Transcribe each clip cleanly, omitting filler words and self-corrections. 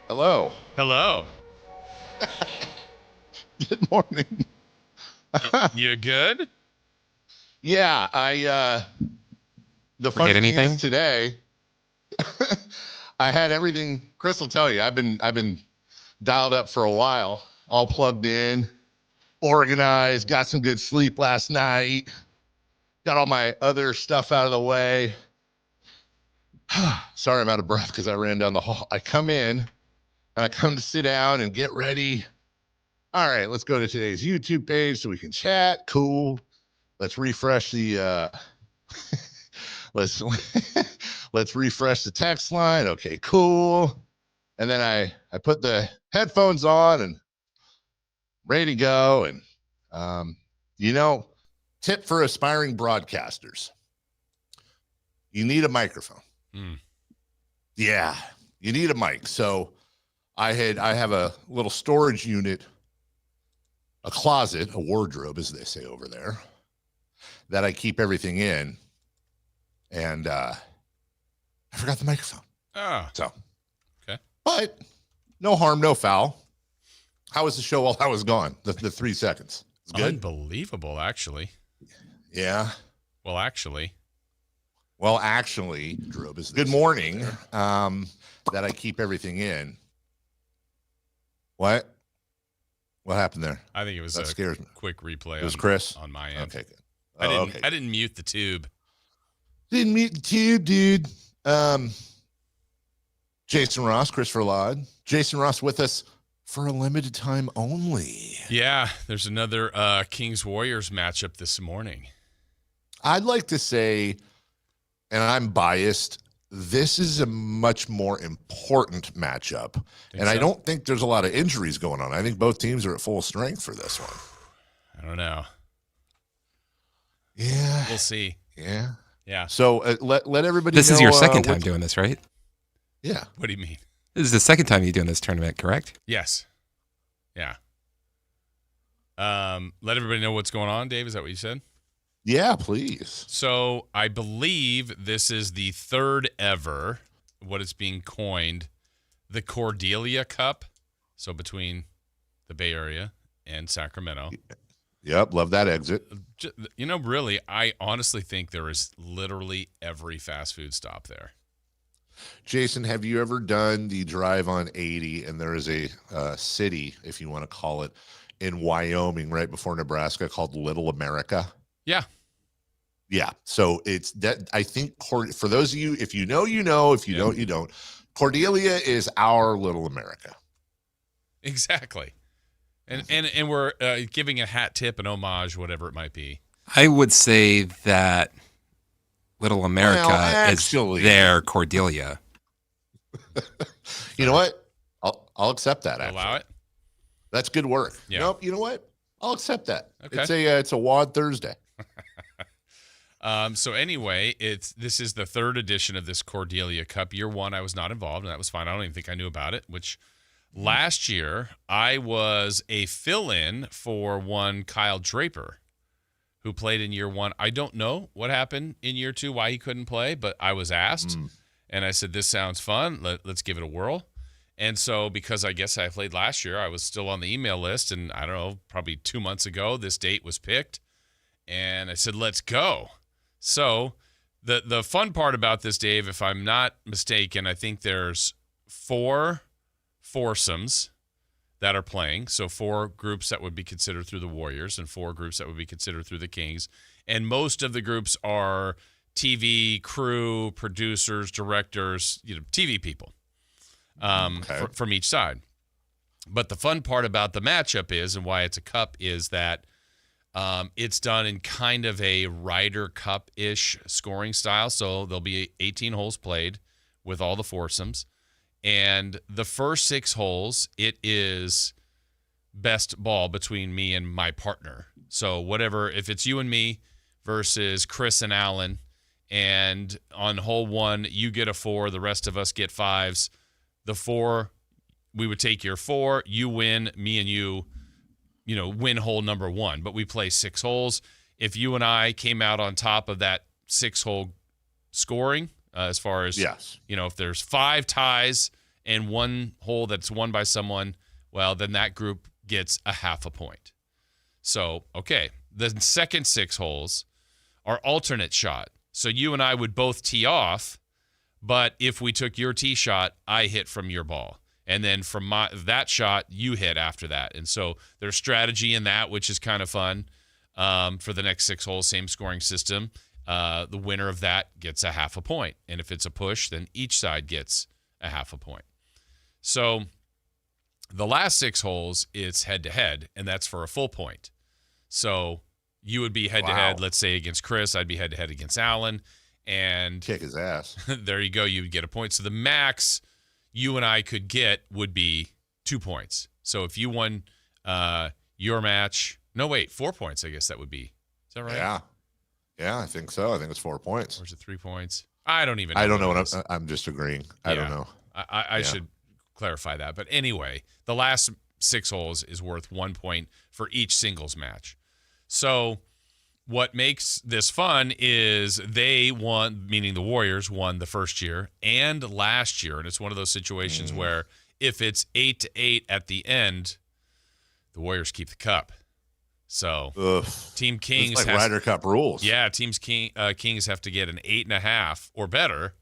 Hello. Hello. Good morning. You good? Yeah, the funny Forget thing anything? is today, I had everything. Chris will tell you, I've been dialed up for a while, all plugged in, organized, got some good sleep last night, got all my other stuff out of the way. Sorry, I'm out of breath because I ran down the hall. I come in and I come to sit down and get ready. All right, let's go to today's YouTube page so we can chat. Cool. Let's refresh the let's let's refresh the text line. Okay, cool. And then I put the headphones on and ready to go. And you know, tip for aspiring broadcasters: you need a microphone. Yeah, you need a mic. So I have a little storage unit, a closet, a wardrobe, as they say over there, that I keep everything in. And I forgot the microphone. Oh. So, okay. But no harm, no foul. How was the show while I was gone? The 3 seconds. It's good. Unbelievable, actually. Yeah. Well, actually. Good morning. That I keep everything in. What? What happened there? I think it was That scares me. Quick replay. It was Chris on my end. Okay, good. I didn't mute the tube. Didn't mute the tube, dude. Jason Ross, Christopher Laud. Jason Ross with us for a limited time only. Yeah, there's another Kings Warriors matchup this morning. I'd like to say, and I'm biased, this is a much more important matchup. I don't think there's a lot of injuries going on. I think both teams are at full strength for this one. I don't know. Yeah. We'll see. Yeah. Yeah. So let everybody This know. is your second time doing this, right? Yeah. What do you mean? This is the second time you're doing this tournament, correct? Yes. Yeah. Let everybody know what's going on, Dave. Is that what you said? Yeah, please. So I believe this is the third ever, what is being coined, the Cordelia Cup. So between the Bay Area and Sacramento. Yep, love that exit. You know, really, I honestly think there is literally every fast food stop there. Jason, have you ever done the drive on 80 and there is a city, if you want to call it, in Wyoming right before Nebraska called Little America? Yeah. Yeah. So it's that, I think, for those of you, if you know, you know, if you don't, you don't. Cordelia is our Little America. Exactly. And we're giving a hat tip, an homage, whatever it might be. I would say that Little America is their Cordelia. You know what? I'll accept that. Allow it. That's good work. Yeah. Nope. You know what? I'll accept that. Okay. It's a WAD Thursday. So anyway, this is the third edition of this Cordelia Cup. Year one, I was not involved, and that was fine. I don't even think I knew about it, which last year I was a fill-in for one Kyle Draper, who played in year one. I don't know what happened in year two, why he couldn't play, but I was asked, and I said, this sounds fun. Let's give it a whirl. And so because I guess I played last year, I was still on the email list, and I don't know, probably 2 months ago, this date was picked, and I said, let's go. So the fun part about this, Dave, if I'm not mistaken, I think there's 4 foursomes that are playing. So 4 groups that would be considered through the Warriors and 4 groups that would be considered through the Kings. And most of the groups are TV crew, producers, directors, TV people from each side. But the fun part about the matchup is, and why it's a cup, is that it's done in kind of a Ryder Cup-ish scoring style. So there'll be 18 holes played with all the foursomes. And the first 6 holes, it is best ball between me and my partner. So whatever, if it's you and me versus Chris and Alan, and on hole 1, you get a 4, the rest of us get 5s. The 4, we would take your 4, you win, me and you win hole number 1. But we play 6 holes. If you and I came out on top of that 6-hole scoring, as far as, if there's 5 ties and one hole that's won by someone, well, then that group gets a half a point. So, okay, the second 6 holes are alternate shot. So you and I would both tee off, but if we took your tee shot, I hit from your ball. And then from that shot, you hit after that. And so there's strategy in that, which is kind of fun. For the next 6 holes, same scoring system. The winner of that gets a half a point. And if it's a push, then each side gets a half a point. So the last 6 holes, it's head-to-head, and that's for a full point. So you would be head-to-head, let's say, against Chris. I'd be head-to-head against Alan. And kick his ass. There you go. You would get a point. So the max you and I could get would be 2 points. So if you won your match, 4 points, I guess that would be. Is that right? Yeah, I think so. I think it's 4 points. Or is it 3 points? I don't even know. I don't know what I'm just agreeing. I don't know. I should clarify that. But anyway, the last 6 holes is worth 1 point for each singles match. So what makes this fun is they won, meaning the Warriors won the first year and last year. And it's one of those situations where if it's 8-8 at the end, the Warriors keep the cup. So Team Kings it's like Ryder Cup rules. Yeah, Kings have to get an 8.5 or better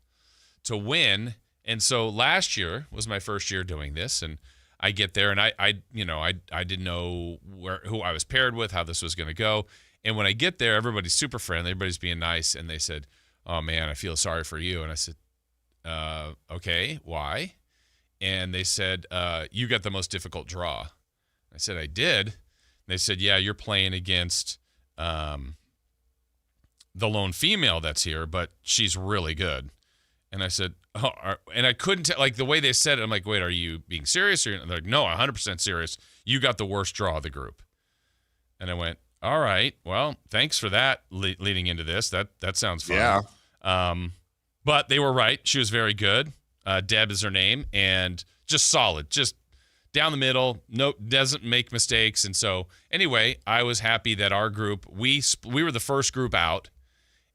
to win. And so last year was my first year doing this, and I get there and I didn't know who I was paired with, how this was going to go. And when I get there, everybody's super friendly, everybody's being nice, and they said, "Oh man, I feel sorry for you." And I said, "Okay, why?" And they said, "You got the most difficult draw." I said, "I did." And they said, "Yeah, you're playing against the lone female that's here, but she's really good." And I said, "Oh," and I couldn't tell, like the way they said it. I'm like, "Wait, are you being serious?" And they're like, "No, 100% serious. You got the worst draw of the group." And I went, "All right, well, thanks for that leading into this. That sounds fun." Yeah. But they were right. She was very good. Deb is her name, and just solid, just down the middle. No, doesn't make mistakes. And so, anyway, I was happy that our group, we were the first group out,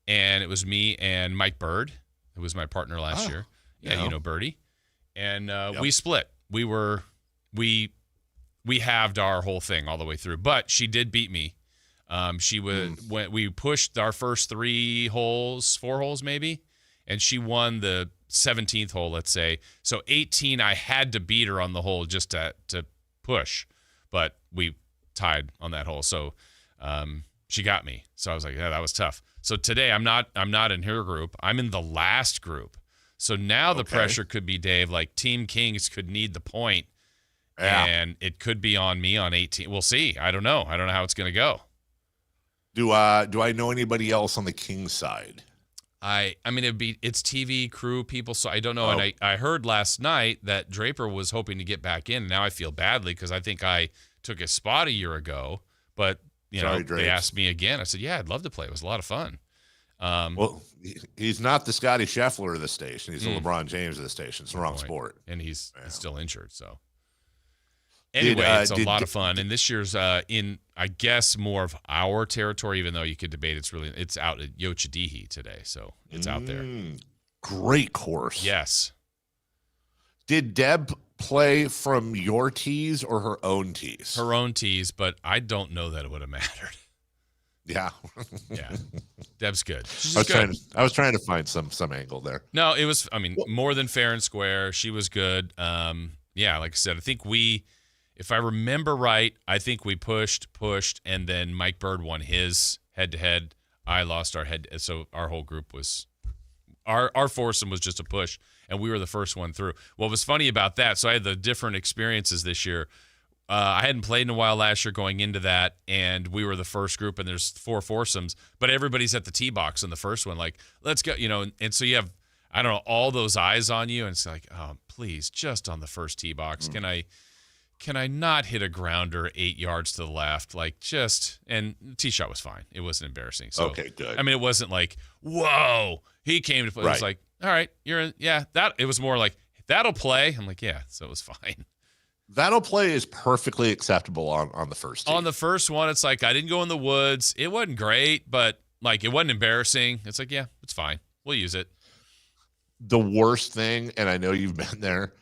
and it was me and Mike Bird, who was my partner last year. Yeah, you know Birdie. And we split. We halved our whole thing all the way through, but she did beat me. We pushed our first 4 holes maybe, and she won the 17th hole, let's say. So 18, I had to beat her on the hole just to push, but we tied on that hole. So she got me. So I was like, yeah, that was tough. So today I'm not in her group. I'm in the last group. So now the pressure could be, Dave, like Team Kings could need the point, and it could be on me on 18. We'll see. I don't know how it's going to go. Do I know anybody else on the Kings side? I mean, it's TV crew people, so I don't know. And I heard last night that Draper was hoping to get back in. Now I feel badly because I think I took his spot a year ago, but they asked me again. I said, yeah, I'd love to play. It was a lot of fun. Well, he's not the Scotty Scheffler of the station. He's the LeBron James of the station. It's the wrong sport. And he's still injured. So anyway, it's a lot of fun. And this year's in, I guess, more of our territory, even though you could debate it's out at Yochadihi today. So it's out there. Great course. Yes. Did Deb play from your tees or her own tees? Her own tees, but I don't know that it would have mattered. Yeah. Yeah. Deb's good. I was trying to find some angle there. No, it was, more than fair and square. She was good. Yeah, like I said, I think if I remember right, I think we pushed, and then Mike Bird won his head-to-head. I lost our head. So our whole group was, our foursome was just a push, and we were the first one through. What was funny about that, so I had the different experiences this year. I hadn't played in a while last year going into that, and we were the first group, and there's 4 foursomes, but everybody's at the tee box in the first one, like, let's go, and so you have, I don't know, all those eyes on you, and it's like, oh, please, just on the first tee box, can I not hit a grounder 8 yards to the left? Like, and the tee shot was fine. It wasn't embarrassing. So, okay, good. I mean, it wasn't like, whoa, he came to play. It was like, all right, you're in, it was more like, that'll play. I'm like, yeah, so it was fine. That'll play is perfectly acceptable on the first tee. On the first one, it's like, I didn't go in the woods. It wasn't great, but like, it wasn't embarrassing. It's like, yeah, it's fine. We'll use it. The worst thing, and I know you've been there,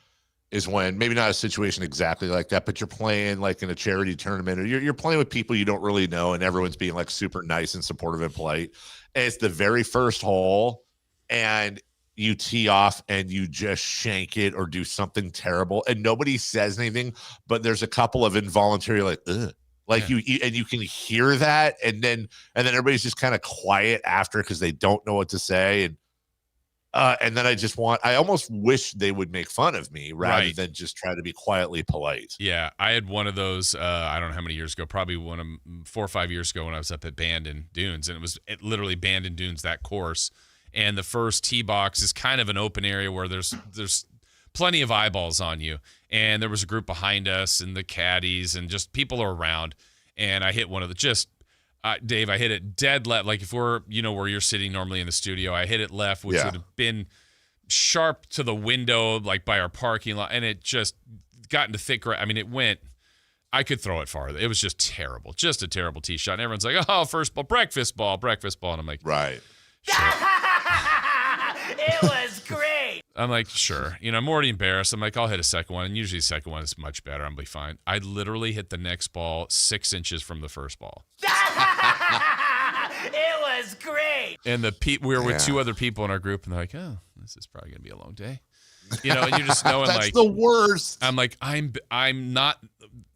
is when maybe not a situation exactly like that, but you're playing like in a charity tournament, or you're playing with people you don't really know, and everyone's being like super nice and supportive and polite. And it's the very first hole, and you tee off and you just shank it or do something terrible, and nobody says anything, but there's a couple of involuntary like, ugh. Like you and you can hear that, and then everybody's just kind of quiet after because they don't know what to say, and then I almost wish they would make fun of me rather than just try to be quietly polite. Yeah, I had one of those. I don't know how many years ago, probably 4 or 5 years ago when I was up at Bandon Dunes, and it was literally Bandon Dunes, that course. And the first tee box is kind of an open area where there's plenty of eyeballs on you. And there was a group behind us and the caddies and just people are around. And I hit one of the Dave, I hit it dead left. Like if we're, where you're sitting normally in the studio, I hit it left, which would have been sharp to the window, like by our parking lot. And it just got into thick. I mean, I could throw it farther. It was just terrible. Just a terrible tee shot. And everyone's like, oh, first ball, breakfast ball. And I'm like, right. Sure. It was great. I'm like, sure. I'm already embarrassed. I'm like, I'll hit a second one. And usually the second one is much better. I'll be fine. I literally hit the next ball 6 inches from the first ball. It was great. And we were with 2 other people in our group, and they're like, oh, this is probably going to be a long day. And you're just knowing that's like. the worst. I'm like, I'm not.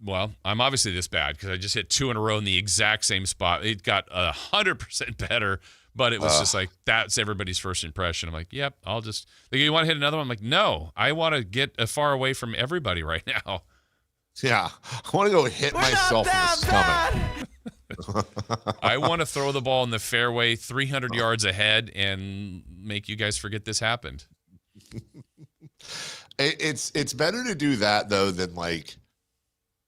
Well, I'm obviously this bad because I just hit 2 in a row in the exact same spot. It got 100% better. But it was just like, that's everybody's first impression. I'm like, yep, I'll just, like, you want to hit another one? I'm like, no, I want to get far away from everybody right now. Yeah, I want to go hit myself in the stomach. I want to throw the ball in the fairway 300 yards ahead and make you guys forget this happened. It's better to do that, though, than like,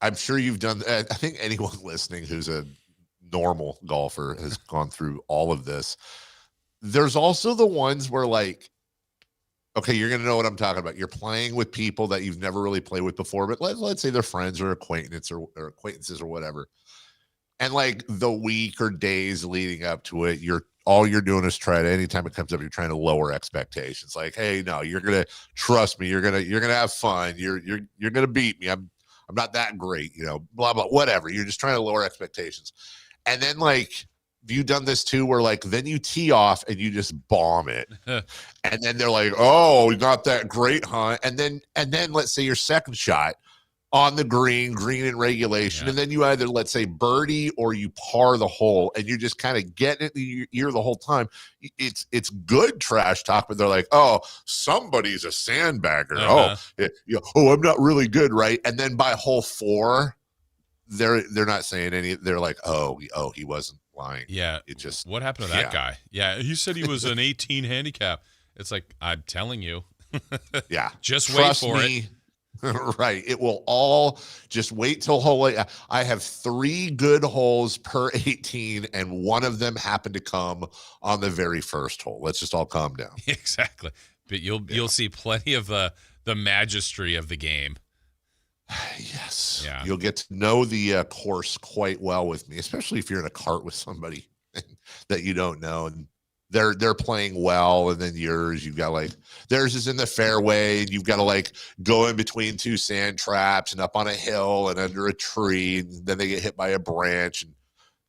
I'm sure you've done, I think anyone listening who's a normal golfer has gone through all of this. There's also the ones where like, okay, you're going to know what I'm talking about. You're playing with people that you've never really played with before, but let's say they're friends or acquaintances or whatever. And like the week or days leading up to it, all you're doing is anytime it comes up, you're trying to lower expectations. Like, hey, no, you're going to trust me. You're going to have fun. You're going to beat me. I'm not that great, blah, blah, whatever. You're just trying to lower expectations. And then, like, have you done this too, where, like, then you tee off and you just bomb it. And then they're like, oh, not that great, huh? And then let's say your second shot on the green in regulation. Yeah. And then you either, let's say, birdie or you par the hole, and you're just kind of getting it in your ear the whole time. It's good trash talk, but they're like, oh, somebody's a sandbagger. I'm not really good, right? And then by hole 4, they're not saying any. They're like, oh, he wasn't lying. Yeah. It just, what happened to that guy? Yeah, he said he was an 18 handicap. It's like, I'm telling you. Yeah, just trust wait for me. It. Right. It will all just wait till hole 8. I have 3 good holes per 18, and one of them happened to come on the very first hole. Let's just all calm down. Exactly. But you'll see plenty of the magistry of the game. Yes. Yeah. You'll get to know the course quite well with me, especially if you're in a cart with somebody that you don't know, and they're playing well, and then you've got like, theirs is in the fairway, and you've got to like go in between 2 sand traps and up on a hill and under a tree, and then they get hit by a branch, and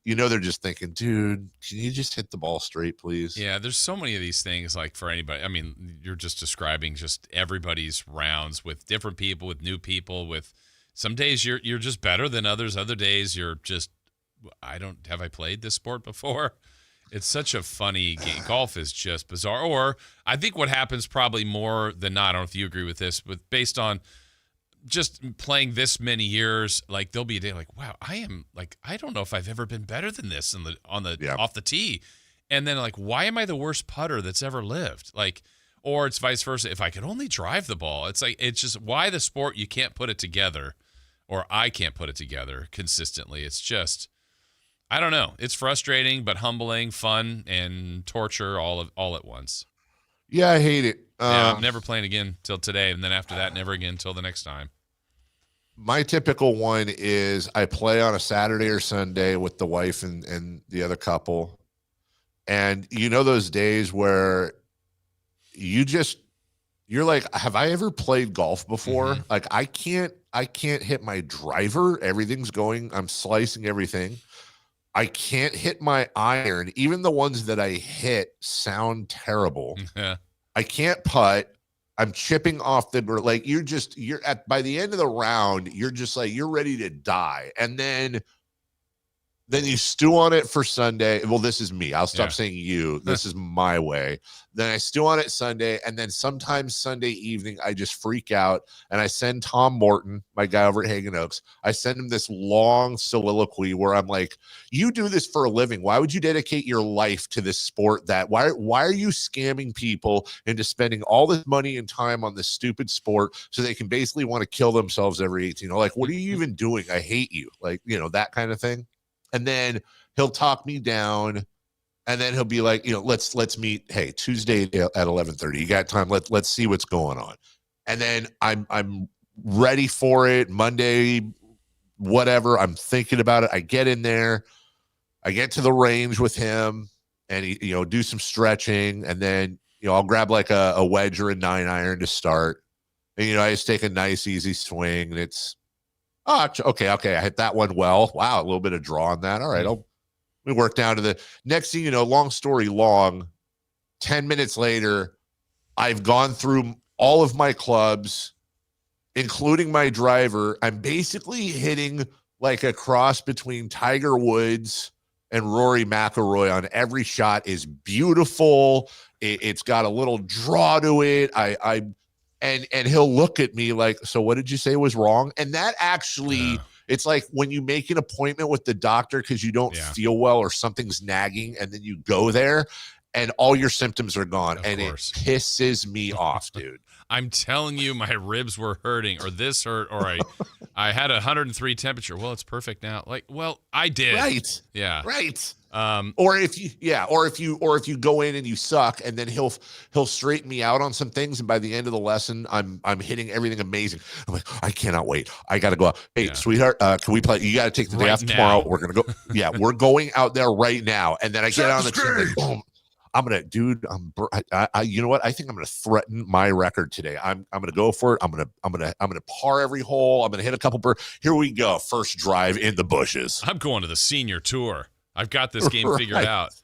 they're just thinking, dude, can you just hit the ball straight, please? Yeah, there's so many of these things, like, for anybody. I mean, you're just describing just everybody's rounds with different people, with new people, with some days you're just better than others. Other days you're just, have I played this sport before? It's such a funny game. Golf is just bizarre. Or I think what happens probably more than not, I don't know if you agree with this, but based on just playing this many years, like, there'll be a day like, wow, I don't know if I've ever been better than this off the tee. And then, like, why am I the worst putter that's ever lived? Like, or it's vice versa. If I could only drive the ball, it's like, it's just why the sport, you can't put it together, or I can't put it together consistently. It's just, I don't know. It's frustrating, but humbling, fun, and torture all at once. Yeah, I hate it. I'm never playing again till today, and then after that, never again till the next time. My typical one is I play on a Saturday or Sunday with the wife and the other couple, and those days where you just you're like, have I ever played golf before? Mm-hmm. Like I can't hit my driver. Everything's going, I'm slicing everything. I can't hit my iron. Even the ones that I hit sound terrible. Yeah. I can't putt. I'm chipping off the, like, you're by the end of the round, you're just like, you're ready to die. And then you stew on it for Sunday. Well, this is me. I'll stop saying you. This is my way. Then I stew on it Sunday. And then sometimes Sunday evening, I just freak out. And I send Tom Morton, my guy over at Hagen Oaks, I send him this long soliloquy where I'm like, you do this for a living. Why would you dedicate your life to this sport? Why are you scamming people into spending all this money and time on this stupid sport so they can basically want to kill themselves every 18? Like, what are you even doing? I hate you. Like, that kind of thing. And then he'll talk me down, and then he'll be like, let's meet. Hey, Tuesday at 11:30. You got time? Let's see what's going on. And then I'm ready for it. Monday, whatever. I'm thinking about it. I get in there. I get to the range with him, and he, do some stretching, and then I'll grab like a wedge or a 9-iron to start. And I just take a nice easy swing, and it's. Oh, okay. I hit that one well. Wow, a little bit of draw on that. All right, we work down to the next thing you know, long story long, 10 minutes later, I've gone through all of my clubs, including my driver. I'm basically hitting like a cross between Tiger Woods and Rory McIlroy on every shot. Is beautiful. It's got a little draw to it. And he'll look at me like, so what did you say was wrong? And that actually, it's like when you make an appointment with the doctor because you don't feel well or something's nagging, and then you go there and all your symptoms are gone. It pisses me off, dude. I'm telling you, my ribs were hurting, or this hurt, or I had 103 temperature. Well, it's perfect now. Like, well, I did. Right. Yeah. Right. Or if you go in and you suck, and then he'll straighten me out on some things, and by the end of the lesson, I'm hitting everything amazing. I'm like, I cannot wait. I got to go out. Hey, sweetheart, can we play? You got to take the day off tomorrow. We're gonna go. Yeah, we're going out there right now. And then I get on the team, like, boom. You know what? I think I'm gonna threaten my record today. I'm gonna go for it. I'm gonna par every hole. I'm gonna hit a couple Here we go. First drive in the bushes. I'm going to the senior tour. I've got this game figured out.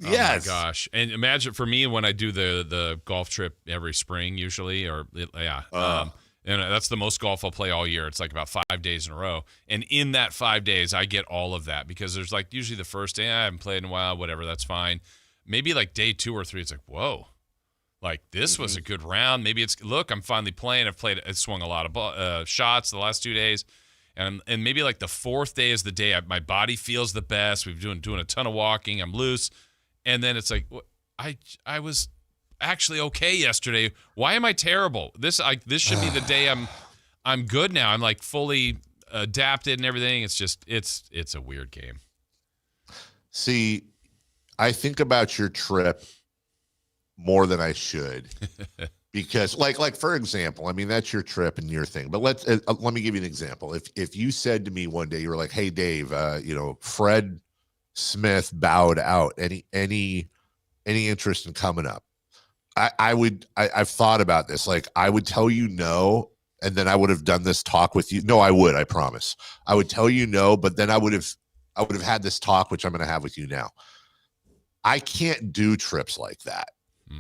Oh my gosh. And imagine for me when I do the golf trip every spring usually, and that's the most golf I'll play all year. It's like about 5 days in a row. And in that 5 days, I get all of that because there's like usually the first day I haven't played in a while, whatever, that's fine. Maybe like day 2 or 3, it's like, whoa, like this was a good round. Maybe I'm finally playing. I swung a lot of shots the last 2 days. And maybe like the 4th day is the day my body feels the best. We've been doing a ton of walking. I'm loose. And then it's like, I was actually okay yesterday. Why am I terrible? This should be the day I'm good now. I'm like fully adapted and everything. It's just, it's a weird game. See, I think about your trip more than I should. Because like for example, I mean, that's your trip and your thing, but let me give you an example. If you said to me one day, you were like, hey Dave, Fred Smith bowed out, any interest in coming up? I've thought about this. Like I would tell you no, and then I would have done this talk with you. No, I promise. I would tell you no, but then I would have had this talk, which I'm going to have with you now. I can't do trips like that.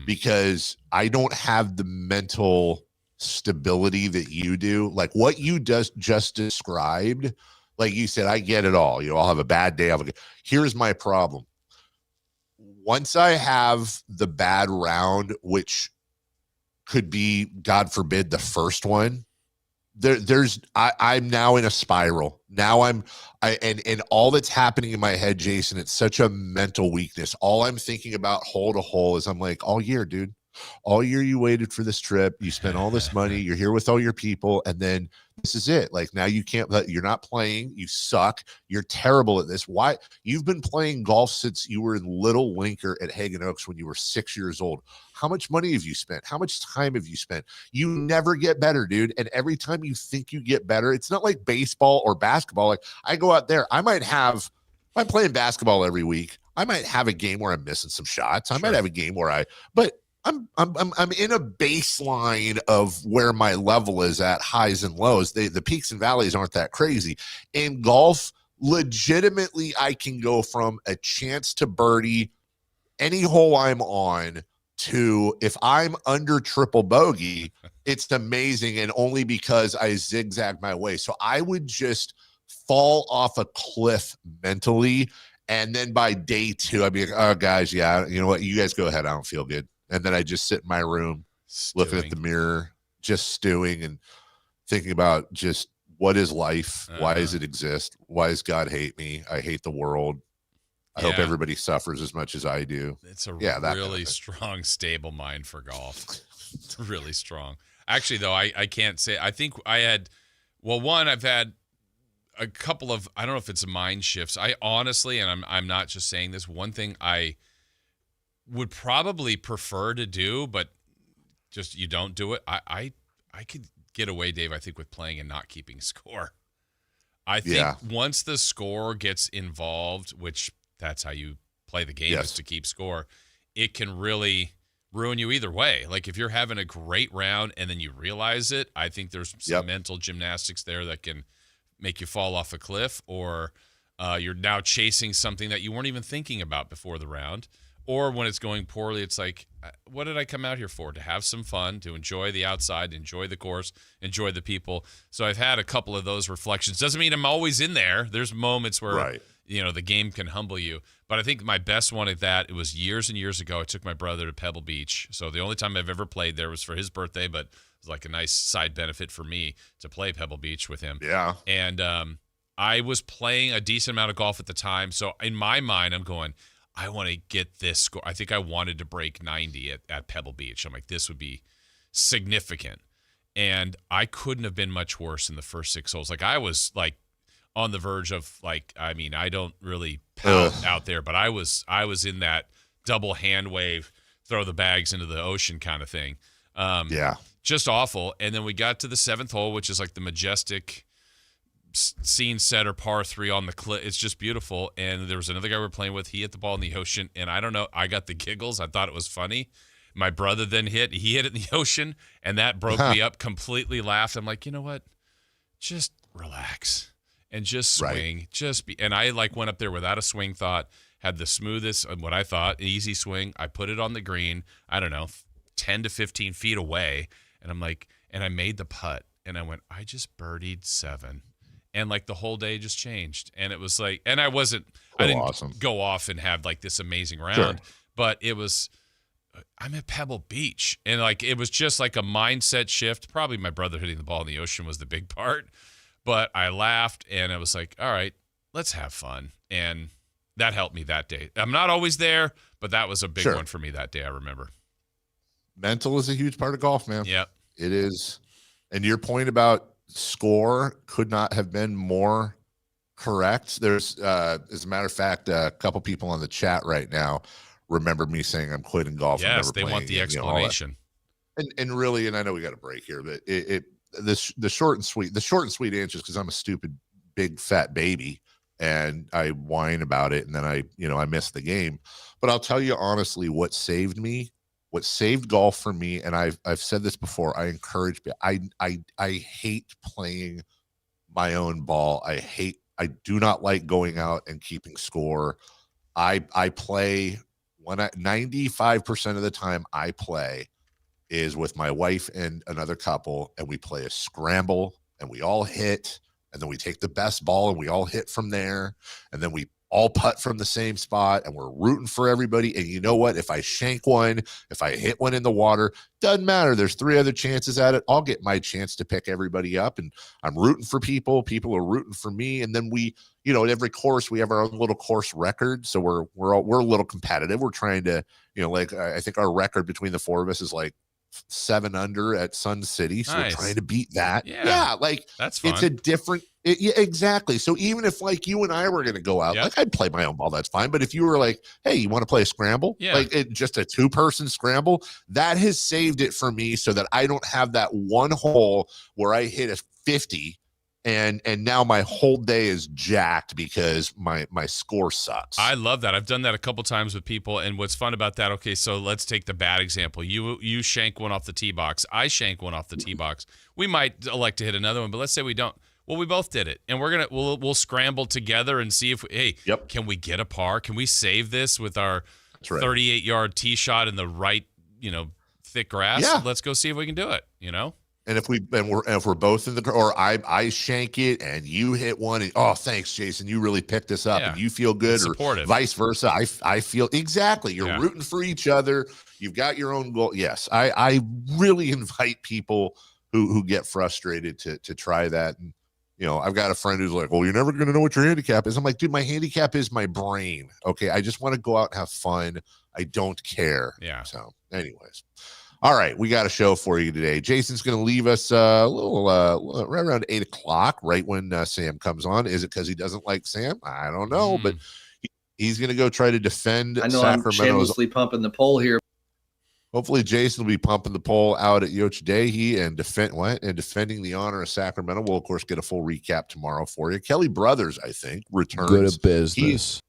Because I don't have the mental stability that you do. Like what you just described, like you said, I get it all. I'll have a bad day. Here's my problem. Once I have the bad round, which could be, God forbid, the first one, I'm now in a spiral. Now and all that's happening in my head, Jason, it's such a mental weakness. All I'm thinking about hole to hole is I'm like, all year, dude, all year you waited for this trip. You spent all this money. You're here with all your people. And then this is it. Like now you're not playing. You suck. You're terrible at this. Why? You've been playing golf since you were in Little Linker at Hagen Oaks when you were 6 years old. How much money have you spent? How much time have you spent? You never get better, dude. And every time you think you get better, it's not like baseball or basketball. Like I go out there, I'm playing basketball every week. I might have a game where I'm missing some shots. I might have a game where but I'm in a baseline of where my level is at, highs and lows. The peaks and valleys aren't that crazy. In golf, legitimately, I can go from a chance to birdie any hole I'm on to if I'm under triple bogey, it's amazing, and only because I zigzag my way. So I would just fall off a cliff mentally, and then by day 2, I'd be like, oh, guys, yeah, you know what? You guys go ahead. I don't feel good. And then I just sit in my room looking at the mirror, just stewing and thinking about just what is life? Why does it exist? Why does God hate me? I hate the world. I hope everybody suffers as much as I do. It's a really strong, stable mind for golf. Really strong. Actually, though, I can't say. I think I had, I've had a couple of, I don't know if it's mind shifts. I honestly, and I'm not just saying this, one thing I would probably prefer to do, but just you don't do it. I could get away, Dave, I think, with playing and not keeping score. I think once the score gets involved, which that's how you play the game, is to keep score, it can really ruin you either way. Like if you're having a great round and then you realize it, I think there's some mental gymnastics there that can make you fall off a cliff, or you're now chasing something that you weren't even thinking about before the round. Or when it's going poorly, it's like, what did I come out here for? To have some fun, to enjoy the outside, enjoy the course, enjoy the people. So I've had a couple of those reflections. Doesn't mean I'm always in there. There's moments where, the game can humble you. But I think my best one at that, it was years and years ago. I took my brother to Pebble Beach. So the only time I've ever played there was for his birthday, but it was like a nice side benefit for me to play Pebble Beach with him. Yeah. And I was playing a decent amount of golf at the time. So in my mind, I'm going, I want to get this score. I think I wanted to break 90 at Pebble Beach. I'm like, this would be significant. And I couldn't have been much worse in the first 6 holes. Like I was like on the verge of like, I mean, I don't really pout out there, but I was in that double hand wave, throw the bags into the ocean kind of thing. Just awful. And then we got to the 7th hole, which is like the majestic scene setter par 3 on the cliff. It's just beautiful. And there was another guy we were playing with. He hit the ball in the ocean, and I don't know, I got the giggles. I thought it was funny. My brother then hit it in the ocean, and that broke me up. Completely laughed. I'm like, you know what? Just relax and just swing. And I like went up there without a swing thought. Had the smoothest, what I thought, easy swing. I put it on the green. I don't know, 10 to 15 feet away, and I'm like, and I made the putt, and I went, I just birdied 7. And like the whole day just changed. And it was like, and I didn't go off and have like this amazing round, but it was, I'm at Pebble Beach. And like, it was just like a mindset shift. Probably my brother hitting the ball in the ocean was the big part, but I laughed and I was like, all right, let's have fun. And that helped me that day. I'm not always there, but that was a big one for me that day. I remember. Mental is a huge part of golf, man. Yeah, it is. And your point about score could not have been more correct. There's as a matter of fact, a couple people on the chat right now remember me saying I'm quitting golf. Yes, they want the explanation. And really, and I know we got a break here, but the short and sweet answer is because I'm a stupid big fat baby and I whine about it, and then I miss the game. But I'll tell you honestly, what saved golf for me, and I've said this before, I encourage, I hate playing my own ball. I do not like going out and keeping score. I play 95% of the time I play is with my wife and another couple, and we play a scramble and we all hit, and then we take the best ball and we all hit from there, and then we all putt from the same spot, and we're rooting for everybody. And you know what? If I shank one, if I hit one in the water, doesn't matter. There's 3 other chances at it. I'll get my chance to pick everybody up, and I'm rooting for people. People are rooting for me. And then we, at every course, we have our own little course record. So we're a little competitive. We're trying to, like, I think our record between the 4 of us is like 7 under at Sun City. So we're trying to beat that. Yeah. Like that's fun. It's a different, exactly. So even if like you and I were going to go out, like I'd play my own ball, that's fine. But if you were like, hey, you want to play a scramble? Like just a 2-person scramble, that has saved it for me so that I don't have that one hole where I hit a 50 And now my whole day is jacked because my score sucks. I love that. I've done that a couple times with people, and what's fun about that, okay, so let's take the bad example. You shank one off the tee box. I shank one off the tee box. We might elect to hit another one, but let's say we don't. Well, we both did it, and we'll scramble together and see if can we get a par? Can we save this with our 38-yard tee shot in the right, thick grass? Yeah. Let's go see if we can do it, And if we're both in the, or I shank it and you hit one, and thanks, Jason, you really picked this up, and you feel good, it's supportive. Or vice versa. I feel exactly. You're rooting for each other. You've got your own goal. Yes, I really invite people who get frustrated to try that. And I've got a friend who's like, well, you're never going to know what your handicap is. I'm like, dude, my handicap is my brain. Okay, I just want to go out and have fun. I don't care. Yeah. So, anyways. All right, we got a show for you today. Jason's going to leave us a little right around 8 o'clock, right when Sam comes on. Is it because he doesn't like Sam? I don't know, but he's going to go try to defend I know Sacramento's. I'm shamelessly pumping the poll here. Hopefully, Jason will be pumping the poll out at Yochadehi and defending the honor of Sacramento. We'll, of course, get a full recap tomorrow for you. Kelly Brothers, I think, returns. Good at business.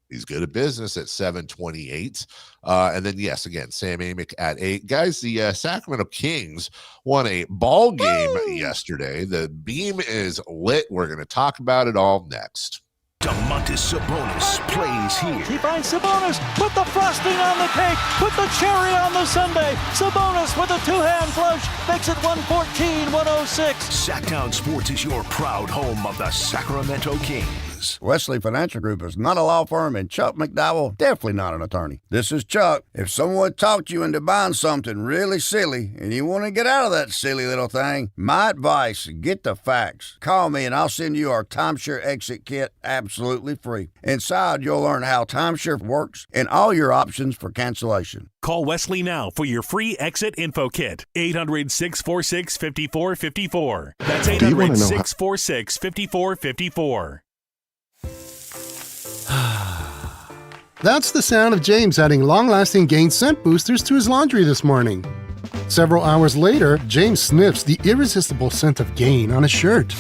He's good at business at 7:28. And then, yes, again, Sam Amick at 8. Guys, the Sacramento Kings won a ball game yesterday. The beam is lit. We're going to talk about it all next. Domantas Sabonis plays here. He finds Sabonis, put the frosting on the cake, put the cherry on the sundae. Sabonis with a two-hand flush makes it 114-106. Sactown Sports is your proud home of the Sacramento Kings. Wesley Financial Group is not a law firm, and Chuck McDowell, definitely not an attorney. This is Chuck. If someone talked you into buying something really silly and you want to get out of that silly little thing, my advice, get the facts. Call me and I'll send you our timeshare exit kit absolutely free. Inside, you'll learn how timeshare works and all your options for cancellation. Call Wesley now for your free exit info kit. 800-646-5454. That's 800-646-5454. That's the sound of James adding long-lasting Gain scent boosters to his laundry this morning. Several hours later, James sniffs the irresistible scent of Gain on his shirt.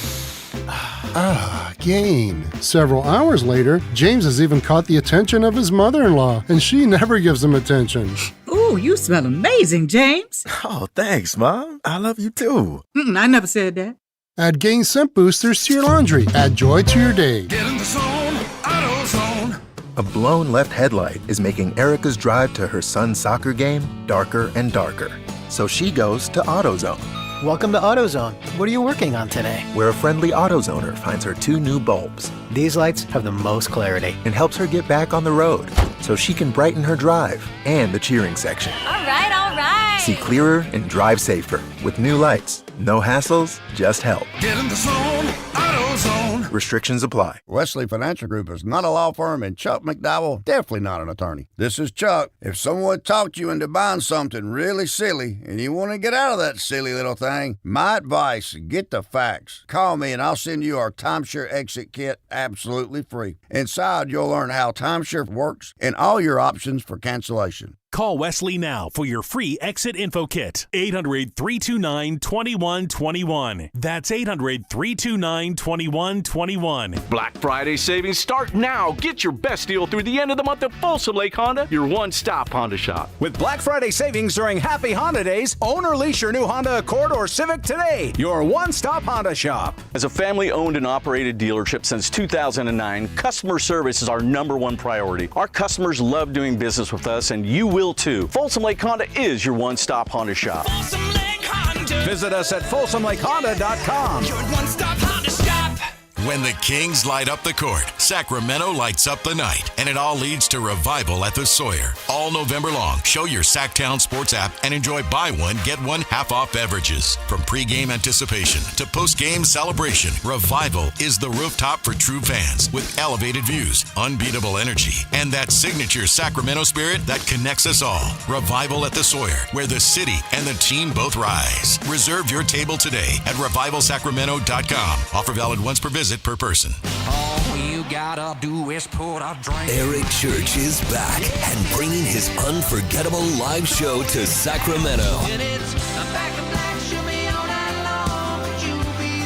Gain. Several hours later, James has even caught the attention of his mother-in-law, and she never gives him attention. Ooh, you smell amazing, James. Oh, thanks, Mom. I love you too. I never said that. Add Gain scent boosters to your laundry. Add joy to your day. Get in the zone, AutoZone. A blown left headlight is making Erica's drive to her son's soccer game darker and darker. So she goes to AutoZone. Welcome to AutoZone. What are you working on today? Where a friendly AutoZoner finds her 2 new bulbs. These lights have the most clarity. And helps her get back on the road so she can brighten her drive and the cheering section. All right, all right. See clearer and drive safer with new lights. No hassles, just help. Get in the zone, AutoZone. Restrictions apply. Wesley Financial Group is not a law firm, and Chuck McDowell, definitely not an attorney. This is Chuck. If someone talked you into buying something really silly and you want to get out of that silly little thing, my advice, get the facts. Call me and I'll send you our timeshare exit kit absolutely free. Inside, you'll learn how timeshare works and all your options for cancellation. Call Wesley now for your free exit info kit. 800-329-2121. That's 800-329-2121. Black Friday savings start now. Get your best deal through the end of the month at Folsom Lake Honda, your one-stop Honda shop. With Black Friday savings during Happy Honda Days, own or lease your new Honda Accord or Civic today. Your one-stop Honda shop. As a family-owned and operated dealership since 2009, customer service is our #1 priority. Our customers love doing business with us, and you will too. Folsom Lake Honda is your one-stop Honda shop. Folsom Lake Honda. Visit us at FolsomLakeHonda.com. Your one-stop Honda shop. When the Kings light up the court, Sacramento lights up the night, and it all leads to Revival at the Sawyer. All November long, show your Sactown Sports app and enjoy buy one, get one half-off beverages. From pregame anticipation to postgame celebration, Revival is the rooftop for true fans with elevated views, unbeatable energy, and that signature Sacramento spirit that connects us all. Revival at the Sawyer, where the city and the team both rise. Reserve your table today at RevivalSacramento.com. Offer valid once per visit per person. All you gotta do is put a drink. Eric Church is back and bringing his unforgettable live show to Sacramento.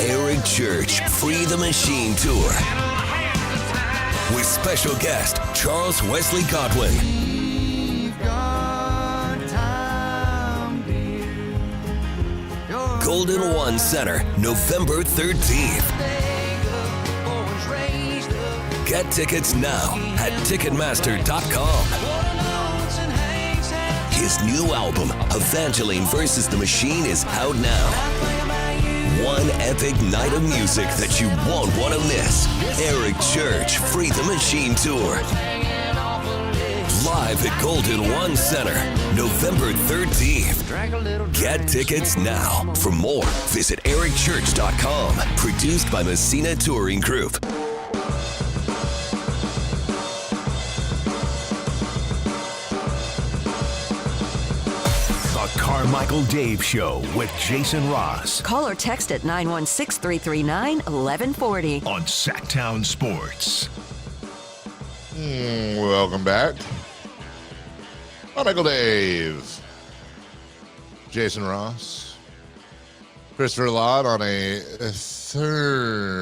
Eric Church Free the Machine Tour with special guest Charles Wesley Godwin. Golden One Center, November 13th. Get tickets now at Ticketmaster.com. His new album, Evangeline vs. the Machine, is out now. One epic night of music that you won't want to miss. Eric Church Free the Machine Tour. Live at Golden One Center, November 13th. Get tickets now. For more, visit ericchurch.com. Produced by Messina Touring Group. The Carmichael Dave Show with Jason Ross. Call or text at 916-339-1140. On Sactown Sports. Welcome back. Carmichael Dave. Jason Ross. Christopher Lott on a Thursday.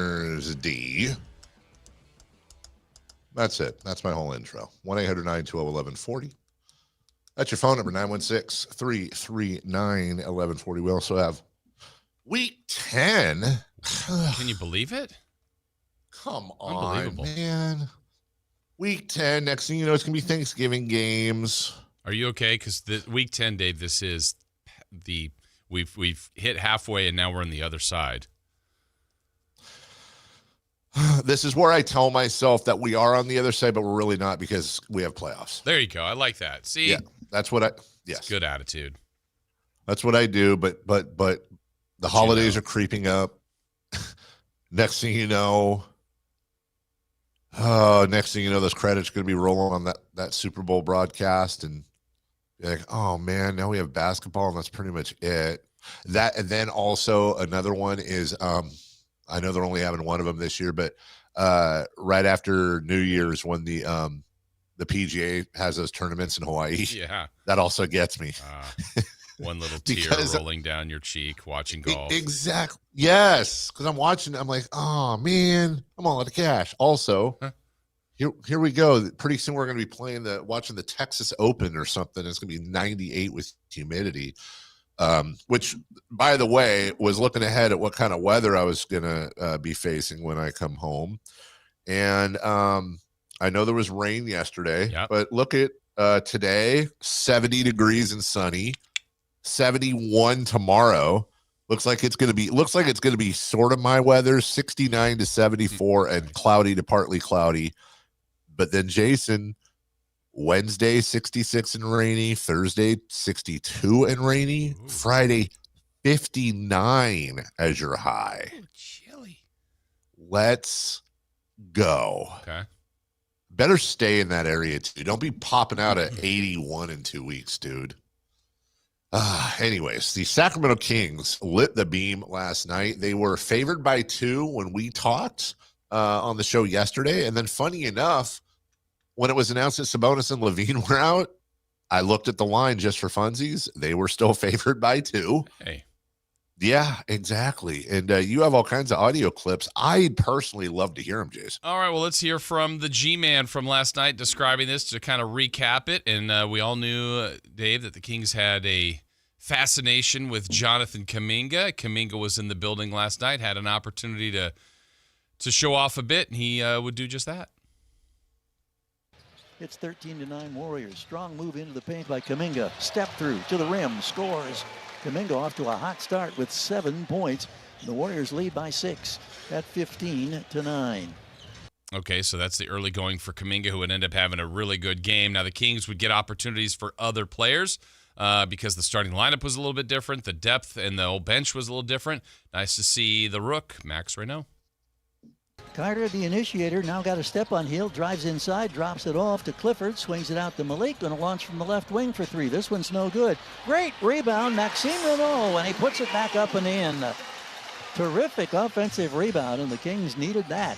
That's it. That's my whole intro. 1-800-912-1140. That's your phone number, 916-339-1140. We also have Week 10. Can you believe it? Come on, man. Week 10. Next thing you know, it's going to be Thanksgiving games. Are you okay? Because the Week 10, Dave, this is we've hit halfway and now we're on the other side. This is where I tell myself that we are on the other side, but we're really not because we have playoffs. There you go. I like that. See? Yeah, that's what yes. Good attitude. That's what I do, but the holidays are creeping up. Next thing you know, those credits are going to be rolling on that Super Bowl broadcast, and you're like, oh man, now we have basketball, and that's pretty much it. That, and then also another one is, I know they're only having one of them this year, but right after New Year's, when the PGA has those tournaments in Hawaii, yeah, that also gets me. One little tear rolling down your cheek watching golf. Exactly. Yes, because I'm watching. I'm like, oh man, I'm all out of cash. Also, here we go. Pretty soon we're going to be watching the Texas Open or something. It's going to be 98 with humidity. Which, by the way, was looking ahead at what kind of weather I was going to be facing when I come home. And I know there was rain yesterday, but look at today, 70 degrees and sunny, 71 tomorrow. Looks like it's going to be sort of my weather, 69 to 74 and cloudy to partly cloudy. But then Jason, Wednesday, 66 and rainy. Thursday, 62 and rainy. Ooh. Friday, 59 as your high. Ooh, chilly. Let's go. Okay. Better stay in that area, too. Don't be popping out at 81 in 2 weeks, dude. Anyways, the Sacramento Kings lit the beam last night. They were favored by 2 when we talked on the show yesterday. And then funny enough, when it was announced that Sabonis and Levine were out, I looked at the line just for funsies. They were still favored by 2. Hey. Yeah, exactly. And you have all kinds of audio clips. I'd personally love to hear them, Jason. All right, well, let's hear from the G-Man from last night describing this to kind of recap it. And we all knew, Dave, that the Kings had a fascination with Jonathan Kuminga. Kuminga was in the building last night, had an opportunity to show off a bit, and he would do just that. It's 13-9 Warriors. Strong move into the paint by Kuminga. Step through to the rim. Scores. Kuminga off to a hot start with 7 points. The Warriors lead by 6 at 15-9. Okay, so that's the early going for Kuminga, who would end up having a really good game. Now the Kings would get opportunities for other players because the starting lineup was a little bit different. The depth and the old bench was a little different. Nice to see the Rook, Max Renaud. Carter, the initiator, now got a step on heel, drives inside, drops it off to Clifford, swings it out to Malik, going to launch from the left wing for 3. This one's no good. Great rebound, Maxime Renaud, and he puts it back up and in. Terrific offensive rebound, and the Kings needed that.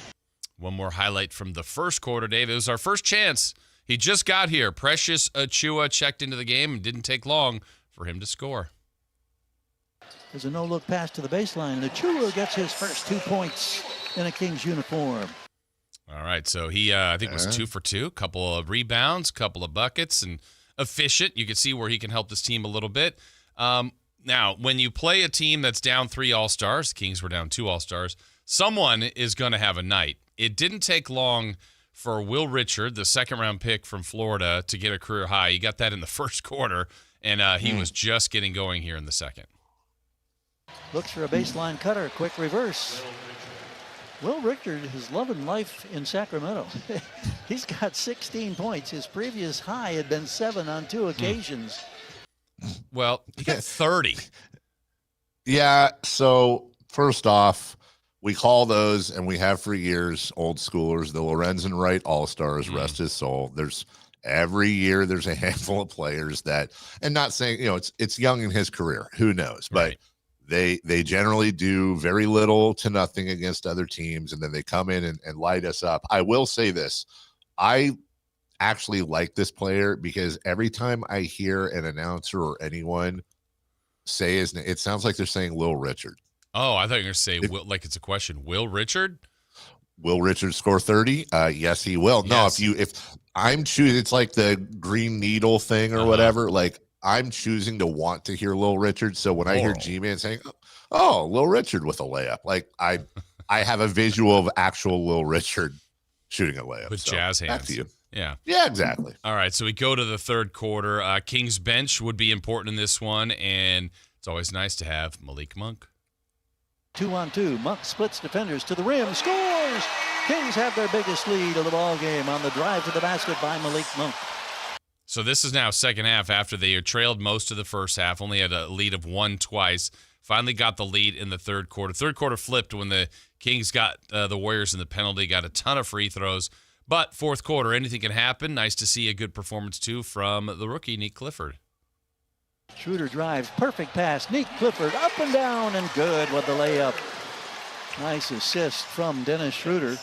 One more highlight from the first quarter, Dave. It was our first chance. He just got here. Precious Achiuwa checked into the game and didn't take long for him to score. There's a no-look pass to the baseline. And Achua gets his first 2 points in a Kings uniform. All right, so he, I think, was 2 for 2, couple of rebounds, couple of buckets, and efficient. You can see where he can help this team a little bit. Now, when you play a team that's down 3 All-Stars, the Kings were down 2 All-Stars, someone is going to have a night. It didn't take long for Will Richard, the second-round pick from Florida, to get a career high. He got that in the first quarter, and he was just getting going here in the second. Looks for a baseline cutter, quick reverse. Will Richard is loving life in Sacramento. He's got 16 points. His previous high had been 7 on 2 occasions. Well, he got 30. Yeah, so first off, we call those, and we have for years, old schoolers, the Lorenzen Wright All-Stars, rest his soul. Every year there's a handful of players that, and not saying, it's young in his career, who knows, but they generally do very little to nothing against other teams, and then they come in and light us up. I will say this. I actually like this player because every time I hear an announcer or anyone say his name, it sounds like they're saying Will Richard. Oh, I thought you were going to say, like it's a question. Will Richard? Will Richard score 30? Yes, he will. Yes. No, if I'm choosing, it's like the green needle thing or whatever. Like, I'm choosing to want to hear Lil Richard. So when I hear G-Man saying, oh, Lil Richard with a layup, like I have a visual of actual Lil Richard shooting a layup. With jazz hands. Back to you. Yeah. Yeah, exactly. All right, so we go to the third quarter. Kings bench would be important in this one, and it's always nice to have Malik Monk. 2-on-2. Monk splits defenders to the rim, scores! Kings have their biggest lead of the ball game on the drive to the basket by Malik Monk. So this is now second half after they had trailed most of the first half, only had a lead of 1 twice. Finally got the lead in the third quarter. Third quarter flipped when the Kings got the Warriors in the penalty, got a ton of free throws. But fourth quarter, anything can happen. Nice to see a good performance, too, from the rookie, Nick Clifford. Schroeder drives, perfect pass. Nick Clifford up and down and good with the layup. Nice assist from Dennis Schroeder.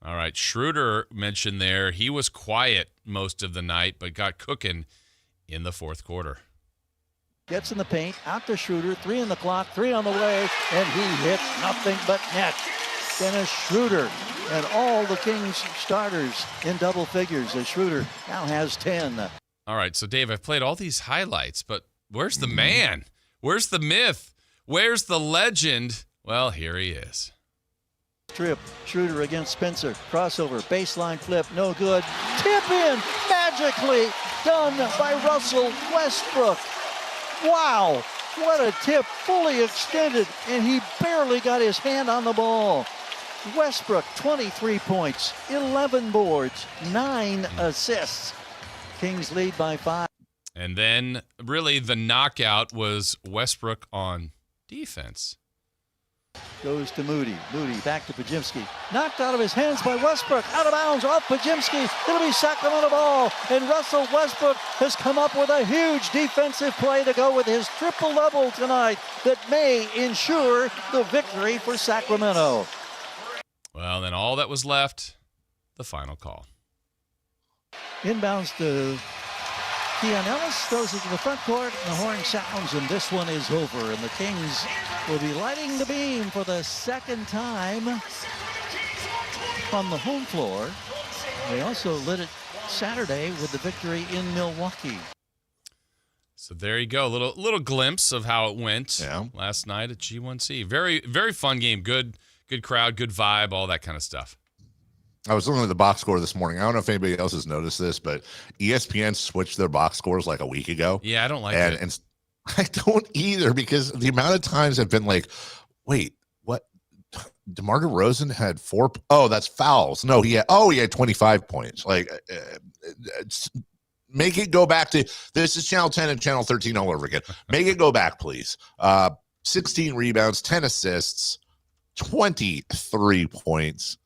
All right, Schroeder mentioned there, he was quiet most of the night, but got cooking in the fourth quarter. Gets in the paint, out to Schroeder, 3 on the clock, 3 on the way, and he hits nothing but net. Dennis Schroeder and all the Kings starters in double figures as Schroeder now has 10. All right, so Dave, I've played all these highlights, but where's the man? Where's the myth? Where's the legend? Well, here he is. Trip, Schroeder against Spencer, crossover, baseline flip, no good. Tip in, magically done by Russell Westbrook. Wow, what a tip, fully extended, and he barely got his hand on the ball. Westbrook, 23 points, 11 boards, 9 assists. Kings lead by 5. And then, really, the knockout was Westbrook on defense. Goes to Moody. Moody back to Pajimski. Knocked out of his hands by Westbrook. Out of bounds off Pajimski. It'll be Sacramento ball. And Russell Westbrook has come up with a huge defensive play to go with his triple-double tonight that may ensure the victory for Sacramento. Well, then all that was left, the final call. Inbounds to Keon Ellis, throws it to the front court, and the horn sounds, and this one is over. And the Kings will be lighting the beam for the second time on the home floor. They also lit it Saturday with the victory in Milwaukee. So there you go, little glimpse of how it went last night at G1C. Very, very fun game. Good crowd, good vibe, all that kind of stuff. I was looking at the box score this morning. I don't know if anybody else has noticed this, but ESPN switched their box scores like a week ago. Yeah, I don't like it. And I don't either, because the amount of times I've been like, wait, what? DeMar DeRozan had 4. Oh, that's fouls. No, he had 25 points. Like, make it go back to, this is Channel 10 and Channel 13 all over again. Make it go back, please. 16 rebounds, 10 assists, 23 points.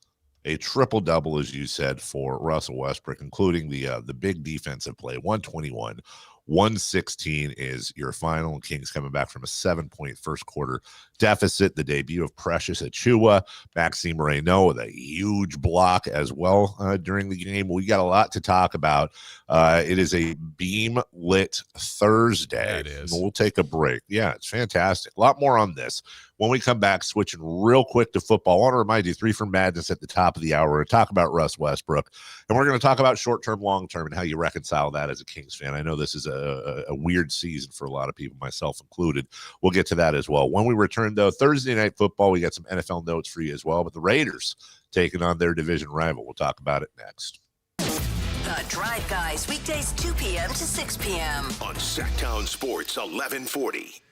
A triple-double, as you said, for Russell Westbrook, including the big defensive play, 121, 116 is your final. Kings coming back from a 7-point first quarter deficit. The debut of Precious Achua, Maxime Reynaud with a huge block as well during the game. We got a lot to talk about. It is a beam lit Thursday. Yeah, it is. We'll take a break. Yeah, it's fantastic. A lot more on this. When we come back, switching real quick to football, I want to remind you, 3 for Madness at the top of the hour. We're going to talk about Russ Westbrook, and we're going to talk about short-term, long-term, and how you reconcile that as a Kings fan. I know this is a weird season for a lot of people, myself included. We'll get to that as well. When we return, though, Thursday Night Football, we got some NFL notes for you as well, but the Raiders taking on their division rival. We'll talk about it next. The Drive Guys, weekdays 2 p.m. to 6 p.m. on Sactown Sports 1140.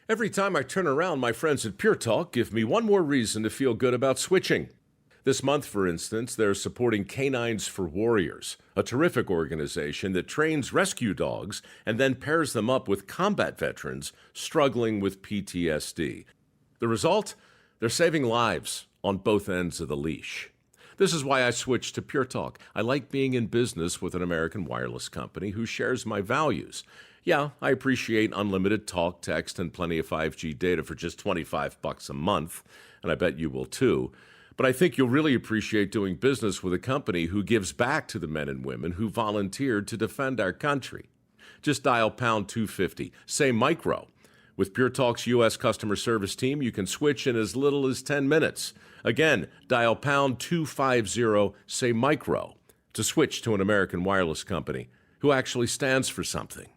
Every time I turn around, my friends at Pure Talk give me one more reason to feel good about switching. This month, for instance, they're supporting Canines for Warriors, a terrific organization that trains rescue dogs and then pairs them up with combat veterans struggling with PTSD. The result? They're saving lives on both ends of the leash. This is why I switched to Pure Talk. I like being in business with an American wireless company who shares my values. Yeah, I appreciate unlimited talk, text, and plenty of 5G data for just $25 a month, and I bet you will too. But I think you'll really appreciate doing business with a company who gives back to the men and women who volunteered to defend our country. Just dial pound 250, say micro. With Pure Talk's U.S. customer service team, you can switch in as little as 10 minutes. Again, dial pound 250, say micro, to switch to an American wireless company who actually stands for something.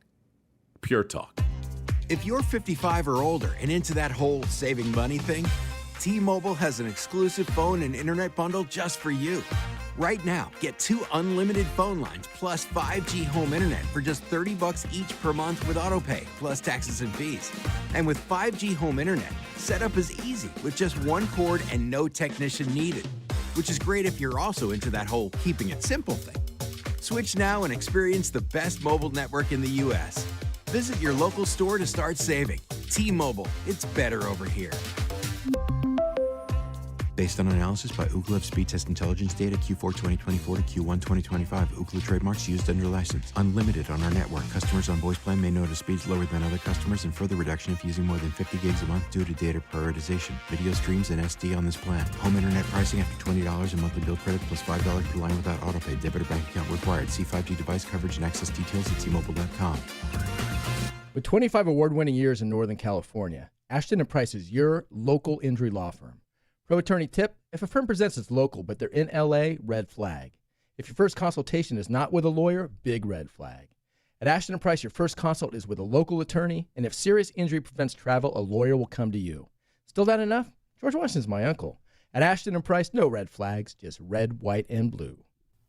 Pure Talk. If you're 55 or older and into that whole saving money thing, T-Mobile has an exclusive phone and internet bundle just for you. Right now, get 2 unlimited phone lines plus 5G home internet for just $30 each per month with autopay, plus taxes and fees. And with 5G home internet, setup is easy with just 1 cord and no technician needed, which is great if you're also into that whole keeping it simple thing. Switch now and experience the best mobile network in the U.S. Visit your local store to start saving. T-Mobile, it's better over here. Based on analysis by Ookla of speed test intelligence data Q4 2024 to Q1 2025. Ookla trademarks used under license. Unlimited on our network. Customers on voice plan may notice speeds lower than other customers and further reduction if using more than 50 gigs a month due to data prioritization. Video streams and SD on this plan. Home internet pricing after $20 a monthly bill credit plus $5 per line without autopay. Debit or bank account required. See 5G device coverage and access details at T-Mobile.com. With 25 award-winning years in Northern California, Ashton & Price is your local injury law firm. Pro attorney tip: if a firm presents as local but they're in LA, red flag. If your first consultation is not with a lawyer, big red flag. At Ashton & Price, your first consult is with a local attorney, and if serious injury prevents travel, a lawyer will come to you. Still not enough? George Washington's my uncle. At Ashton & Price, no red flags, just red, white, and blue.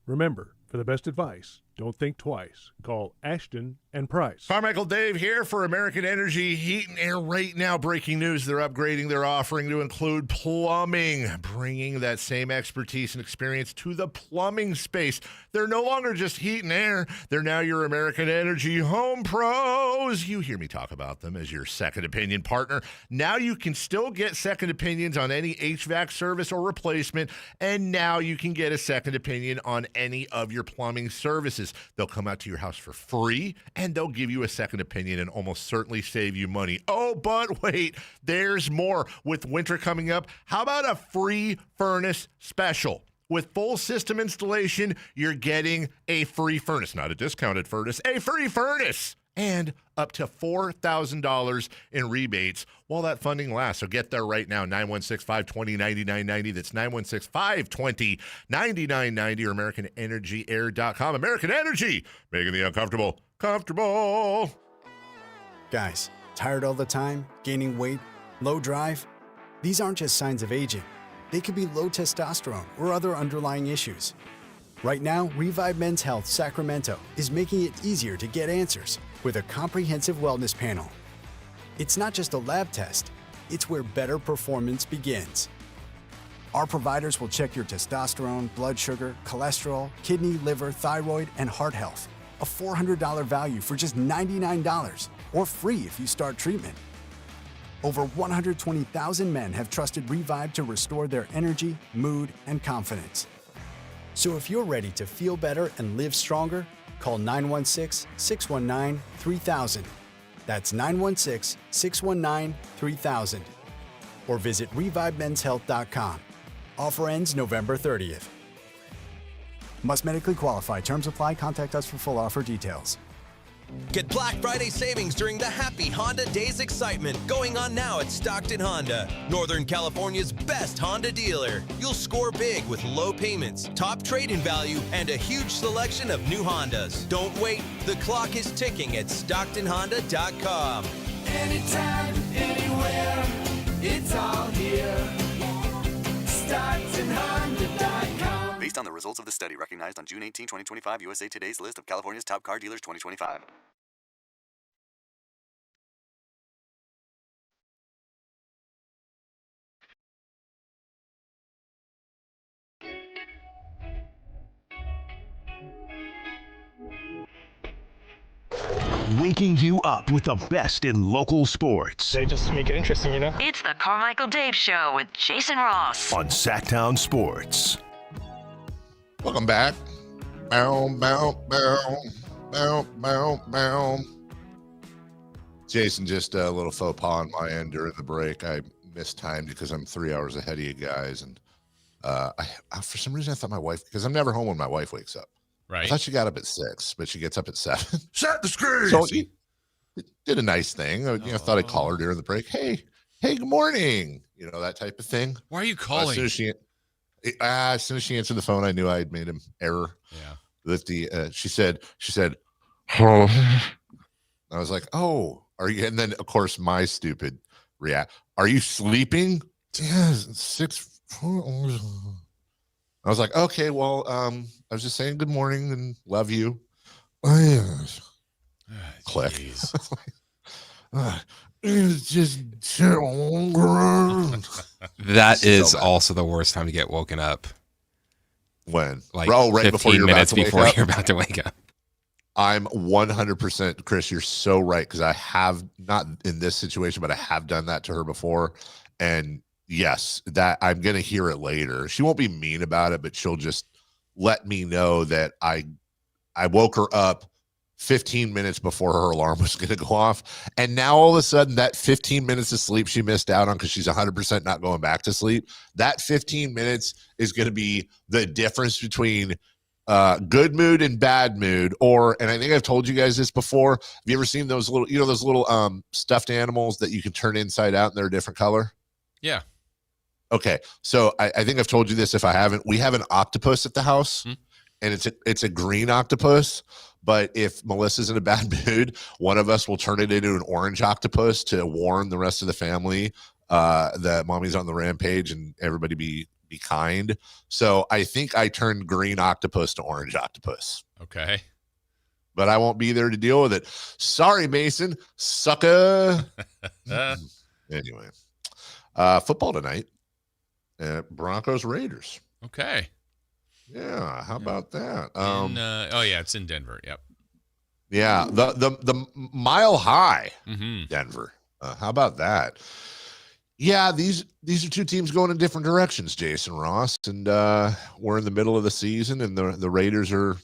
Remember, for the best advice, don't think twice. Call Ashton and Price. Carmichael Dave here for American Energy Heat and Air. Right now, breaking news, they're upgrading their offering to include plumbing, bringing that same expertise and experience to the plumbing space. They're no longer just heat and air. They're now your American Energy Home Pros. You hear me talk about them as your second opinion partner. Now you can still get second opinions on any HVAC service or replacement, and now you can get a second opinion on any of your plumbing services. They'll come out to your house for free, and they'll give you a second opinion and almost certainly save you money. Oh, but wait, there's more. With winter coming up, how about a free furnace special? With full system installation, you're getting a free furnace, not a discounted furnace, a free furnace, and up to $4,000 in rebates while that funding lasts. So get there right now, 916-520-9990. That's 916-520-9990 or AmericanEnergyAir.com. American Energy, making the uncomfortable comfortable. Guys, tired all the time, gaining weight, low drive? These aren't just signs of aging. They could be low testosterone or other underlying issues. Right now, Revive Men's Health Sacramento is making it easier to get answers with a comprehensive wellness panel. It's not just a lab test, it's where better performance begins. Our providers will check your testosterone, blood sugar, cholesterol, kidney, liver, thyroid, and heart health. A $400 value for just $99, or free if you start treatment. Over 120,000 men have trusted Revive to restore their energy, mood, and confidence. So if you're ready to feel better and live stronger, Call 916-619-3000. That's 916-619-3000. Or visit ReviveMen'sHealth.com. Offer ends November 30th. Must medically qualify. Terms apply. Contact us for full offer details. Get Black Friday savings during the Happy Honda Days excitement going on now at Stockton Honda, Northern California's best Honda dealer. You'll score big with low payments, top trade-in value, and a huge selection of new Hondas. Don't wait. The clock is ticking at StocktonHonda.com. Anytime, anywhere, it's all here. StocktonHonda.com. Based on the results of the study recognized on June 18, 2025, USA Today's list of California's top car dealers 2025. Waking you up with the best in local sports. They just make it interesting, you know? It's the Carmichael Dave Show with Jason Ross. On Sactown Sports. Welcome back. Bow, bow, bow, bow, bow, bow. Jason, just a little faux pas on my end during the break. I mistimed because I'm 3 hours ahead of you guys. And I for some reason, I thought my wife, because I'm never home when my wife wakes up. Right. I thought she got up at 6, but she gets up at 7. Set the screen. So he did a nice thing. I thought I'd call her during the break. Hey, good morning. You know, that type of thing. Why are you calling? As soon as she answered the phone, I knew I had made an error. Yeah. With the she said, oh. I was like, oh, are you? And then of course my stupid react. Are you sleeping? Yes, 6. I was like, okay, well, I was just saying good morning and love you. Oh, yes. Click. It's just that is also the worst time to get woken up. When? Like right 15 before you're minutes about to before wake up? you're about to wake up. I'm 100%, Chris, you're so right, because I have, not in this situation, but I have done that to her before. And yes, that I'm going to hear it later. She won't be mean about it, but she'll just let me know that I woke her up 15 minutes before her alarm was going to go off. And now all of a sudden that 15 minutes of sleep she missed out on because she's 100% not going back to sleep, that 15 minutes is going to be the difference between good mood and bad mood. And I think I've told you guys this before. Have you ever seen those little, stuffed animals that you can turn inside out and they're a different color? Yeah. Okay. So I think I've told you this. If I haven't, we have an octopus at the house and it's a green octopus. But if Melissa's in a bad mood, one of us will turn it into an orange octopus to warn the rest of the family that mommy's on the rampage and everybody be kind. So I think I turned green octopus to orange octopus. Okay. But I won't be there to deal with it. Sorry, Mason. Sucker. Anyway. Football tonight. Broncos Raiders. Okay. Yeah, how about that? It's in Denver. Yep. Yeah, the Mile High Mm-hmm. Denver. How about that? Yeah, these are two teams going in different directions, Jason Ross, and we're in the middle of the season, and the Raiders are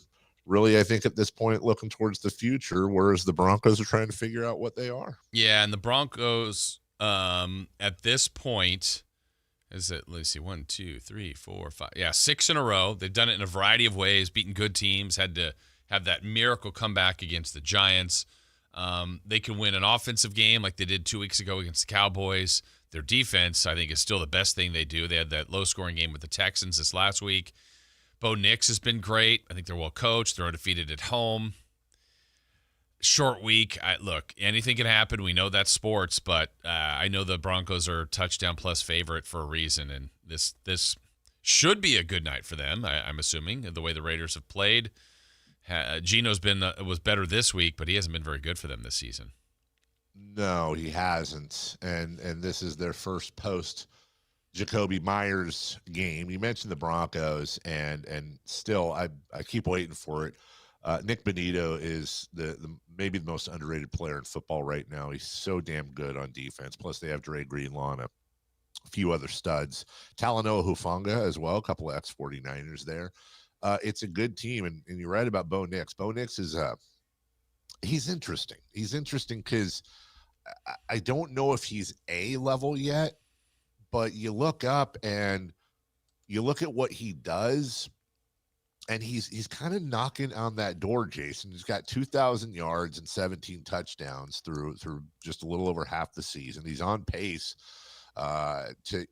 really, I think, at this point looking towards the future, whereas the Broncos are trying to figure out what they are. Yeah, and the Broncos at this point. Is it, let's see, 1, 2, 3, 4, 5. Yeah, 6 in a row. They've done it in a variety of ways, beaten good teams, had to have that miracle comeback against the Giants. They can win an offensive game like they did 2 weeks ago against the Cowboys. Their defense, I think, is still the best thing they do. They had that low-scoring game with the Texans this last week. Bo Nix has been great. I think they're well coached. They're undefeated at home. Short week. Look, anything can happen. We know that's sports, but I know the Broncos are touchdown plus favorite for a reason, and this should be a good night for them. I'm assuming the way the Raiders have played. Geno's was better this week, but he hasn't been very good for them this season. No, he hasn't, and this is their first post Jacoby Myers game. You mentioned the Broncos, and still I keep waiting for it. Nick Benito is the maybe the most underrated player in football right now. He's so damn good on defense. Plus, they have Dre Greenlaw and a few other studs. Talanoa Hufanga as well, a couple of ex-49ers there. it's a good team. And you're right about Bo Nix. Bo Nix is he's interesting. He's interesting because I don't know if he's A level yet, but you look up and you look at what he does, and he's kind of knocking on that door, Jason. He's got 2,000 yards and 17 touchdowns through just a little over half the season. He's on pace to,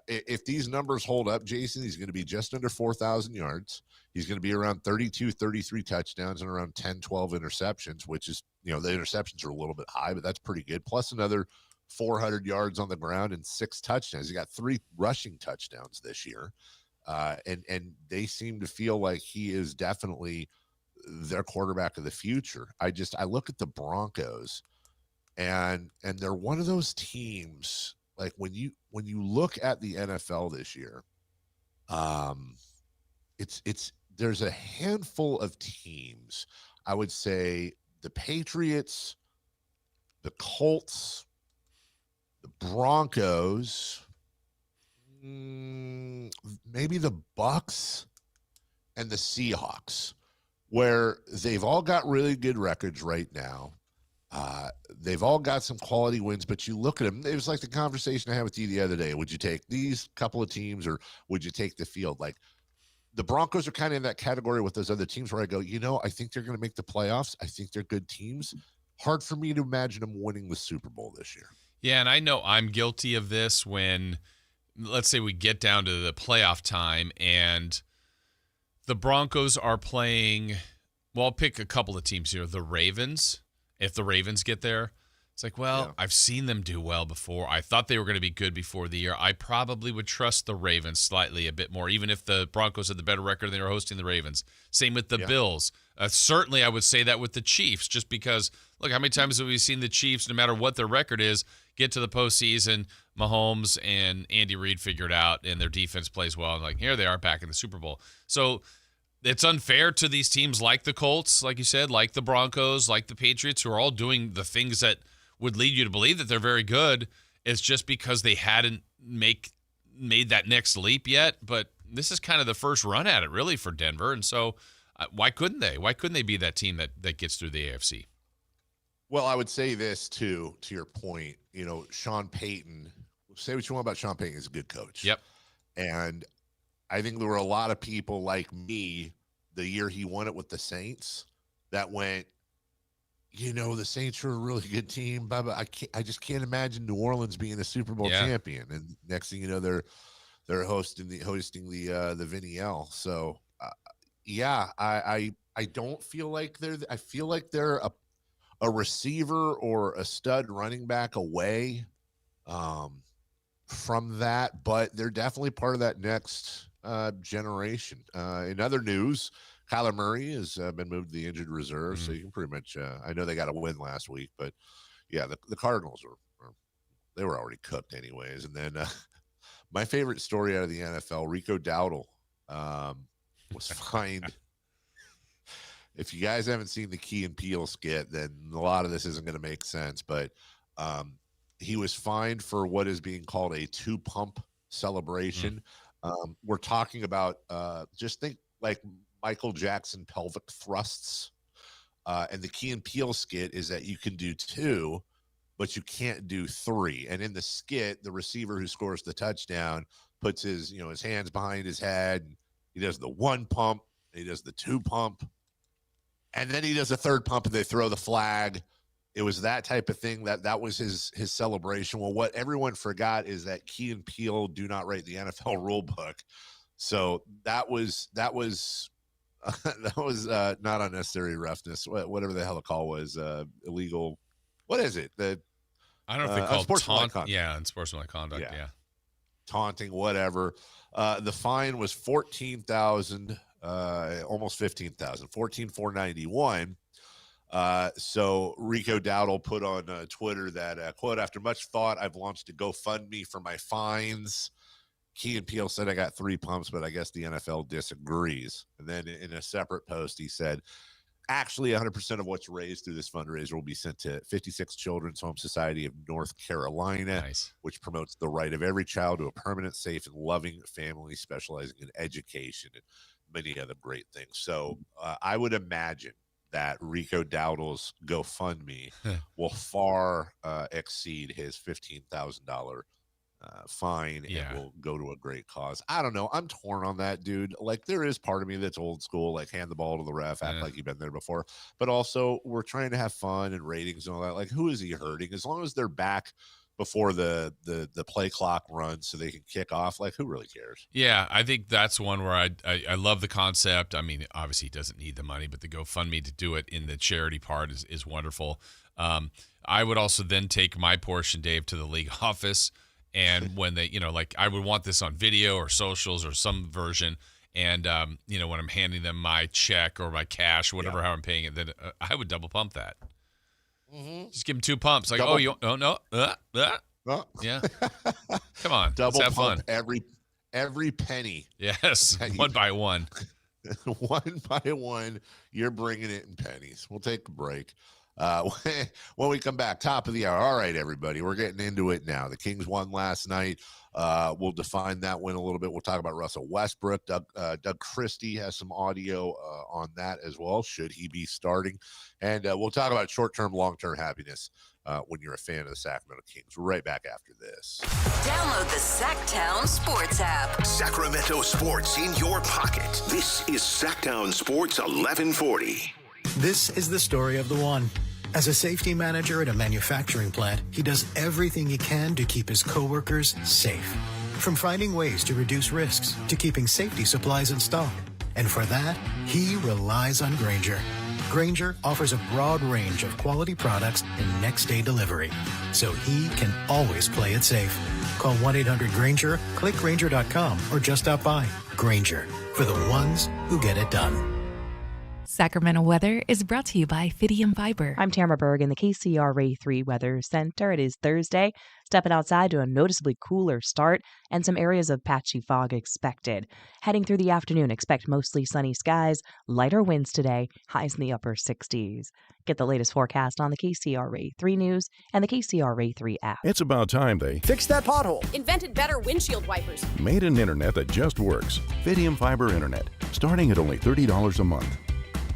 if these numbers hold up, Jason, he's going to be just under 4,000 yards. He's going to be around 32, 33 touchdowns and around 10, 12 interceptions, which is, the interceptions are a little bit high, but that's pretty good. Plus another 400 yards on the ground and 6 touchdowns. He got 3 rushing touchdowns this year. And they seem to feel like he is definitely their quarterback of the future. I look at the Broncos and they're one of those teams, like when you look at the NFL this year, there's a handful of teams. I would say the Patriots, the Colts, the Broncos, maybe the Bucks, and the Seahawks, where they've all got really good records right now. They've all got some quality wins, but you look at them, it was like the conversation I had with you the other day. Would you take these couple of teams or would you take the field? Like, the Broncos are kind of in that category with those other teams where I go, I think they're going to make the playoffs. I think they're good teams. Hard for me to imagine them winning the Super Bowl this year. Yeah, and I know I'm guilty of this when, let's say we get down to the playoff time and the Broncos are playing, well, I'll pick a couple of teams here. The Ravens, if the Ravens get there, it's like, well, I've seen them do well before. I thought they were going to be good before the year. I probably would trust the Ravens slightly a bit more, even if the Broncos had the better record and they were hosting the Ravens. Same with the Bills. Certainly I would say that with the Chiefs, just because, look, how many times have we seen the Chiefs, no matter what their record is, get to the postseason, Mahomes and Andy Reid figure it out, and their defense plays well, and like, here they are back in the Super Bowl. So it's unfair to these teams like the Colts, like you said, like the Broncos, like the Patriots, who are all doing the things that would lead you to believe that they're very good. It's just because they hadn't made that next leap yet. But this is kind of the first run at it, really, for Denver. And so why couldn't they? Why couldn't they be that team that gets through the AFC? Well, I would say this, too, to your point. Sean Payton, say what you want about Sean Payton, he's a good coach. Yep. And I think there were a lot of people like me the year he won it with the Saints that went, the Saints are a really good team. But I just can't imagine New Orleans being a Super Bowl champion. And next thing you know, they're hosting the Vinny L. So I don't feel like I feel like they're a receiver or a stud running back away from that, but they're definitely part of that next generation. In other news, Kyler Murray has been moved to the injured reserve, so you can pretty much I know they got a win last week, but the Cardinals they were already cooked anyways. And then my favorite story out of the NFL, Rico Dowdle was fined. If you guys haven't seen the Key and Peele skit, then a lot of this isn't going to make sense, but he was fined for what is being called a 2-pump celebration. We're talking about just think like Michael Jackson pelvic thrusts. And the Key and Peele skit is that you can do 2, but you can't do 3. And in the skit, the receiver who scores the touchdown puts his hands behind his head. And he does the 1 pump, and he does the 2 pump, and then he does a 3rd pump, and they throw the flag. It was that type of thing that was his celebration. Well, what everyone forgot is that Key and Peele do not write the NFL rule book. So that was not unnecessary roughness. Whatever the hell the call was, illegal. What is it? I don't know if they call it taunt. Yeah, unsportsmanlike conduct. Yeah. Taunting, whatever. The fine was $14,000, almost $15,000, $14,491. So Rico Dowdle put on Twitter that, quote, after much thought, I've launched a GoFundMe for my fines. Key and Peele said I got 3 pumps, but I guess the NFL disagrees. And then in a separate post, he said, actually 100% of what's raised through this fundraiser will be sent to 56 Children's Home Society of North Carolina, which promotes the right of every child to a permanent, safe, and loving family specializing in education and many other great things. So I would imagine that Rico Dowdle's GoFundMe will far exceed his $15,000 fine and will go to a great cause. I don't know. I'm torn on that, dude. Like, there is part of me that's old school, like hand the ball to the ref, act like you've been there before. But also, we're trying to have fun and ratings and all that. Like, who is he hurting? As long as they're back before the play clock runs so they can kick off, like, who really cares? Yeah, I think that's one where I love the concept. I mean, obviously he doesn't need the money, but the GoFundMe to do it in the charity part is wonderful. I would also then take my portion, Dave, to the league office. And when they, like, I would want this on video or socials or some version. And, when I'm handing them my check or my cash, whatever, how I'm paying it, then I would double pump that. Mm-hmm. Just give them 2 pumps. Like, no. Yeah. Come on. Double let's have pump fun. Every penny. Yes. One by one. One by one. You're bringing it in pennies. We'll take a break. When we come back, top of the hour. All right, everybody, we're getting into it now. The Kings won last night. We'll define that win a little bit. We'll talk about Russell Westbrook. Doug Christie has some audio on that as well, should he be starting. And we'll talk about short-term, long-term happiness when you're a fan of the Sacramento Kings. We're right back after this. Download the Sactown Sports app. Sacramento sports in your pocket. This is Sactown Sports 1140. This is the story of the one. As a safety manager at a manufacturing plant, he does everything he can to keep his coworkers safe. From finding ways to reduce risks to keeping safety supplies in stock. And for that, he relies on Grainger. Grainger offers a broad range of quality products and next-day delivery, so he can always play it safe. Call 1-800-GRAINGER, click Grainger.com, or just stop by. Grainger, for the ones who get it done. Sacramento weather is brought to you by Fidium Fiber. I'm Tamara Berg in the KCRA 3 Weather Center. It is Thursday. Stepping outside to a noticeably cooler start and some areas of patchy fog expected. Heading through the afternoon, expect mostly sunny skies, lighter winds today, highs in the upper 60s. Get the latest forecast on the KCRA 3 News and the KCRA 3 app. It's about time they fixed that pothole. Invented better windshield wipers. Made an internet that just works. Fidium Fiber Internet, starting at only $30 a month.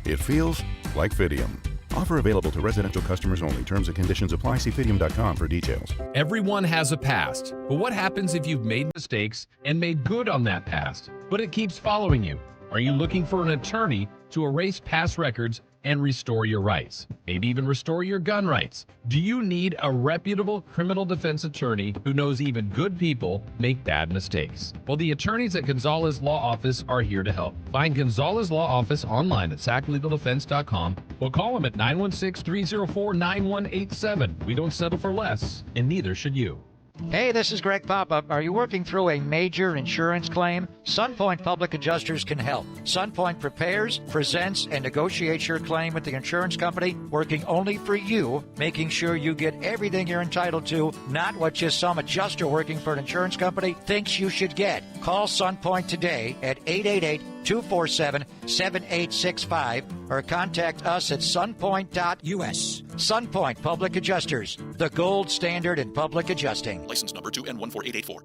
It feels like Fidium. Offer available to residential customers only. Terms and conditions apply. See Fidium.com for details. Everyone has a past, but what happens if you've made mistakes and made good on that past, but it keeps following you? Are you looking for an attorney to erase past records and restore your rights? Maybe even restore your gun rights? Do you need a reputable criminal defense attorney who knows even good people make bad mistakes? Well, the attorneys at Gonzalez Law Office are here to help. Find Gonzalez Law Office online at saclegaldefense.com or call them at 916-304-9187. We don't settle for less, and neither should you. Hey, this is Greg Papa. Are you working through a major insurance claim? Sunpoint Public Adjusters can help. Sunpoint prepares, presents, and negotiates your claim with the insurance company, working only for you, making sure you get everything you're entitled to, not what just some adjuster working for an insurance company thinks you should get. Call Sunpoint today at 888-247-7865 or contact us at sunpoint.us. Sunpoint Public Adjusters, the gold standard in public adjusting. License number 2N14884.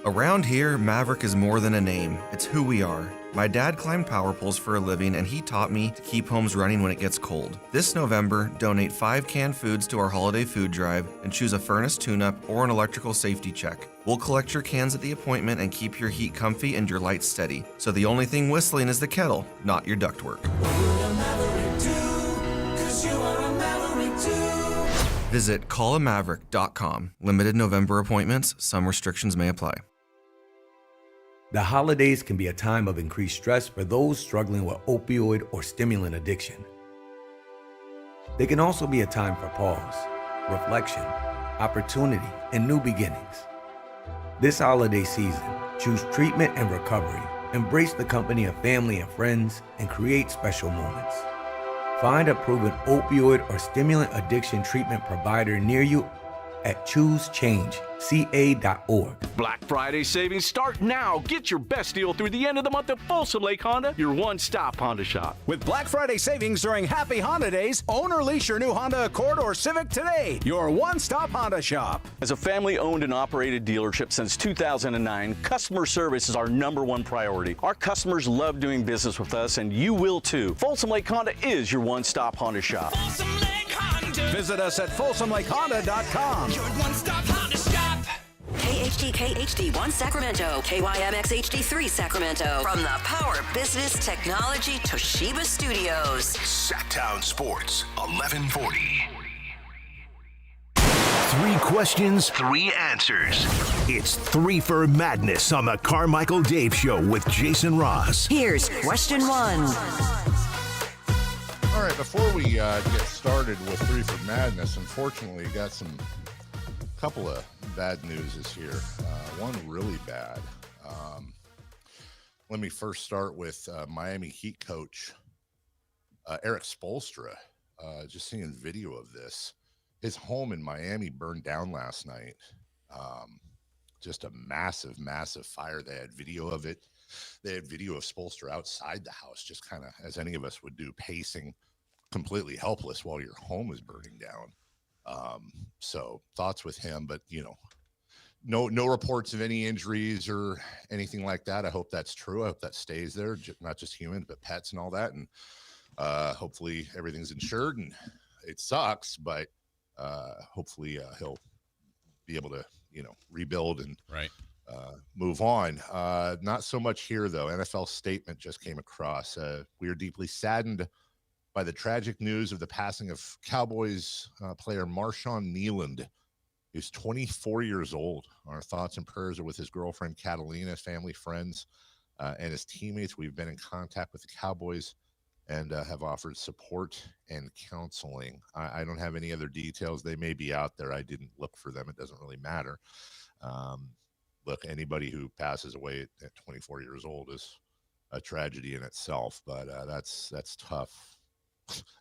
Around here, Maverick is more than a name. It's who we are. My dad climbed power poles for a living, and he taught me to keep homes running when it gets cold. This November, donate 5 canned foods to our holiday food drive and choose a furnace tune-up or an electrical safety check. We'll collect your cans at the appointment and keep your heat comfy and your lights steady. So the only thing whistling is the kettle, not your ductwork. Visit callamaverick.com. Limited November appointments. Some restrictions may apply. The holidays can be a time of increased stress for those struggling with opioid or stimulant addiction. They can also be a time for pause, reflection, opportunity, and new beginnings. This holiday season, choose treatment and recovery. Embrace the company of family and friends and create special moments. Find a proven opioid or stimulant addiction treatment provider near you at choosechangeca.org. Black Friday savings start now. Get your best deal through the end of the month at Folsom Lake Honda, your one-stop Honda shop. With Black Friday savings during Happy Honda Days, own or lease your new Honda Accord or Civic today. Your one-stop Honda shop. As a family-owned and operated dealership since 2009, customer service is our #1 priority. Our customers love doing business with us, and you will too. Folsom Lake Honda is your one-stop Honda shop. Folsom Lake Honda. Visit us at folsomlakehonda.com. Your one-stop Honda shop. KHTK HD1 Sacramento, KYMX HD3 Sacramento. From the Power Business Technology Toshiba Studios. Sactown Sports 1140. 3 questions, 3 answers. It's 3 for Madness on the Carmichael Dave Show with Jason Ross. Here's question 1. All right, before we get started with 3 for Madness, unfortunately, got some couple of bad news is here. One really bad. Let me first start with Miami Heat coach Eric Spoelstra. Just seeing video of this. His home in Miami burned down last night. Just a massive, massive fire. They had video of it. They had video of Spoelstra outside the house, just kind of as any of us would do, pacing, completely helpless while your home is burning down. So thoughts with him, but no reports of any injuries or anything like that. I hope that's true. I hope that stays there, not just humans, but pets and all that. And hopefully everything's insured, and it sucks, but hopefully he'll be able to, rebuild and move on. Not so much here though. NFL statement just came across. We are deeply saddened by the tragic news of the passing of Cowboys player Marshawn Kneeland, who's 24 years old. Our thoughts and prayers are with his girlfriend, Catalina, family, friends, and his teammates. We've been in contact with the Cowboys and have offered support and counseling. I don't have any other details. They may be out there. I didn't look for them. It doesn't really matter. Look, anybody who passes away at 24 years old is a tragedy in itself, but that's tough.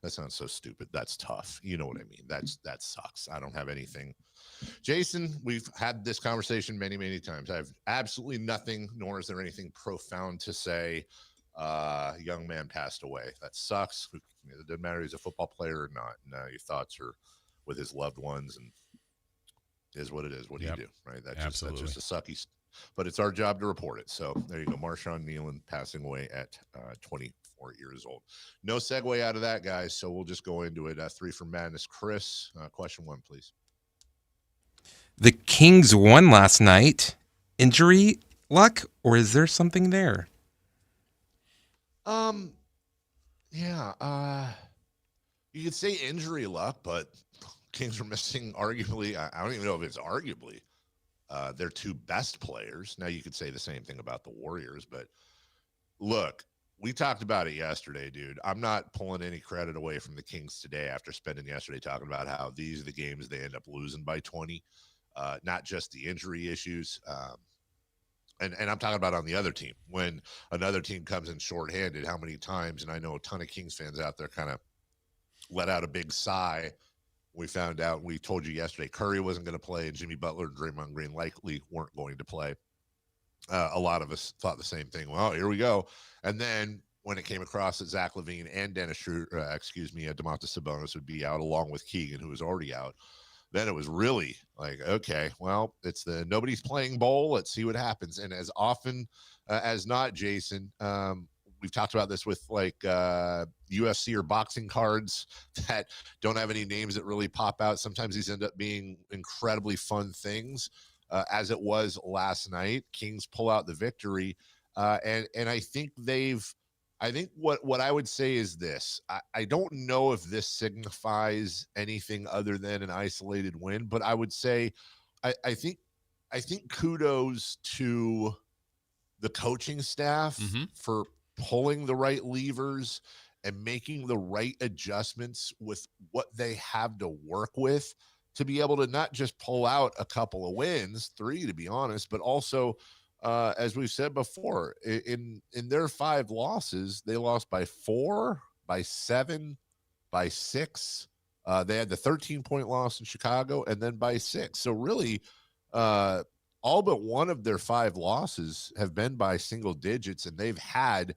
That sounds so stupid. That's tough. You know what I mean? That sucks. I don't have anything. Jason, we've had this conversation many, many times. I have absolutely nothing, nor is there anything profound to say. Young man passed away. That sucks. It doesn't matter if he's a football player or not. No, your thoughts are with his loved ones, and it is what it is. What do you do, right? That's just a sucky. But it's our job to report it. So there you go. Marshawn Kneeland passing away at 24 years old. No segue out of that, guys. So we'll just go into it. 3 for Madness. Chris, question 1, please. The Kings won last night. Injury luck, or is there something there? Yeah. You could say injury luck, but Kings are missing arguably. I don't even know if it's arguably. Their 2 best players. Now, you could say the same thing about the Warriors, but look, we talked about it yesterday, dude. I'm not pulling any credit away from the Kings today after spending yesterday talking about how these are the games they end up losing by 20, not just the injury issues. And I'm talking about on the other team. When another team comes in shorthanded, how many times, and I know a ton of Kings fans out there kind of let out a big sigh. We found out, we told you yesterday, Curry wasn't going to play, and Jimmy Butler and Draymond Green likely weren't going to play. A lot of us thought the same thing. Well, here we go. And then when it came across that Zach LaVine and Domantas Sabonis would be out along with Keegan, who was already out, then it was really like, okay, well, it's the nobody's playing bowl. Let's see what happens. And as often as not, Jason, we've talked about this with like UFC or boxing cards that don't have any names that really pop out. Sometimes these end up being incredibly fun things, as it was last night. Kings pull out the victory. And I think what I would say is this. I don't know if this signifies anything other than an isolated win, but I would say I think kudos to the coaching staff for pulling the right levers and making the right adjustments with what they have to work with to be able to not just pull out a couple of wins, 3 to be honest, but also, as we've said before, in their 5 losses, they lost by 4, by 7, by 6, They had the 13-point loss in Chicago and then by 6. So really, all but one of their 5 losses have been by single digits, and they've had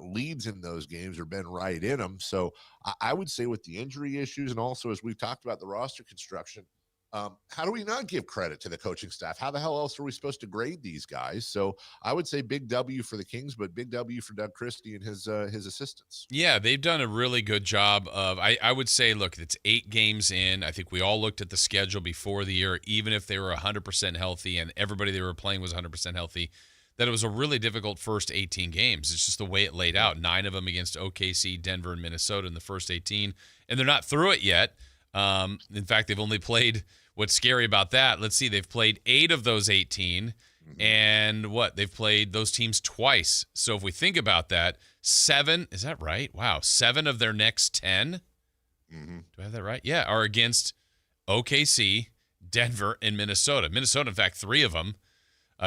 leads in those games or been right in them. So I would say with the injury issues and also as we've talked about the roster construction, how do we not give credit to the coaching staff? How the hell else are we supposed to grade these guys? So I would say big W for the Kings, but big W for Doug Christie and his assistants. Yeah, they've done a really good job of, I would say, look, it's 8 games in. I think we all looked at the schedule before the year, even if they were 100% healthy and everybody they were playing was 100% healthy, that it was a really difficult first 18 games. It's just the way it laid out. 9 of them against OKC, Denver, and Minnesota in the first 18. And they're not through it yet. In fact, they've only played, what's scary about that, let's see, they've played 8 of those 18. And they've played those teams twice. So if we think about that, 7, is that right? Wow, 7 of their next 10, do I have that right? Yeah, are against OKC, Denver, and Minnesota. Minnesota, in fact, 3 of them.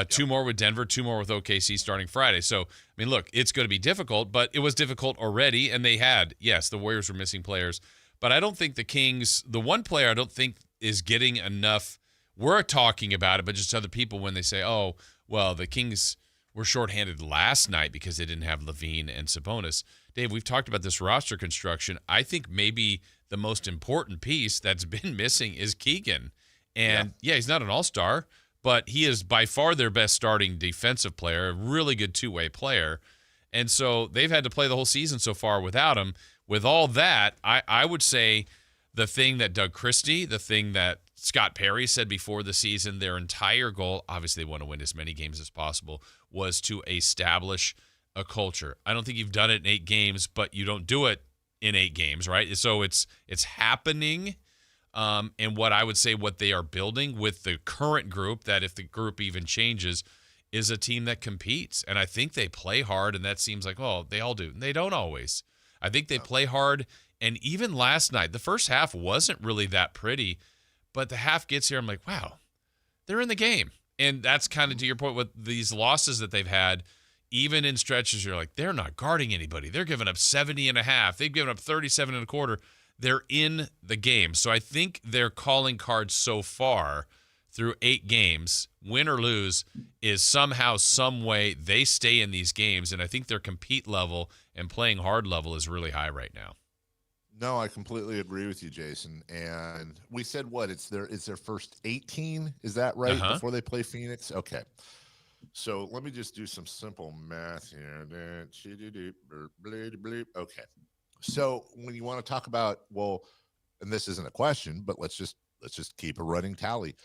2 more with Denver, 2 more with OKC starting Friday. So, I mean, look, it's going to be difficult, but it was difficult already, and they had, yes, the Warriors were missing players. But I don't think the Kings, the one player I don't think is getting enough, we're talking about it, but just other people when they say, oh, well, the Kings were shorthanded last night because they didn't have Levine and Sabonis. Dave, we've talked about this roster construction. I think maybe the most important piece that's been missing is Keegan. And, yeah he's not an all-star, but he is by far their best starting defensive player, a really good two-way player. And so they've had to play the whole season so far without him. With all that, I would say the thing that Doug Christie, the thing that Scott Perry said before the season, their entire goal, obviously they want to win as many games as possible, was to establish a culture. I don't think you've done it in 8 games, but you don't do it in 8 games, right? So it's happening. And what I would say what they are building with the current group, that if the group even changes, is a team that competes. And I think they play hard, and that seems like, oh, they all do. And they don't always. I think they play hard. And even last night, the first half wasn't really that pretty, but the half gets here, I'm like, wow, they're in the game. And that's kind of to your point with these losses that they've had, even in stretches, you're like, they're not guarding anybody. They're giving up 70.5. They've given up 37.25. They're in the game. So I think their calling card so far through 8 games, win or lose, is somehow, some way they stay in these games. And I think their compete level and playing hard level is really high right now. No, I completely agree with you, Jason. And we said it's their first 18, is that right? Before they play Phoenix? Okay. So let me just do some simple math here. Okay. So when you want to talk about, well, and this isn't a question, but let's just keep a running tally.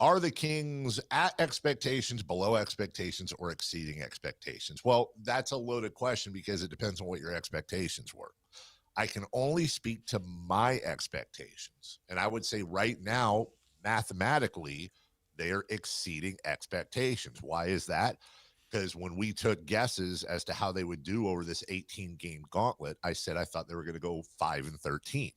Are the Kings at expectations, below expectations, or exceeding expectations? Well, that's a loaded question because it depends on what your expectations were. I can only speak to my expectations. And I would say right now, mathematically, they are exceeding expectations. Why is that? Because when we took guesses as to how they would do over this 18-game gauntlet, I said I thought they were going to go 5-13.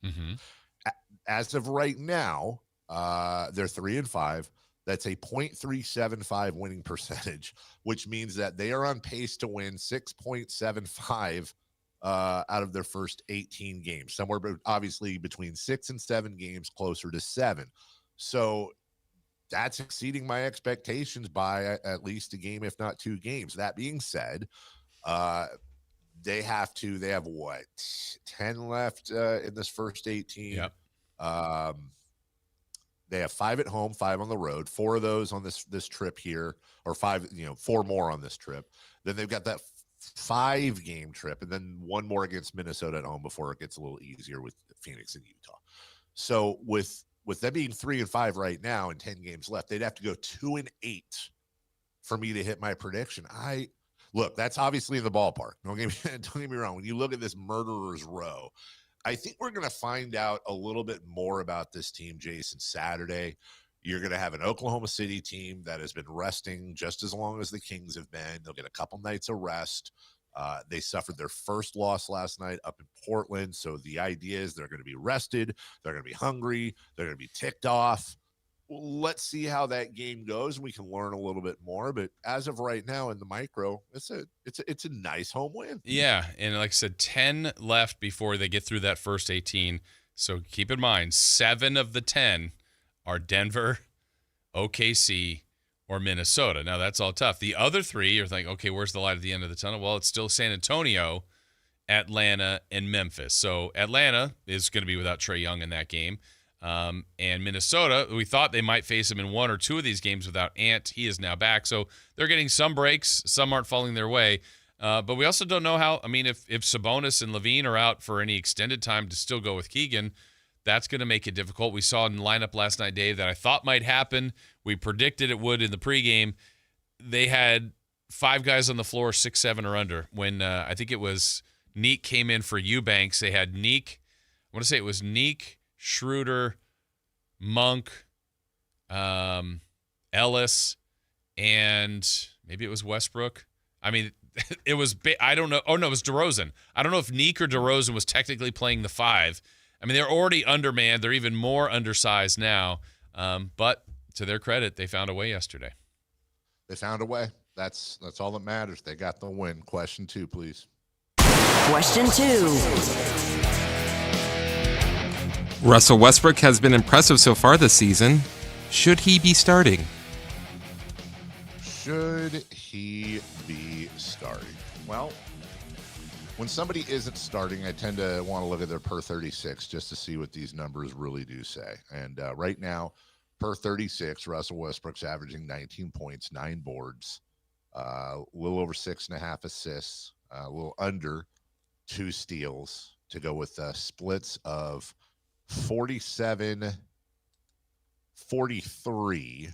As of right now, they're 3-5. That's a .375 winning percentage, which means that they are on pace to win 6.75 out of their first 18 games, somewhere obviously between 6 and 7 games, closer to 7. So that's exceeding my expectations by at least a game, if not 2 games. That being said, they have what, 10 left in this first 18. Yep. They have 5 at home, 5 on the road, 4 of those on this trip here, or 5, 4 more on this trip. Then they've got that 5-game trip, and then 1 more against Minnesota at home before it gets a little easier with Phoenix and Utah. So with them being 3-5 right now and 10 games left, they'd have to go 2-8 for me to hit my prediction. Look, that's obviously in the ballpark. Don't get me wrong. When you look at this murderer's row, I think we're going to find out a little bit more about this team, Jason, Saturday. You're going to have an Oklahoma City team that has been resting just as long as the Kings have been. They'll get a couple nights of rest. They suffered their first loss last night up in Portland. So the idea is they're going to be rested. They're going to be hungry. They're going to be ticked off. Let's see how that game goes. We can learn a little bit more. But as of right now in the micro, it's a nice home win. Yeah. And like I said, 10 left before they get through that first 18. So keep in mind, 7 of the 10 are Denver, OKC, or Minnesota. Now, that's all tough. The other 3, you're thinking, okay, where's the light at the end of the tunnel? Well, it's still San Antonio, Atlanta, and Memphis. So Atlanta is going to be without Trae Young in that game. And Minnesota, we thought they might face him in 1 or 2 of these games without Ant. He is now back. So they're getting some breaks. Some aren't falling their way. But we also don't know how, if Sabonis and Levine are out for any extended time to still go with Keegan, that's going to make it difficult. We saw in the lineup last night, Dave, that I thought might happen. We predicted it would in the pregame. They had 5 guys on the floor, 6'7" or under. When I think it was Neek came in for Eubanks, they had Neek. I want to say it was Neek, Schroeder, Monk, Ellis, and maybe it was Westbrook. It was I don't know. Oh, no, it was DeRozan. I don't know if Neek or DeRozan was technically playing the 5. They're already undermanned. They're even more undersized now. But to their credit, they found a way yesterday. They found a way. That's all that matters. They got the win. Question 2, please. Question 2. Russell Westbrook has been impressive so far this season. Should he be starting? Should he be starting? Well, when somebody isn't starting, I tend to want to look at their per 36 just to see what these numbers really do say. And right now, per 36, Russell Westbrook's averaging 19 points, 9 boards, a little over 6.5 assists, a little under 2 steals to go with splits of 47, 43,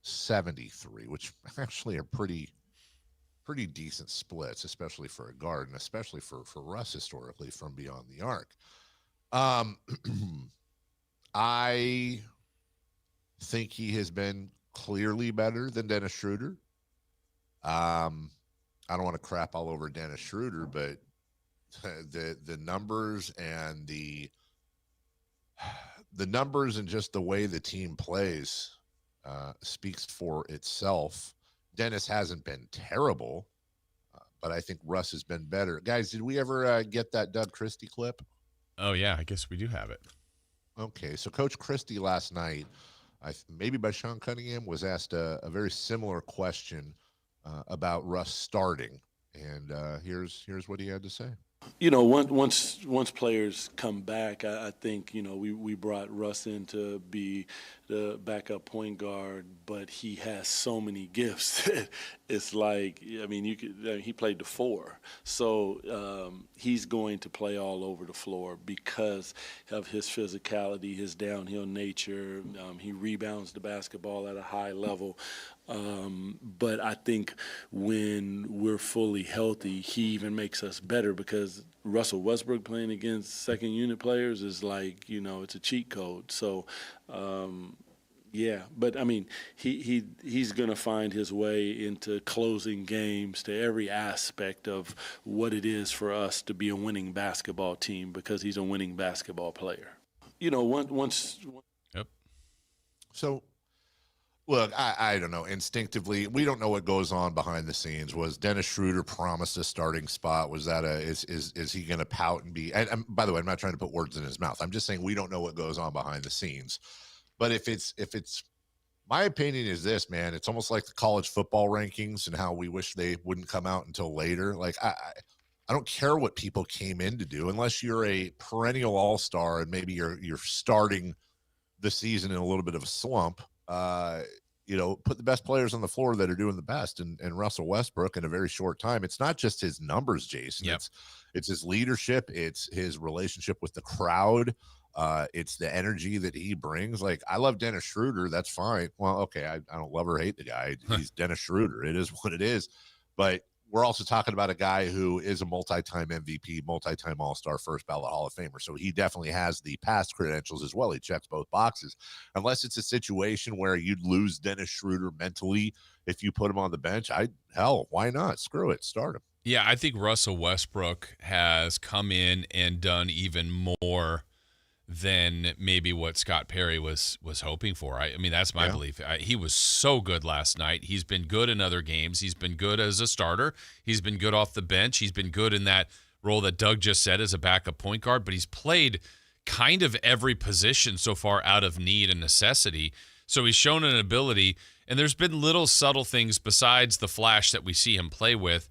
73, which actually are pretty decent splits, especially for a guard and especially for Russ historically from beyond the arc. I think he has been clearly better than Dennis Schroeder. I don't want to crap all over Dennis Schroeder, but the numbers and the numbers and just the way the team plays speaks for itself. Dennis hasn't been terrible, but I think Russ has been better. Guys, did we ever get that Doug Christie clip? Oh, yeah, I guess we do have it. Okay, so Coach Christie last night, maybe by Sean Cunningham, was asked a very similar question about Russ starting, and here's what he had to say. Once players come back, I think we brought Russ in to be the backup point guard, but he has so many gifts. It's like he played the 4, so he's going to play all over the floor because of his physicality, his downhill nature. He rebounds the basketball at a high level. But I think when we're fully healthy, he even makes us better because Russell Westbrook playing against second unit players is like, it's a cheat code. So, but he's going to find his way into closing games to every aspect of what it is for us to be a winning basketball team because he's a winning basketball player. Yep. So, look, I don't know. Instinctively, we don't know what goes on behind the scenes. Was Dennis Schroeder promised a starting spot? Was that is he going to pout and be? And by the way, I'm not trying to put words in his mouth. I'm just saying we don't know what goes on behind the scenes. But if it's my opinion is this, man, it's almost like the college football rankings and how we wish they wouldn't come out until later. Like I don't care what people came in to do unless you're a perennial all-star and maybe you're starting the season in a little bit of a slump. Put the best players on the floor that are doing the best, and Russell Westbrook in a very short time. It's not just his numbers, Jason. Yep. It's his leadership. It's his relationship with the crowd. It's the energy that he brings. Like, I love Dennis Schroeder. That's fine. Well, okay. I don't love or hate the guy. He's Dennis Schroeder. It is what it is. But we're also talking about a guy who is a multi-time MVP, multi-time All-Star, first ballot Hall of Famer. So he definitely has the past credentials as well. He checks both boxes. Unless it's a situation where you'd lose Dennis Schroeder mentally if you put him on the bench, why not? Screw it. Start him. Yeah, I think Russell Westbrook has come in and done even more than maybe what Scott Perry was hoping for. I mean, that's my belief. He was so good last night. He's been good in other games. He's been good as a starter. He's been good off the bench. He's been good in that role that Doug just said as a backup point guard, but he's played kind of every position so far out of need and necessity. So he's shown an ability, and there's been little subtle things besides the flash that we see him play with.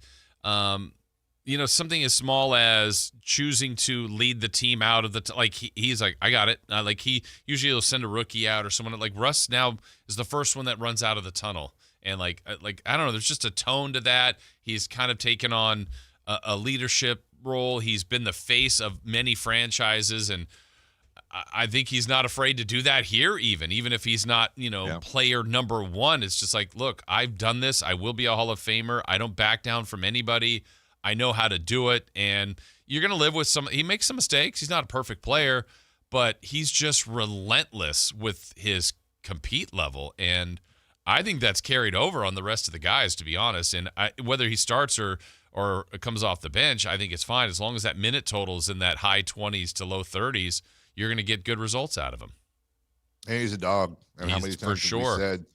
Something as small as choosing to lead the team out of the he's like, I got it. He usually will send a rookie out or someone. Like Russ now is the first one that runs out of the tunnel, and I don't know. There's just a tone to that. He's kind of taken on a leadership role. He's been the face of many franchises, and I think he's not afraid to do that here. Even if he's not, player number one, it's just like, look, I've done this. I will be a Hall of Famer. I don't back down from anybody. I know how to do it, and you're going to live with he makes some mistakes. He's not a perfect player, but he's just relentless with his compete level, and I think that's carried over on the rest of the guys, to be honest. And whether he starts or comes off the bench, I think it's fine. As long as that minute total is in that high 20s to low 30s, you're going to get good results out of him. And he's a dog. And how many times have we said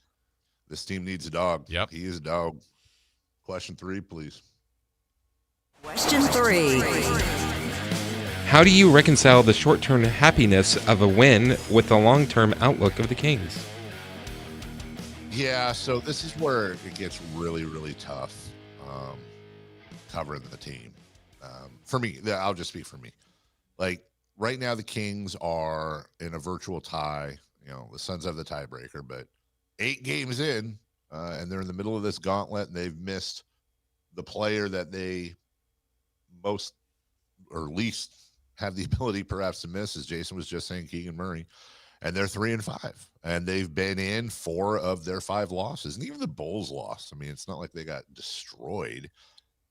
this team needs a dog? Yep. He is a dog. Question 3, please. Question 3. How do you reconcile the short-term happiness of a win with the long-term outlook of the Kings? Yeah, so this is where it gets really, really tough covering the team. For me, I'll just speak for me. Like, right now, the Kings are in a virtual tie. The Suns have the tiebreaker, but 8 games in, and they're in the middle of this gauntlet, and they've missed the player that they most or least have the ability perhaps to miss, as Jason was just saying, Keegan Murray. And they're 3-5, and they've been in 4 of their 5 losses, and even the Bulls lost. I mean, it's not like they got destroyed,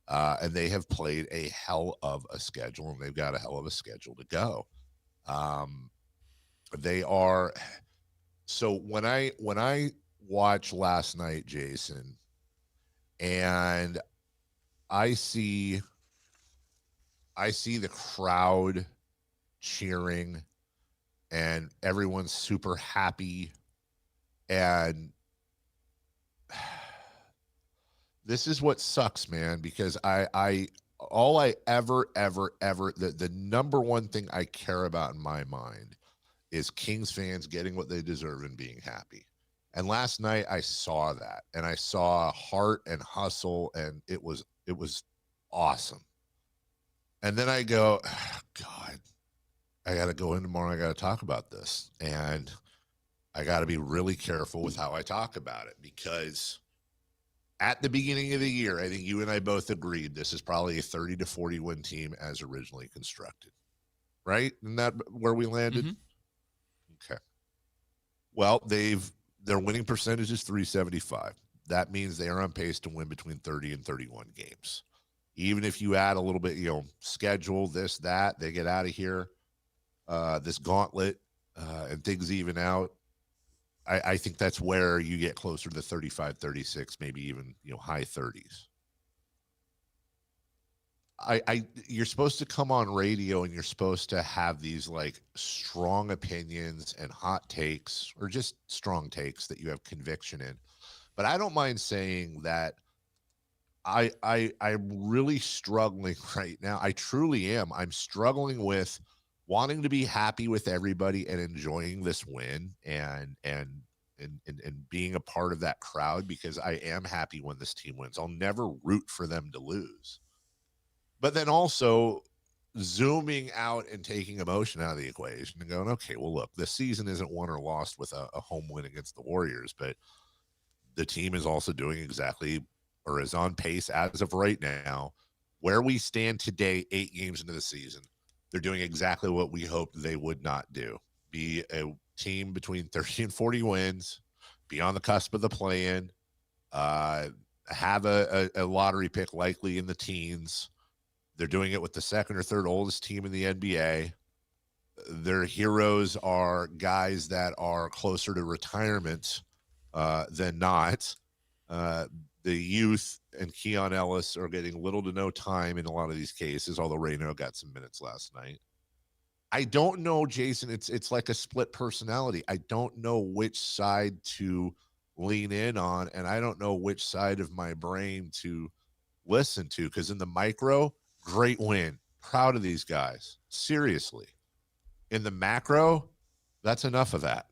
and they have played a hell of a schedule, and they've got a hell of a schedule to go. They are. So when I watched last night, Jason, and I see the crowd cheering, and everyone's super happy. And this is what sucks, man, because the number one thing I care about in my mind is Kings fans getting what they deserve and being happy. And last night I saw that, and I saw heart and hustle, and it was awesome. And then I go, God, I got to go in tomorrow. I got to talk about this. And I got to be really careful with how I talk about it, because at the beginning of the year, I think you and I both agreed this is probably a 30 to 40 win team as originally constructed, right? Isn't that where we landed? Mm-hmm. Okay. Well, their winning percentage is .375. That means they are on pace to win between 30 and 31 games. Even if you add a little bit, schedule, this, that, they get out of here, this gauntlet, and things even out. I think that's where you get closer to 35, 36, maybe even, high 30s. You're supposed to come on radio and you're supposed to have these strong opinions and hot takes, or just strong takes that you have conviction in. But I don't mind saying that I'm really struggling right now. I truly am. I'm struggling with wanting to be happy with everybody and enjoying this win and being a part of that crowd, because I am happy when this team wins. I'll never root for them to lose. But then also zooming out and taking emotion out of the equation and going, okay, well, look, this season isn't won or lost with a home win against the Warriors, but the team is also doing exactly, or is on pace as of right now, where we stand today, 8 games into the season. They're doing exactly what we hoped they would not do. Be a team between 30 and 40 wins, be on the cusp of the play-in, have a lottery pick likely in the teens. They're doing it with the second or third oldest team in the NBA. Their heroes are guys that are closer to retirement than not. The youth and Keon Ellis are getting little to no time in a lot of these cases, although Reyno got some minutes last night. I don't know, Jason. It's like a split personality. I don't know which side to lean in on, and I don't know which side of my brain to listen to, because in the micro, great win. Proud of these guys. Seriously. in the macro, that's enough of that.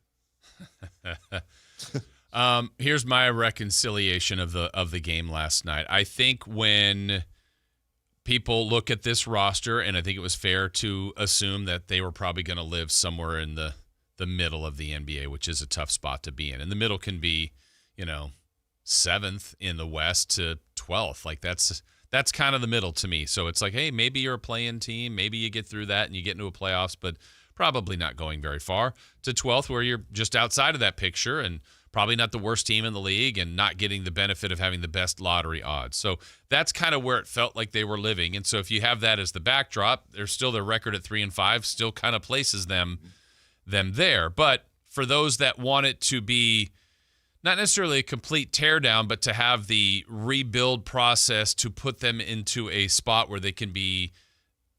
Here's my reconciliation of the game last night. I think when people look at this roster, and I think it was fair to assume that they were probably going to live somewhere in the middle of the NBA, which is a tough spot to be in. And the middle can be, 7th in the West to 12th. Like that's kind of the middle to me. So it's like, hey, maybe you're a play-in team. Maybe you get through that and you get into a playoffs, but probably not going very far. To 12th, where you're just outside of that picture and probably not the worst team in the league and not getting the benefit of having the best lottery odds. So that's kind of where it felt like they were living. And so if you have that as the backdrop, there's still their record at 3-5 still kind of places them there. But for those that want it to be not necessarily a complete teardown, but to have the rebuild process to put them into a spot where they can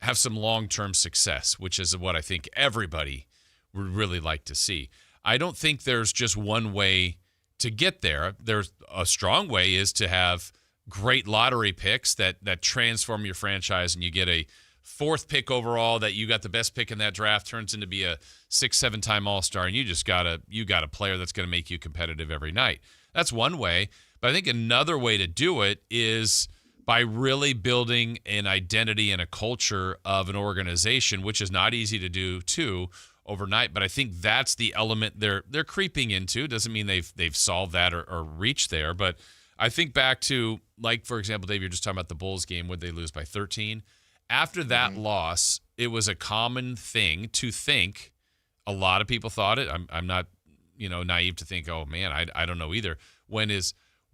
have some long-term success, which is what I think everybody would really like to see. I don't think there's just one way to get there. There's a strong way is to have great lottery picks that transform your franchise, and you get a 4th pick overall that you got the best pick in that draft, turns into be a 6-7 time All-Star, and you got a player that's going to make you competitive every night. That's one way. But I think another way to do it is by really building an identity and a culture of an organization, which is not easy to do too overnight. But I think that's the element they're creeping into. Doesn't mean they've solved that or reached there. But I think back to, like, for example, Dave, you're just talking about the Bulls game where they lose by 13. After that loss, it was a common thing to think. A lot of people thought it. I'm not, naive to think, oh man, I don't know either. When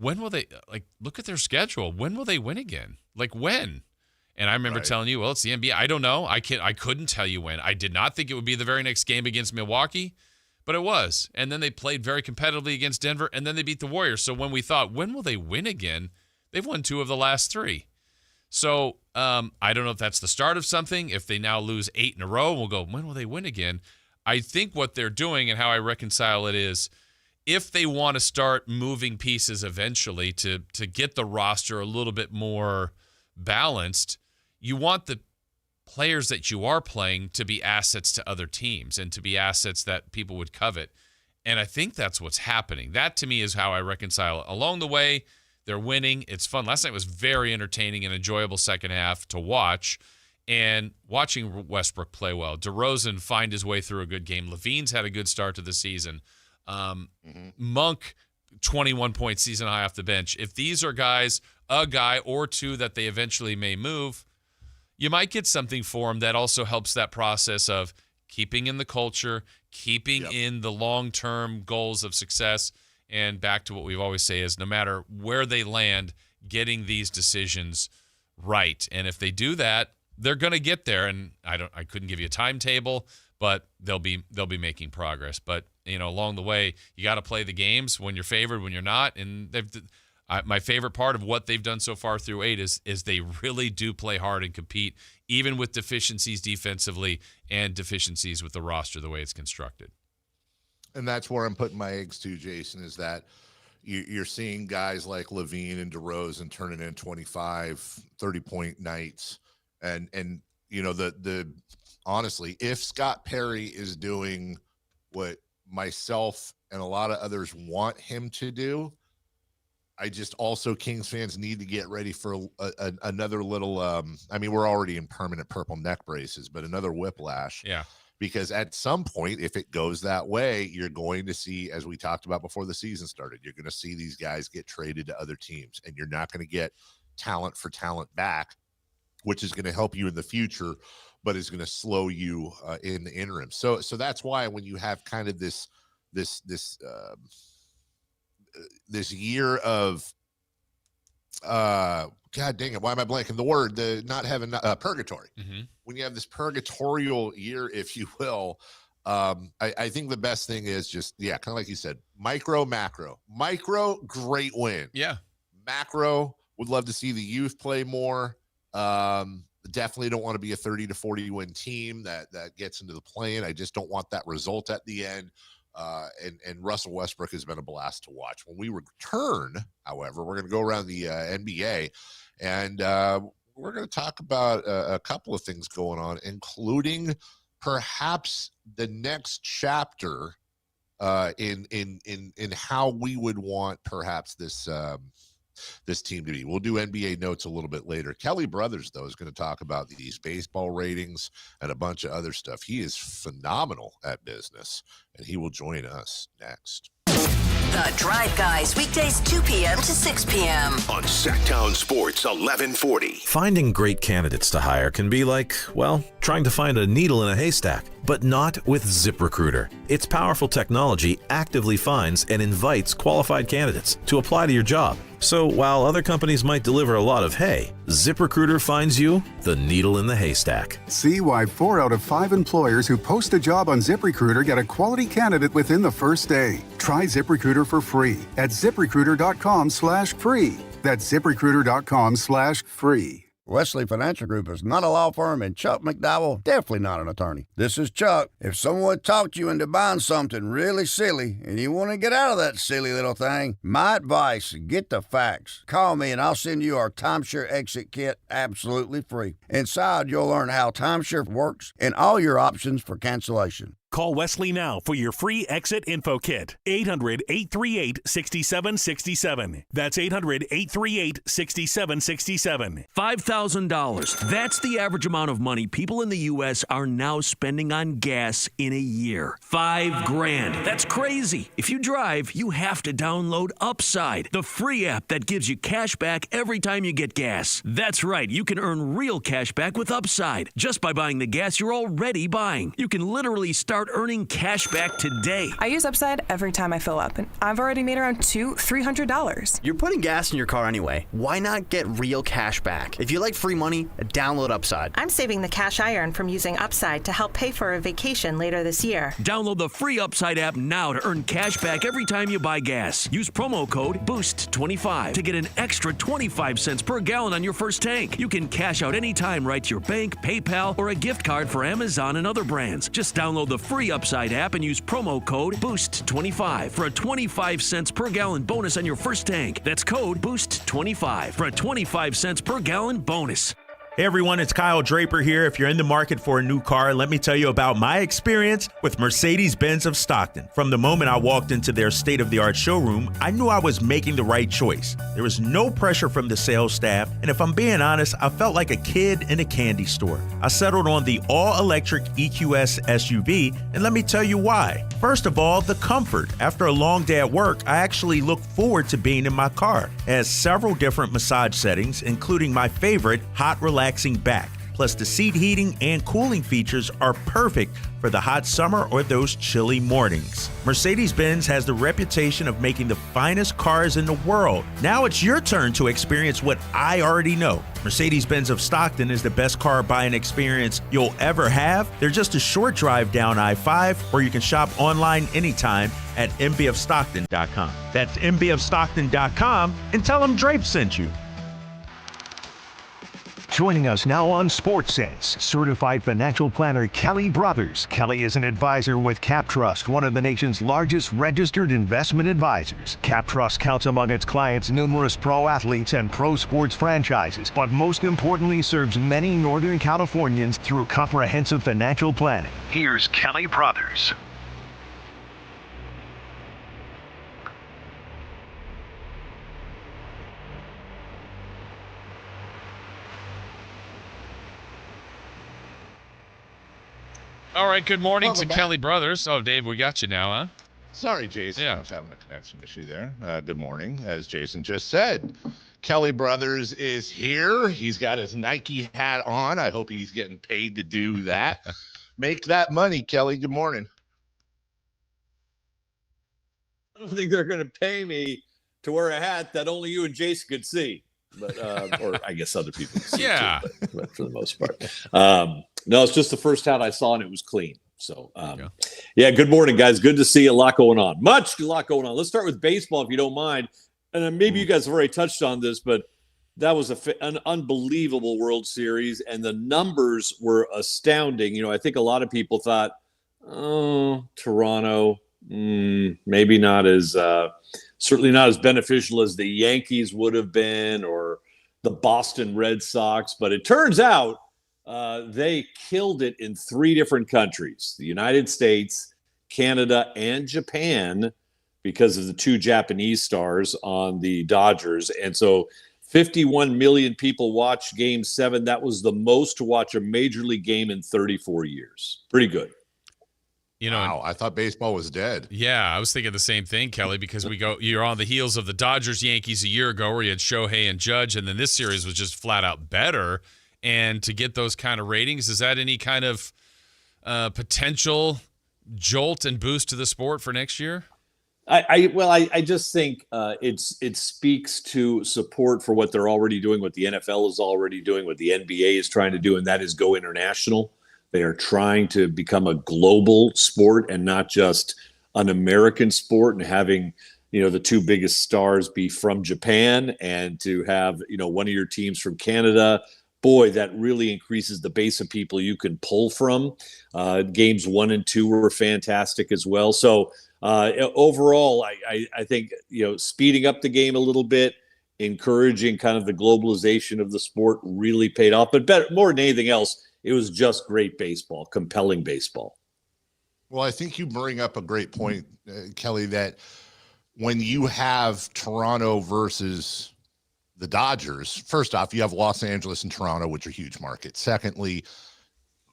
will they, like, look at their schedule? When will they win again? Like, when? And I remember telling you, well, it's the NBA. I don't know. I couldn't tell you when. I did not think it would be the very next game against Milwaukee, but it was. And then they played very competitively against Denver, and then they beat the Warriors. So when we thought, when will they win again? They've won 2 of the last 3. So I don't know if that's the start of something. If they now lose 8 in a row, we'll go, when will they win again? I think what they're doing and how I reconcile it is, if they want to start moving pieces eventually to get the roster a little bit more balanced, you want the players that you are playing to be assets to other teams and to be assets that people would covet. And I think that's what's happening. That, to me, is how I reconcile it. Along the way, they're winning. It's fun. Last night was very entertaining and enjoyable second half to watch. And watching Westbrook play well, DeRozan find his way through a good game. Levine's had a good start to the season. Monk, 21-point season high off the bench. If these are guys, a guy or 2 that they eventually may move, you might get something for them that also helps that process of keeping in the culture, keeping in the long-term goals of success. And back to what we've always say is, no matter where they land, getting these decisions right. And if they do that, they're going to get there. And I couldn't give you a timetable, but they'll be making progress. But along the way, you got to play the games when you're favored, when you're not. And my favorite part of what they've done so far through 8 is they really do play hard and compete, even with deficiencies defensively and deficiencies with the roster the way it's constructed. And that's where I'm putting my eggs too, Jason, is that you're seeing guys like Levine and DeRozan turning in 25, 30-point nights. And the honestly, if Scott Perry is doing what myself and a lot of others want him to do, I just also, Kings fans need to get ready for another little, we're already in permanent purple neck braces, but another whiplash. Yeah. Because at some point, if it goes that way, you're going to see, as we talked about before the season started, you're going to see these guys get traded to other teams, and you're not going to get talent for talent back, which is going to help you in the future, but is going to slow you in the interim. So that's why when you have kind of this year of God dang it, why am I blanking the word? The not having purgatory. When you have this purgatorial year, if you will, I think the best thing is just, kind of like you said, micro, macro. Micro, great win. Yeah. Macro, would love to see the youth play more. Definitely don't want to be a 30 to 40 win team that gets into the play-in. I just don't want that result at the end. And Russell Westbrook has been a blast to watch. When we return, however, we're going to go around the NBA, and we're going to talk about a couple of things going on, including perhaps the next chapter in how we would want perhaps this team to be. We'll do NBA notes a little bit later. Kelly Brothers, though, is going to talk about these baseball ratings and a bunch of other stuff. He is phenomenal at business, and he will join us next. The Drive Guys, weekdays 2 p.m. to 6 p.m. on Sactown Sports 1140. Finding great candidates to hire can be like, well, trying to find a needle in a haystack, but not with ZipRecruiter. Its powerful technology actively finds and invites qualified candidates to apply to your job. So while other companies might deliver a lot of hay, ZipRecruiter finds you the needle in the haystack. See why 4 out of 5 employers who post a job on ZipRecruiter get a quality candidate within the first day. Try ZipRecruiter for free at ZipRecruiter.com/free. That's ZipRecruiter.com/free. Wesley Financial Group is not a law firm, and Chuck McDowell definitely not an attorney. This is Chuck. If someone talked you into buying something really silly and you want to get out of that silly little thing, my advice, get the facts. Call me and I'll send you our timeshare exit kit absolutely free. Inside, you'll learn how timeshare works and all your options for cancellation. Call Wesley now for your free exit info kit. 800-838-6767. That's 800-838-6767. $5,000. That's the average amount of money people in the U.S. are now spending on gas in a year. $5,000. That's crazy. If you drive, you have to download Upside, the free app that gives you cash back every time you get gas. That's right. You can earn real cash back with Upside just by buying the gas you're already buying. You can literally start earning cash back today. I use Upside every time I fill up, and I've already made around $200-$300. You're putting gas in your car anyway. Why not get real cash back? If you like free money, download Upside. I'm saving the cash I earn from using Upside to help pay for a vacation later this year. Download the free Upside app now to earn cash back every time you buy gas. Use promo code BOOST25 to get an extra 25 cents per gallon on your first tank. You can cash out anytime right to your bank, PayPal, or a gift card for Amazon and other brands. Just download the free Upside app and use promo code BOOST25 for a 25 cents per gallon bonus on your first tank. That's code BOOST25 for a 25 cents per gallon bonus. Hey everyone, it's Kyle Draper here. If you're in the market for a new car, let me tell you about my experience with Mercedes-Benz of Stockton. From the moment I walked into their state-of-the-art showroom, I knew I was making the right choice. There was no pressure from the sales staff, and if I'm being honest, I felt like a kid in a candy store. I settled on the all-electric EQS SUV, and let me tell you why. First of all, the comfort. After a long day at work, I actually look forward to being in my car. It has several different massage settings, including my favorite, hot relaxing back. Plus, the seat heating and cooling features are perfect for the hot summer or those chilly mornings. Mercedes-Benz has the reputation of making the finest cars in the world. Now it's your turn to experience what I already know. Mercedes-Benz of Stockton is the best car buying experience you'll ever have. They're just a short drive down I-5, or you can shop online anytime at mbfstockton.com. That's mbfstockton.com, and tell them Drape sent you. Joining us now on Sports Sense, certified financial planner Kelly Brothers. Kelly is an advisor with CapTrust, one of the nation's largest registered investment advisors. CapTrust counts among its clients numerous pro athletes and pro sports franchises, but most importantly serves many Northern Californians through comprehensive financial planning. Here's Kelly Brothers. All right, good morning to Kelly Brothers. Oh, Dave, we got you now, huh? Sorry, Jason. Yeah. I was having a connection issue there. Good morning. As Jason just said, Kelly Brothers is here. He's got his Nike hat on. I hope he's getting paid to do that. Make that money, Kelly. Good morning. I don't think they're going to pay me to wear a hat that only you and Jason could see. But or I guess other people can see yeah. too, but for the most part. No, it's just the first hat I saw and it was clean. So yeah, good morning, guys. Good to see a lot going on. A lot going on. Let's start with baseball if you don't mind. And then maybe you guys have already touched on this, but that was an unbelievable World Series, and the numbers were astounding. You know, I think a lot of people thought, oh, Toronto, maybe not as certainly not as beneficial as the Yankees would have been or the Boston Red Sox. But it turns out they killed it in 3 different countries: the United States, Canada, and Japan, because of the 2 Japanese stars on the Dodgers. And so 51 million people watched Game 7. That was the most to watch a major league game in 34 years. Pretty good. Wow, I thought baseball was dead. Yeah, I was thinking the same thing, Kelly, because you're on the heels of the Dodgers-Yankees a year ago where you had Shohei and Judge, and then this series was just flat out better. And to get those kind of ratings, is that any kind of potential jolt and boost to the sport for next year? I just think it speaks to support for what they're already doing, what the NFL is already doing, what the NBA is trying to do, and that is go international. They are trying to become a global sport and not just an American sport, and having, the 2 biggest stars be from Japan, and to have, one of your teams from Canada. Boy, that really increases the base of people you can pull from. Games 1 and 2 were fantastic as well. So overall, I think, speeding up the game a little bit, encouraging kind of the globalization of the sport really paid off. But more than anything else, it was just great baseball, compelling baseball. Well, I think you bring up a great point, Kelly, that when you have Toronto versus the Dodgers, first off, you have Los Angeles and Toronto, which are huge markets. Secondly,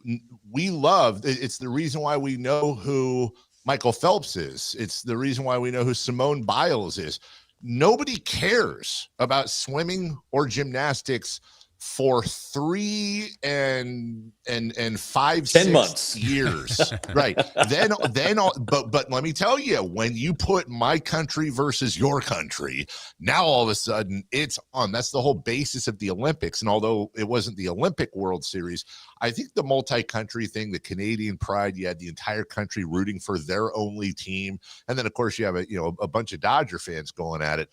it's the reason why we know who Michael Phelps is. It's the reason why we know who Simone Biles is. Nobody cares about swimming or gymnastics for 3 and 5, 10 6 months years. Right. But let me tell you, when you put my country versus your country, now all of a sudden it's on. That's the whole basis of the Olympics. And although it wasn't the Olympic World Series, I think the multi-country thing, the Canadian pride, you had the entire country rooting for their only team. And then of course you have a bunch of Dodger fans going at it.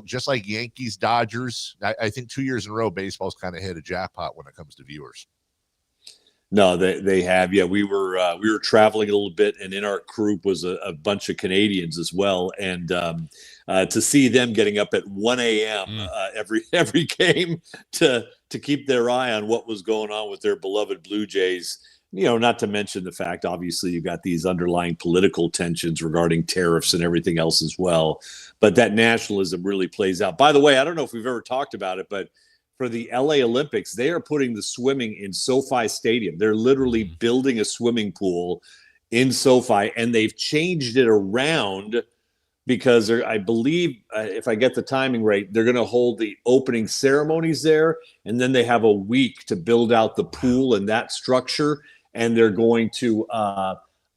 Just like Yankees, Dodgers, I think 2 years in a row, baseball's kind of hit a jackpot when it comes to viewers. No, they have. Yeah, we were traveling a little bit, and in our group was a bunch of Canadians as well. And to see them getting up at 1 a.m. Every game to keep their eye on what was going on with their beloved Blue Jays. Not to mention the fact, obviously, you got these underlying political tensions regarding tariffs and everything else as well. But that nationalism really plays out. By the way, I don't know if we've ever talked about it, but for the LA Olympics, they are putting the swimming in SoFi Stadium. They're literally building a swimming pool in SoFi, and they've changed it around because I believe, if I get the timing right, they're going to hold the opening ceremonies there, and then they have a week to build out the pool and that structure. And they're going to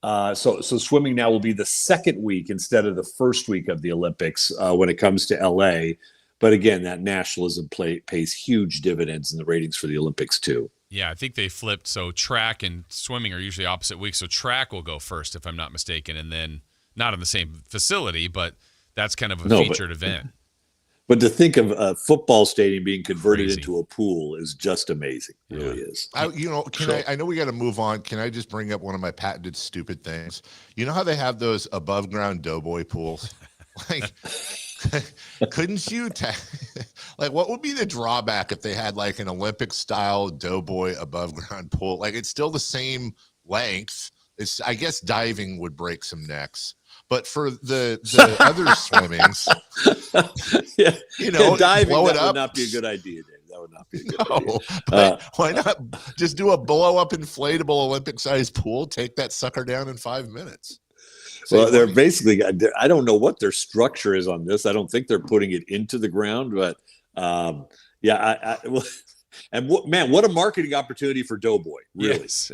so swimming now will be the second week instead of the first week of the Olympics when it comes to LA. But again, that nationalism pays huge dividends in the ratings for the Olympics too. Yeah, I think they flipped. So track and swimming are usually opposite weeks. So track will go first, if I'm not mistaken, and then not in the same facility, but that's kind of a featured event. But to think of a football stadium being converted into a pool is just amazing. It really is. I know we got to move on. Can I just bring up one of my patented stupid things? You know how they have those above ground doughboy pools? Like, couldn't you like, what would be the drawback if they had like an Olympic style doughboy above ground pool? Like, it's still the same length. I guess diving would break some necks. But for the other swimmings, diving, blow it that up. would not be a good idea, Dave. That would not be a good idea. But why not just do a blow-up inflatable Olympic-sized pool? Take that sucker down in 5 minutes. Well, they're basically, I don't know what their structure is on this. I don't think they're putting it into the ground, but what a marketing opportunity for Doughboy, really. Yes.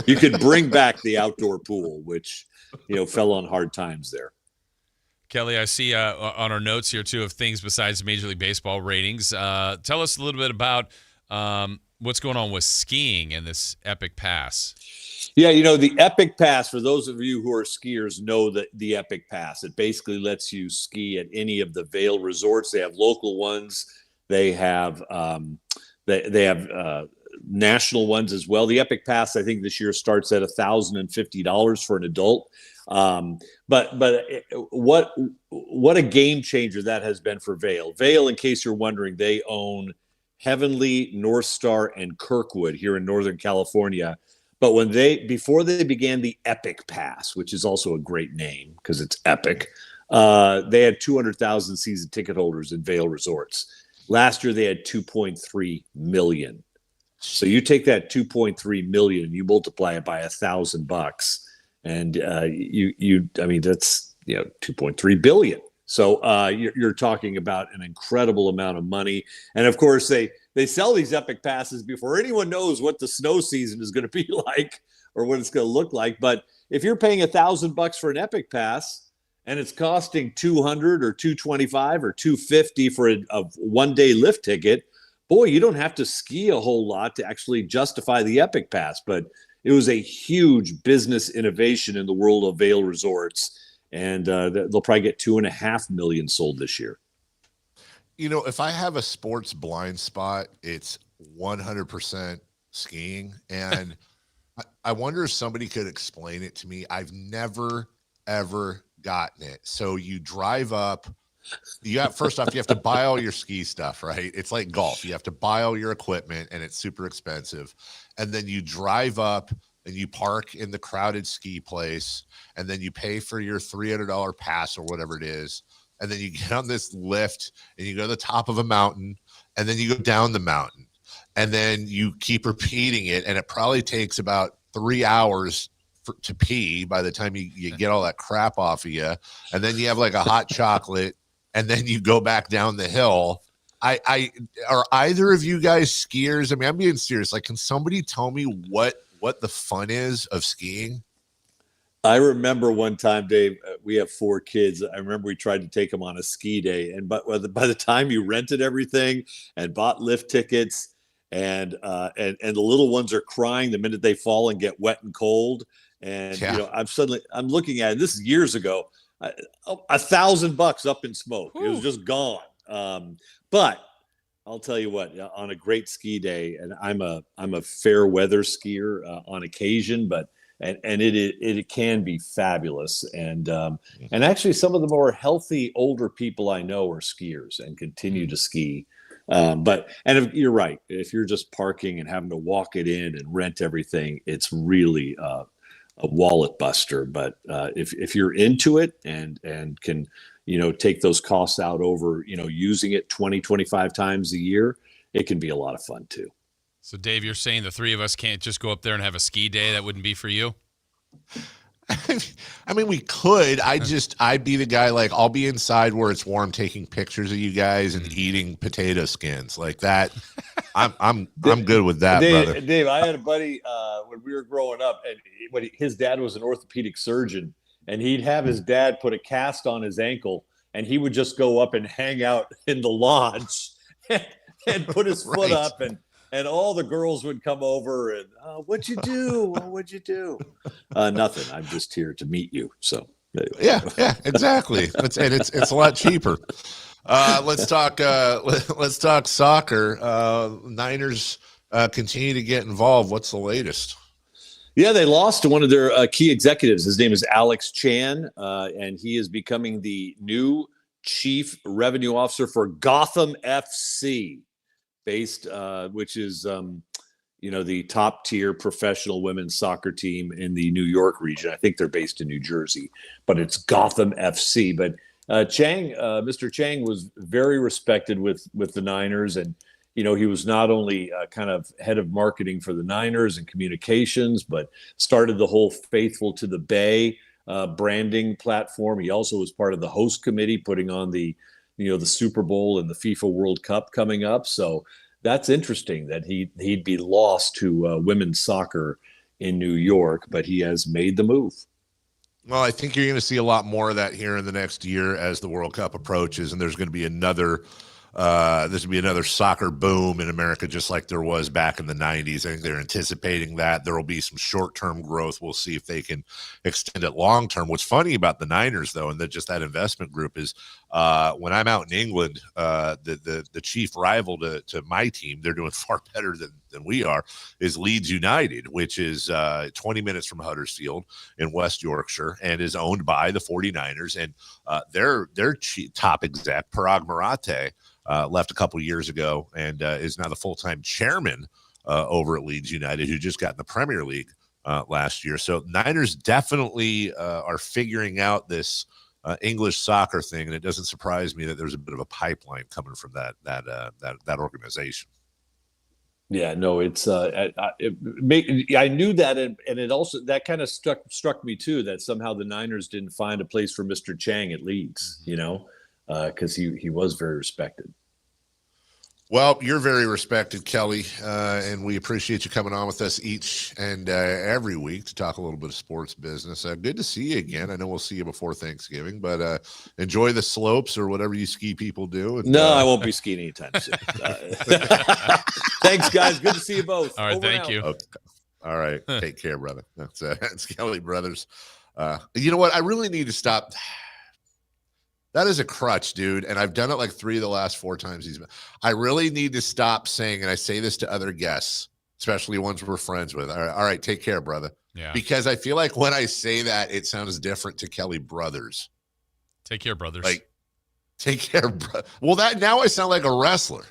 You could bring back the outdoor pool, which, fell on hard times there. Kelly, I see on our notes here, too, of things besides Major League Baseball ratings. Tell us a little bit about what's going on with skiing and this Epic Pass. Yeah, the Epic Pass, for those of you who are skiers, know that the Epic Pass, it basically lets you ski at any of the Vail resorts. They have local ones. They have national ones as well. The Epic Pass, I think this year starts at $1,050 for an adult. But what a game changer that has been for Vail. Vail, in case you're wondering, they own Heavenly, North Star, and Kirkwood here in Northern California. But before they began the Epic Pass, which is also a great name because it's epic, they had 200,000 season ticket holders in Vail Resorts. Last year, they had 2.3 million. So you take that 2.3 million, you multiply it by $1,000, and I mean, that's 2.3 billion. So you're talking about an incredible amount of money. And of course, they sell these Epic Passes before anyone knows what the snow season is going to be like or what it's going to look like. But if you're paying $1,000 for an Epic Pass and it's costing $200 or $225 or $250 for a one-day lift ticket, boy, you don't have to ski a whole lot to actually justify the Epic Pass. But it was a huge business innovation in the world of Vail Resorts. And they'll probably get 2.5 million sold this year. If I have a sports blind spot, it's 100% skiing. And I wonder if somebody could explain it to me. I've never, ever gotten it. So you drive up, first off, you have to buy all your ski stuff, right? It's like golf. You have to buy all your equipment and it's super expensive. And then you drive up and you park in the crowded ski place, and then you pay for your $300 pass or whatever it is. And then you get on this lift and you go to the top of a mountain, and then you go down the mountain, and then you keep repeating it. And it probably takes about 3 hours to pee by the time you get all that crap off of you. And then you have like a hot chocolate, and then you go back down the hill. Are either of you guys skiers? I mean, I'm being serious. Like, can somebody tell me what the fun is of skiing? I remember one time, Dave, we have 4 kids. I remember we tried to take them on a ski day. And by the time you rented everything and bought lift tickets, and the little ones are crying the minute they fall and get wet and cold. And, I'm looking at it. This is years ago, $1,000 up in smoke. It was just gone. But I'll tell you what, on a great ski day, and I'm a fair weather skier on occasion, but it can be fabulous. And actually some of the more healthy older people I know are skiers and continue to ski. You're right, if you're just parking and having to walk it in and rent everything, it's really a wallet buster. But if you're into it and can take those costs out over, using it 20, 25 times a year, it can be a lot of fun too. So Dave, you're saying the three of us can't just go up there and have a ski day? That wouldn't be for you? I mean, we could. I'd be the guy, like, I'll be inside where it's warm taking pictures of you guys and eating potato skins like that. I'm good with that, brother. Dave, I had a buddy when we were growing up, and his dad was an orthopedic surgeon, and he'd have his dad put a cast on his ankle, and he would just go up and hang out in the lodge and put his foot up, and all the girls would come over and, what'd you do? What'd you do? Nothing. I'm just here to meet you. So anyway. Yeah, exactly. It's a lot cheaper. Let's talk soccer. Niners continue to get involved. What's the latest? Yeah, they lost to one of their key executives. His name is Alex Chan, and he is becoming the new chief revenue officer for Gotham FC, which is the top tier professional women's soccer team in the New York region. I think they're based in New Jersey, but it's Gotham FC. But Mr. Chang was very respected with the Niners, and he was not only kind of head of marketing for the Niners and communications, but started the whole Faithful to the Bay branding platform. He also was part of the host committee putting on the Super Bowl and the FIFA World Cup coming up. So that's interesting that he'd be lost to women's soccer in New York, but he has made the move. Well, I think you're going to see a lot more of that here in the next year as the World Cup approaches, and there's going to be another soccer boom in America, just like there was back in the 90s. I think they're anticipating that there will be some short-term growth. We'll see if they can extend it long-term. What's funny about the Niners, though, and just that investment group is When I'm out in England, the chief rival to my team, they're doing far better than we are, is Leeds United, which is 20 minutes from Huddersfield in West Yorkshire and is owned by the 49ers. And their top exec, Parag Marathe, left a couple years ago and is now the full-time chairman over at Leeds United, who just got in the Premier League last year. So Niners definitely are figuring out this English soccer thing, and it doesn't surprise me that there's a bit of a pipeline coming from that organization. Yeah, no, it's I knew that, and it also that kind of struck me too, that somehow the Niners didn't find a place for Mr. Chang at Leeds, because he was very respected. Well, you're very respected, Kelly, and we appreciate you coming on with us each and every week to talk a little bit of sports business. Good to see you again. I know we'll see you before Thanksgiving, but enjoy the slopes or whatever you ski people do. And, no, I won't be skiing anytime soon. Thanks, guys. Good to see you both. All right, thank you. Okay. All right, take care, brother. That's Kelly Brothers. You know what? I really need to stop. That is a crutch, dude. And I've done it like 3 of the last 4 times. I really need to stop saying, and I say this to other guests, especially ones we're friends with. All right, take care, brother. Yeah. Because I feel like when I say that, it sounds different to Kelly Brothers. Take care, brothers. Like, take care, bro. Well, now I sound like a wrestler.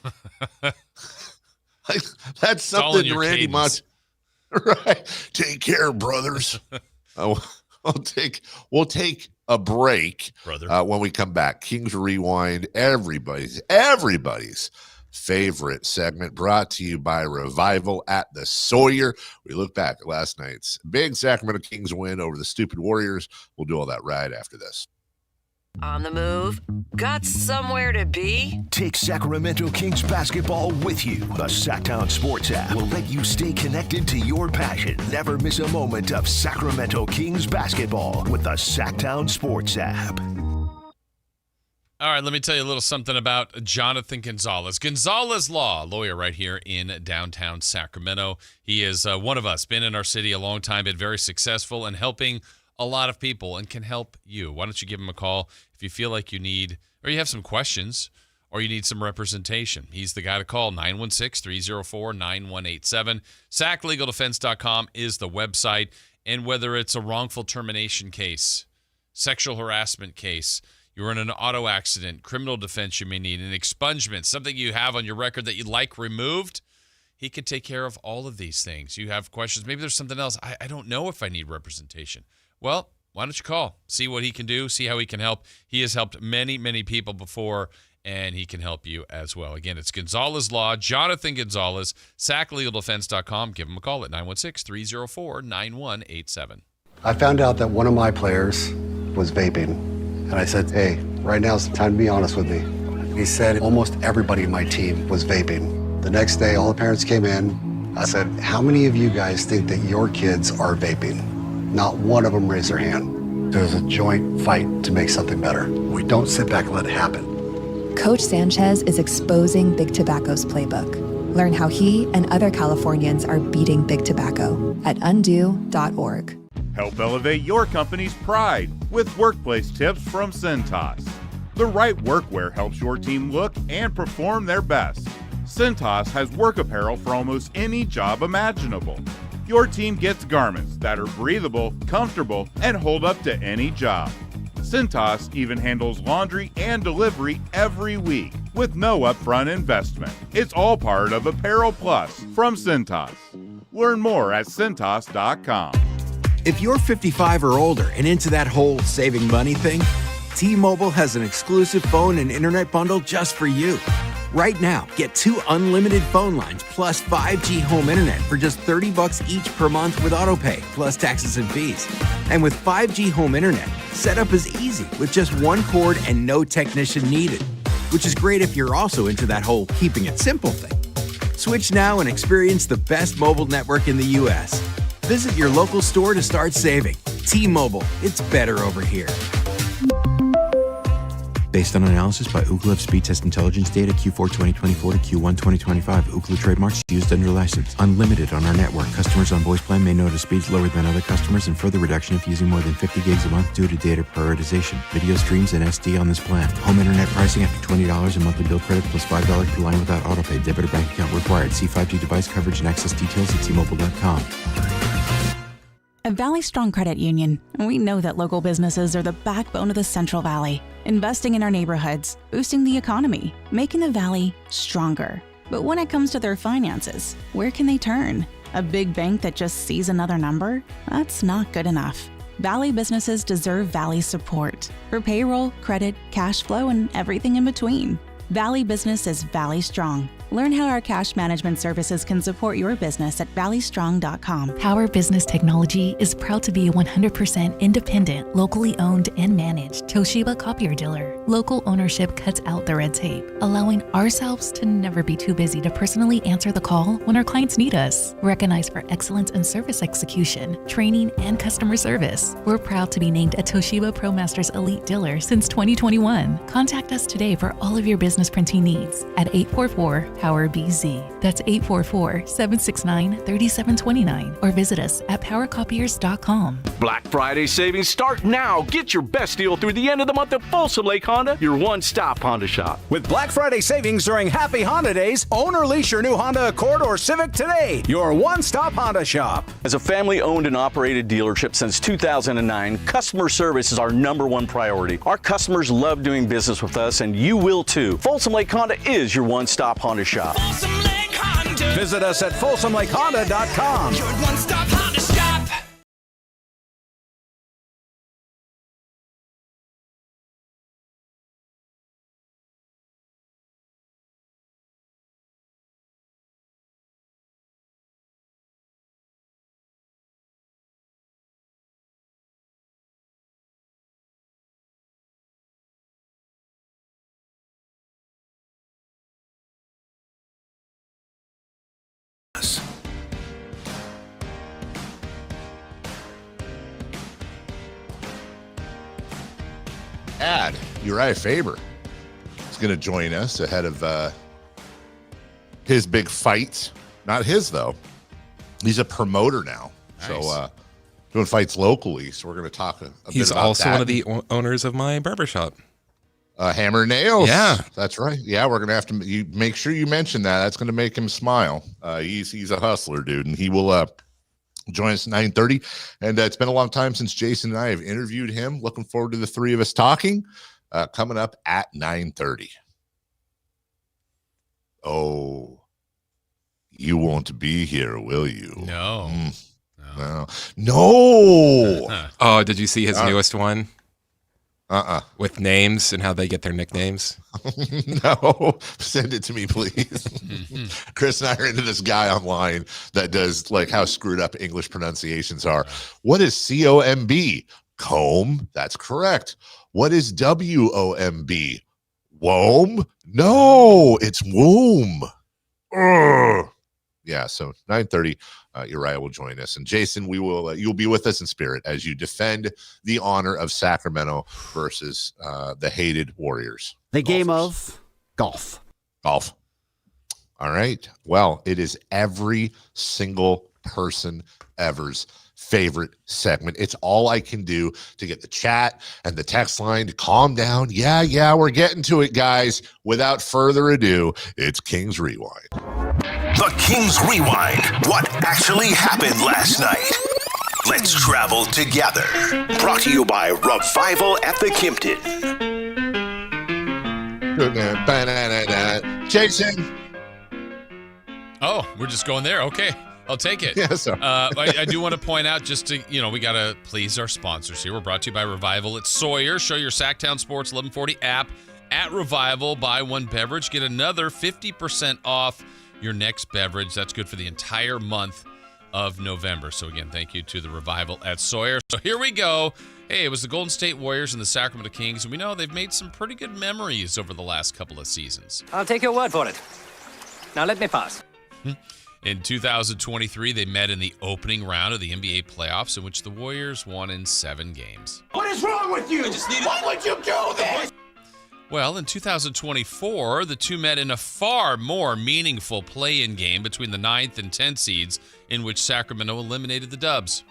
Like, that's something Randy Moss. Right. Take care, brothers. We'll take a break, brother. When we come back. Kings Rewind, everybody's favorite segment, brought to you by Revival at the Sawyer. We look back at last night's big Sacramento Kings win over the stupid Warriors. We'll do all that right after this. On the move? Got somewhere to be? Take Sacramento Kings basketball with you. The Sactown Sports app will let you stay connected to your passion. Never miss a moment of Sacramento Kings basketball with the Sactown Sports app. All right, let me tell you a little something about Jonathan Gonzalez. Gonzalez Law, lawyer right here in downtown Sacramento. He is one of us, been in our city a long time, been very successful and helping a lot of people and can help you. Why don't you give him a call if you feel like you need, or you have some questions, or you need some representation. He's the guy to call, 916-304-9187. SacLegalDefense.com is the website. And whether it's a wrongful termination case, sexual harassment case, you're in an auto accident, criminal defense you may need, an expungement, something you have on your record that you'd like removed, he could take care of all of these things. You have questions. Maybe there's something else. I don't know if I need representation. Well, why don't you call? See what he can do. See how he can help. He has helped many, many people before, and he can help you as well. Again, it's Gonzalez Law, Jonathan Gonzalez, SacLegalDefense.com. Give him a call at 916-304-9187. I found out that one of my players was vaping, and I said, hey, right now is the time to be honest with me. He said almost everybody in my team was vaping. The next day, all the parents came in. I said, how many of you guys think that your kids are vaping? Not one of them raised their hand. There's a joint fight to make something better. We don't sit back and let it happen. Coach Sanchez is exposing Big Tobacco's playbook. Learn how he and other Californians are beating Big Tobacco at undo.org. Help elevate your company's pride with workplace tips from Cintas. The right workwear helps your team look and perform their best. Cintas has work apparel for almost any job imaginable. Your team gets garments that are breathable, comfortable, and hold up to any job. Cintas even handles laundry and delivery every week with no upfront investment. It's all part of Apparel Plus from Cintas. Learn more at Cintas.com. If you're 55 or older and into that whole saving money thing, T-Mobile has an exclusive phone and internet bundle just for you. Right now, get 2 unlimited phone lines plus 5G home internet for just $30 each per month with AutoPay, plus taxes and fees. And with 5G home internet, setup is easy with just 1 cord and no technician needed, which is great if you're also into that whole keeping it simple thing. Switch now and experience the best mobile network in the U.S. Visit your local store to start saving. T-Mobile, it's better over here. Based on analysis by Ookla Speed Test Intelligence data Q4 2024 to Q1 2025. Ookla trademarks used under license. Unlimited on our network. Customers on voice plan may notice speeds lower than other customers and further reduction if using more than 50 gigs a month due to data prioritization. Video streams and SD on this plan. Home internet pricing after $20 in monthly bill credit plus $5 per line without autopay. Debit or bank account required. See 5G device coverage and access details at T-Mobile.com. At Valley Strong Credit Union, we know that local businesses are the backbone of the Central Valley, investing in our neighborhoods, boosting the economy, making the Valley stronger. But when it comes to their finances, where can they turn? A big bank that just sees another number? That's not good enough. Valley businesses deserve Valley support for payroll, credit, cash flow, and everything in between. Valley Business is Valley Strong. Learn how our cash management services can support your business at valleyststrong.com. Power Business Technology is proud to be a 100% independent, locally owned and managed Toshiba copier dealer. Local ownership cuts out the red tape, allowing ourselves to never be too busy to personally answer the call when our clients need us. Recognized for excellence in service execution, training, and customer service, we're proud to be named a Toshiba ProMasters Elite Dealer since 2021. Contact us today for all of your business printing needs at 844-POWER-BZ. That's 844-769-3729. Or visit us at powercopiers.com. Black Friday savings start now. Get your best deal through the end of the month at Folsom Lake Honda, your one-stop Honda shop. With Black Friday savings during Happy Honda Days, own or lease your new Honda Accord or Civic today. Your one-stop Honda shop. As a family-owned and operated dealership since 2009, customer service is our #1 priority. Our customers love doing business with us, and you will too. Folsom Lake Honda is your one-stop Honda shop. Visit us at folsomlakehonda.com. Your one-stop Honda shop. Uriah Faber is going to join us ahead of his big fight. Not his, though. He's a promoter now. Nice. So doing fights locally. So we're going to talk a bit about that. He's also one of the owners of my barbershop. Hammer and Nails. Yeah. That's right. Yeah, we're going to have to make sure you mention that. That's going to make him smile. He's a hustler, dude, and he will join us at 9:30. And it's been a long time since Jason and I have interviewed him. Looking forward to the three of us talking. Coming up at 9:30. Oh, you won't be here, will you? No. No. Oh, did you see his newest one? With names and how they get their nicknames? No. Send it to me, please. Chris and I are into this guy online that does like how screwed up English pronunciations are. What is COMB? Comb? That's correct. What is WOMB? Womb? No, it's womb. Ugh. Yeah, so 9:30, Uriah will join us. And Jason, we will you'll be with us in spirit as you defend the honor of Sacramento versus the hated Warriors. The game of golf. Golf. All right. Well, it is every single person ever's favorite segment. It's all I can do to get the chat and the text line to calm down. Yeah, we're getting to it, guys. Without further ado, it's King's Rewind. The King's Rewind. What actually happened last night? Let's travel together. Brought to you by Revival at the Kimpton. Jason. Oh, we're just going there. Okay. I'll take it. Yeah, sorry. I do want to point out just to, we got to please our sponsors here. We're brought to you by Revival at Sawyer. Show your Sactown Sports 1140 app at Revival. Buy one beverage, get another 50% off your next beverage. That's good for the entire month of November. So again, thank you to the Revival at Sawyer. So here we go. Hey, it was the Golden State Warriors and the Sacramento Kings. And we know they've made some pretty good memories over the last couple of seasons. I'll take your word for it. Now let me pass. In 2023, they met in the opening round of the NBA playoffs, in which the Warriors won in 7 games. What is wrong with you? Why would you do this? Well, in 2024, the two met in a far more meaningful play-in game between the 9th and 10th seeds, in which Sacramento eliminated the Dubs.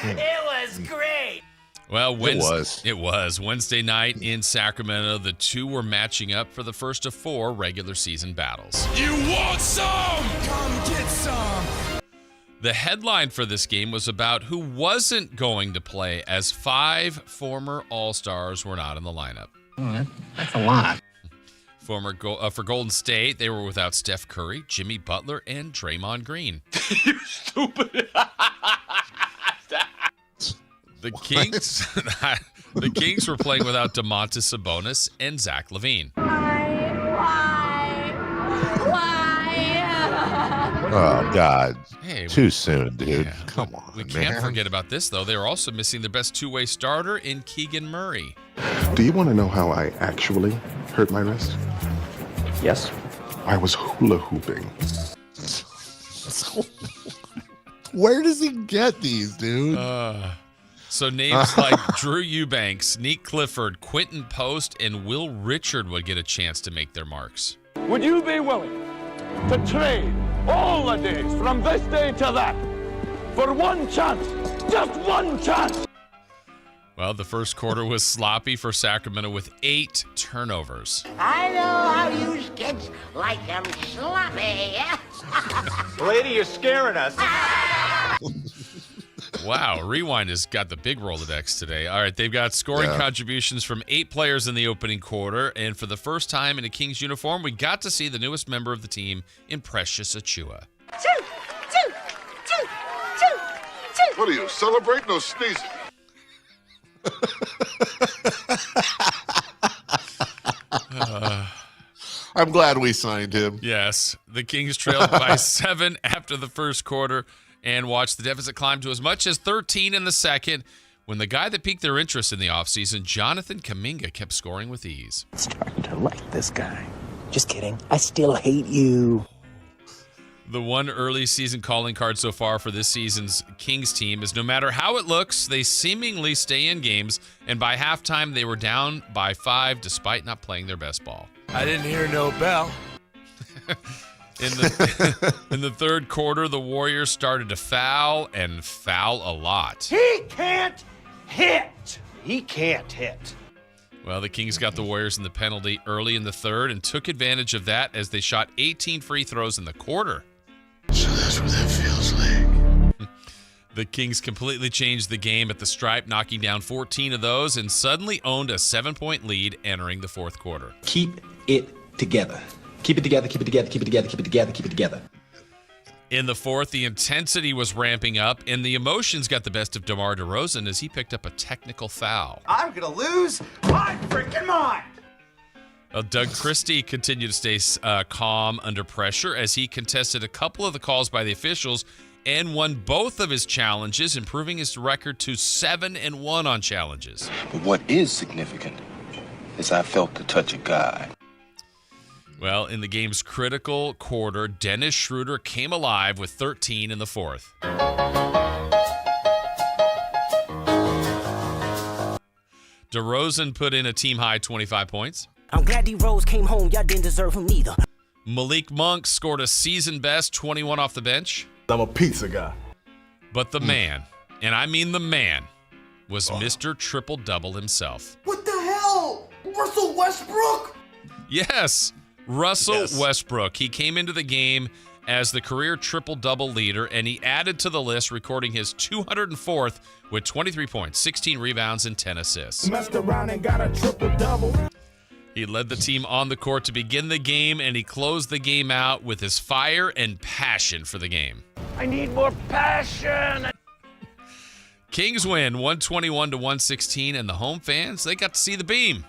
It was great. Well, it was Wednesday night in Sacramento. The two were matching up for the first of 4 regular season battles. You want some? Come get some. The headline for this game was about who wasn't going to play, as 5 former All-Stars were not in the lineup. That's a lot. For Golden State, they were without Steph Curry, Jimmy Butler, and Draymond Green. You stupid. The Kings, the Kings were playing without DeMontis Sabonis and Zach LaVine. Oh, God. Hey, too soon, dude. Yeah, Come on, we man. can't forget about this, though. They were also missing their best two-way starter in Keegan Murray. Do you want to know how I actually hurt my wrist? Yes. I was hula hooping. Where does he get these, dude? So names like Drew Eubanks, Neek Clifford, Quentin Post, and Will Richard would get a chance to make their marks. Would you be willing to trade all the days from this day to that for one chance? Just one chance. Well, the first quarter was sloppy for Sacramento with 8 turnovers. I know how you kids like them sloppy. Lady, you're scaring us. Wow, Rewind has got the big Rolodex today. All right, they've got scoring contributions from 8 players in the opening quarter, and for the first time in a Kings uniform, we got to see the newest member of the team in Precious Achua. What are you, celebrating or sneezing? I'm glad we signed him. Yes, the Kings trailed by 7 after the first quarter and watched the deficit climb to as much as 13 in the second when the guy that piqued their interest in the offseason, Jonathan Kuminga, kept scoring with ease. Starting to like this guy. Just kidding. I still hate you. The one early season calling card so far for this season's Kings team is no matter how it looks, they seemingly stay in games, and by halftime they were down by 5 despite not playing their best ball. I didn't hear no bell. In the third quarter, the Warriors started to foul a lot. He can't hit. He can't hit. Well, the Kings got the Warriors in the penalty early in the third and took advantage of that as they shot 18 free throws in the quarter. So that's what that feels like. The Kings completely changed the game at the stripe, knocking down 14 of those and suddenly owned a 7-point lead entering the fourth quarter. Keep it together. Keep it together, keep it together, keep it together, keep it together, keep it together. In the fourth, the intensity was ramping up, and the emotions got the best of DeMar DeRozan as he picked up a technical foul. I'm going to lose my freaking mind. Doug Christie continued to stay calm under pressure as he contested a couple of the calls by the officials and won both of his challenges, improving his record to 7-1 on challenges. But what is significant is I felt the touch of God. Well, in the game's critical quarter, Dennis Schroeder came alive with 13 in the fourth. DeRozan put in a team-high 25 points. I'm glad D-Rose came home. Y'all didn't deserve him neither. Malik Monk scored a season-best 21 off the bench. I'm a pizza guy. But the man, and I mean the man, was Mr. Triple-Double himself. What the hell? Russell Westbrook? Yes, Russell Westbrook. He came into the game as the career triple-double leader, and he added to the list, recording his 204th with 23 points, 16 rebounds, and 10 assists. Messed around and got a triple-double. He led the team on the court to begin the game, and he closed the game out with his fire and passion for the game. I need more passion. Kings win 121-116, and the home fans, they got to see the beam.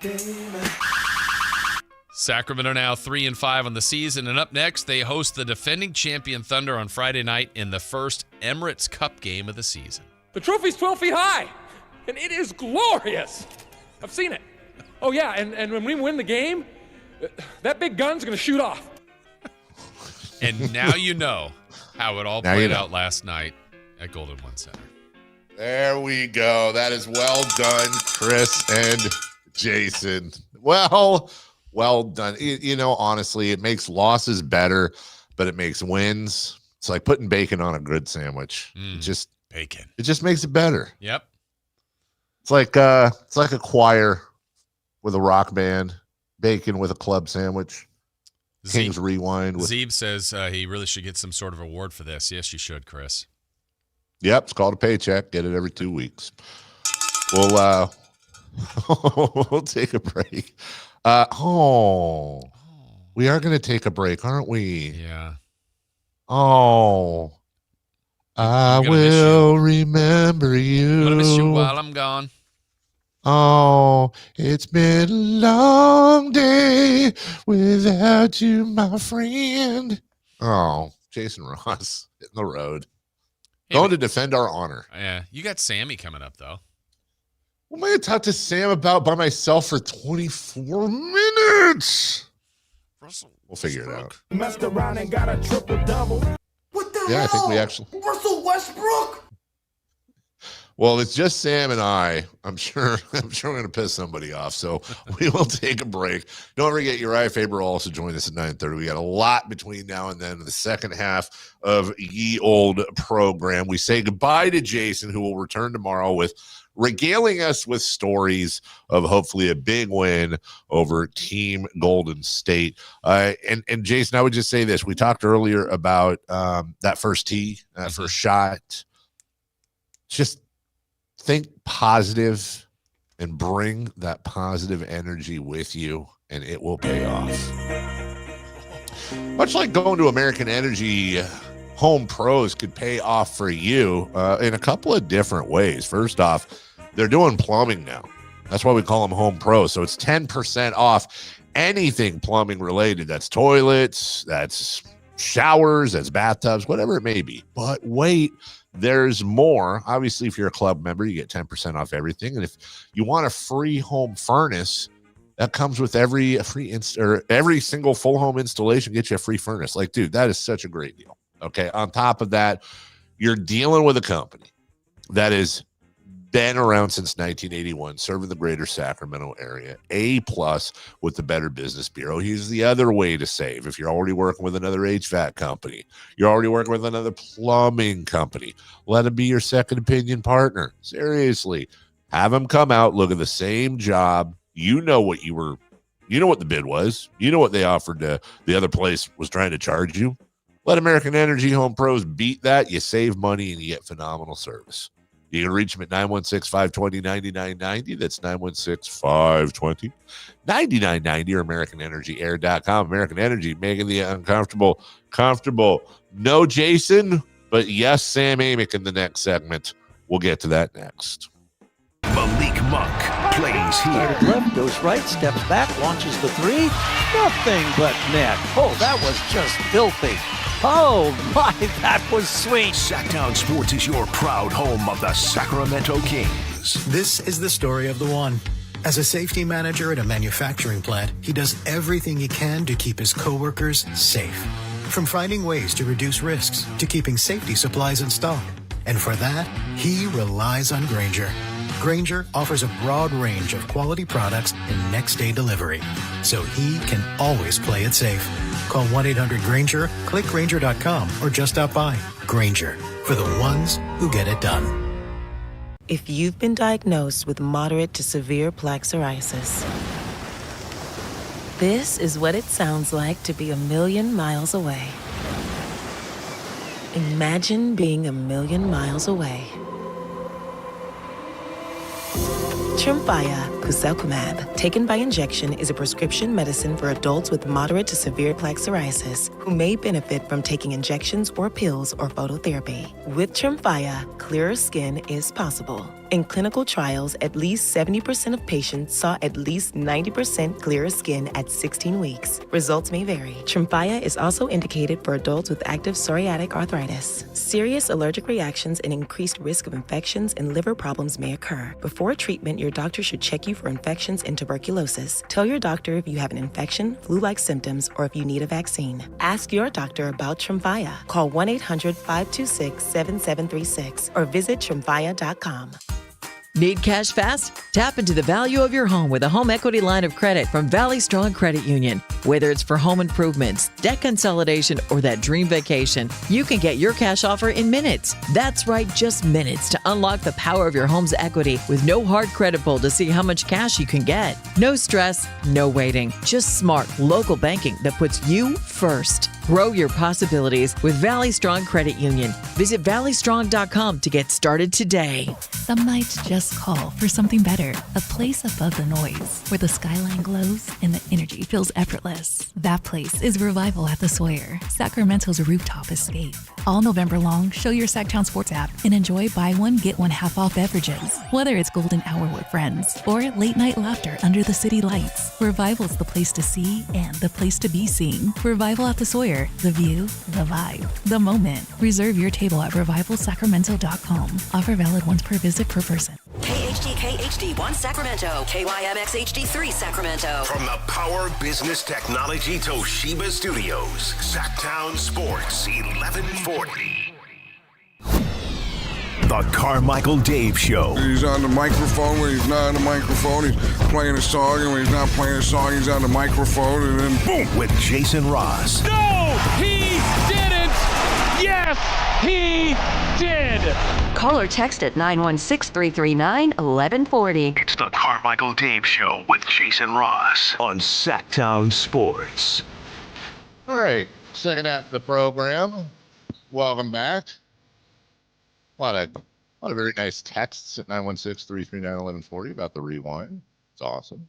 Sacramento now 3-5 on the season, and up next, they host the defending champion Thunder on Friday night in the first Emirates Cup game of the season. The trophy's 12 feet high, and it is glorious. I've seen it. Oh, yeah, and when we win the game, that big gun's going to shoot off. And now you know how it all played out last night at Golden One Center. There we go. That is well done, Chris. And Jason. Well done. Honestly, it makes losses better, but it makes wins. It's like putting bacon on a good sandwich. Bacon. It just makes it better. Yep. It's like a choir with a rock band, bacon with a club sandwich. King's Rewind. Zeeb says he really should get some sort of award for this. Yes, you should, Chris. Yep, it's called a paycheck. Get it every 2 weeks. We'll take a break. We are going to take a break, aren't we? Yeah. I will remember you. I'm gonna miss you while I'm gone. Oh, it's been a long day without you, my friend. Oh, Jason Ross hitting the road. Going to defend our honor. Yeah, you got Sammy coming up, though. What am I going to talk to Sam about by myself for 24 minutes? We'll figure it out. Messed around and got a triple-double. What the hell? I think we actually... Russell Westbrook? Well, it's just Sam and I. I'm sure we're going to piss somebody off. So we will take a break. Don't forget, Uriah Faber will also join us at 9:30. We got a lot between now and then in the second half of Ye Old program. We say goodbye to Jason, who will return tomorrow with regaling us with stories of hopefully a big win over Team Golden State. And Jason, I would just say this. We talked earlier about that first tee, that first shot. Just think positive and bring that positive energy with you, and it will pay off. Much like going to American Energy Home Pros could pay off for you in a couple of different ways. First off, they're doing plumbing now. That's why we call them Home Pros. So it's 10% off anything plumbing related. That's toilets, that's showers, that's bathtubs, whatever it may be. But wait, there's more. Obviously, if you're a club member, you get 10% off everything. And if you want a free home furnace, that comes with every single full home installation, get you a free furnace. Like, dude, that is such a great deal. Okay. On top of that, you're dealing with a company that has been around since 1981, serving the greater Sacramento area, A+ with the Better Business Bureau. Here's the other way to save. If you're already working with another HVAC company, you're already working with another plumbing company, let them be your second opinion partner. Seriously, have them come out, look at the same job. You know what the bid was. You know what they offered to the other place was trying to charge you. Let American Energy Home Pros beat that. You save money and you get phenomenal service. You can reach them at 916-520-9990. That's 916-520-9990 or AmericanEnergyAir.com. American Energy, making the uncomfortable comfortable. No Jason, but yes, Sam Amick in the next segment. We'll get to that next. Malik Monk plays here. Left, goes right, steps back, launches the three. Nothing but net. Oh, that was just filthy. Oh, my, that was sweet. Sactown Sports is your proud home of the Sacramento Kings. This is the story of the one. As a safety manager at a manufacturing plant, he does everything he can to keep his coworkers safe. From finding ways to reduce risks to keeping safety supplies in stock. And for that, he relies on Grainger. Grainger offers a broad range of quality products and next-day delivery, so he can always play it safe. Call 1-800-GRAINGER, click Grainger.com, or just stop by. Grainger, for the ones who get it done. If you've been diagnosed with moderate to severe plaque psoriasis, this is what it sounds like to be a million miles away. Imagine being a million miles away. Tremfya Kuselkumab, taken by injection, is a prescription medicine for adults with moderate to severe plaque psoriasis who may benefit from taking injections or pills or phototherapy. With Tremfya, clearer skin is possible. In clinical trials, at least 70% of patients saw at least 90% clearer skin at 16 weeks. Results may vary. Tremfya is also indicated for adults with active psoriatic arthritis. Serious allergic reactions and increased risk of infections and liver problems may occur. Before treatment, your doctor should check you for infections and tuberculosis. Tell your doctor if you have an infection, flu-like symptoms, or if you need a vaccine. Ask your doctor about Tremfya. Call 1-800-526-7736 or visit Tremfya.com. Need cash fast? Tap into the value of your home with a home equity line of credit from Valley Strong Credit Union. Whether it's for home improvements, debt consolidation, or that dream vacation, you can get your cash offer in minutes. That's right, just minutes to unlock the power of your home's equity with no hard credit pull to see how much cash you can get. No stress, no waiting. Just smart local banking that puts you first. Grow your possibilities with Valley Strong Credit Union. Visit valleystrong.com to get started today. Some might just call for something better, a place above the noise, where the skyline glows and the energy feels effortless. That place is Revival at the Sawyer, Sacramento's rooftop escape. All November long, show your Sactown Sports app and enjoy buy one, get one half off beverages. Whether it's golden hour with friends or late night laughter under the city lights, Revival's the place to see and the place to be seen. Revival at the Sawyer, the view, the vibe, the moment. Reserve your table at revivalsacramento.com. Offer valid once per visit per person. KHD1 Sacramento, KYMX HD3 Sacramento. From the Power Business Technology Toshiba Studios, Sactown Sports 1140. The Carmichael Dave Show. He's on the microphone when he's not on the microphone. He's playing a song, and when he's not playing a song, he's on the microphone, and then boom! With Jason Ross. No, he didn't. Yes, he did. Call or text at 916-339-1140. It's the Carmichael Dave Show with Jason Ross on Sactown Sports. All right, second half of the program. Welcome back. A lot of very nice texts at 916-339-1140 about the rewind. It's awesome.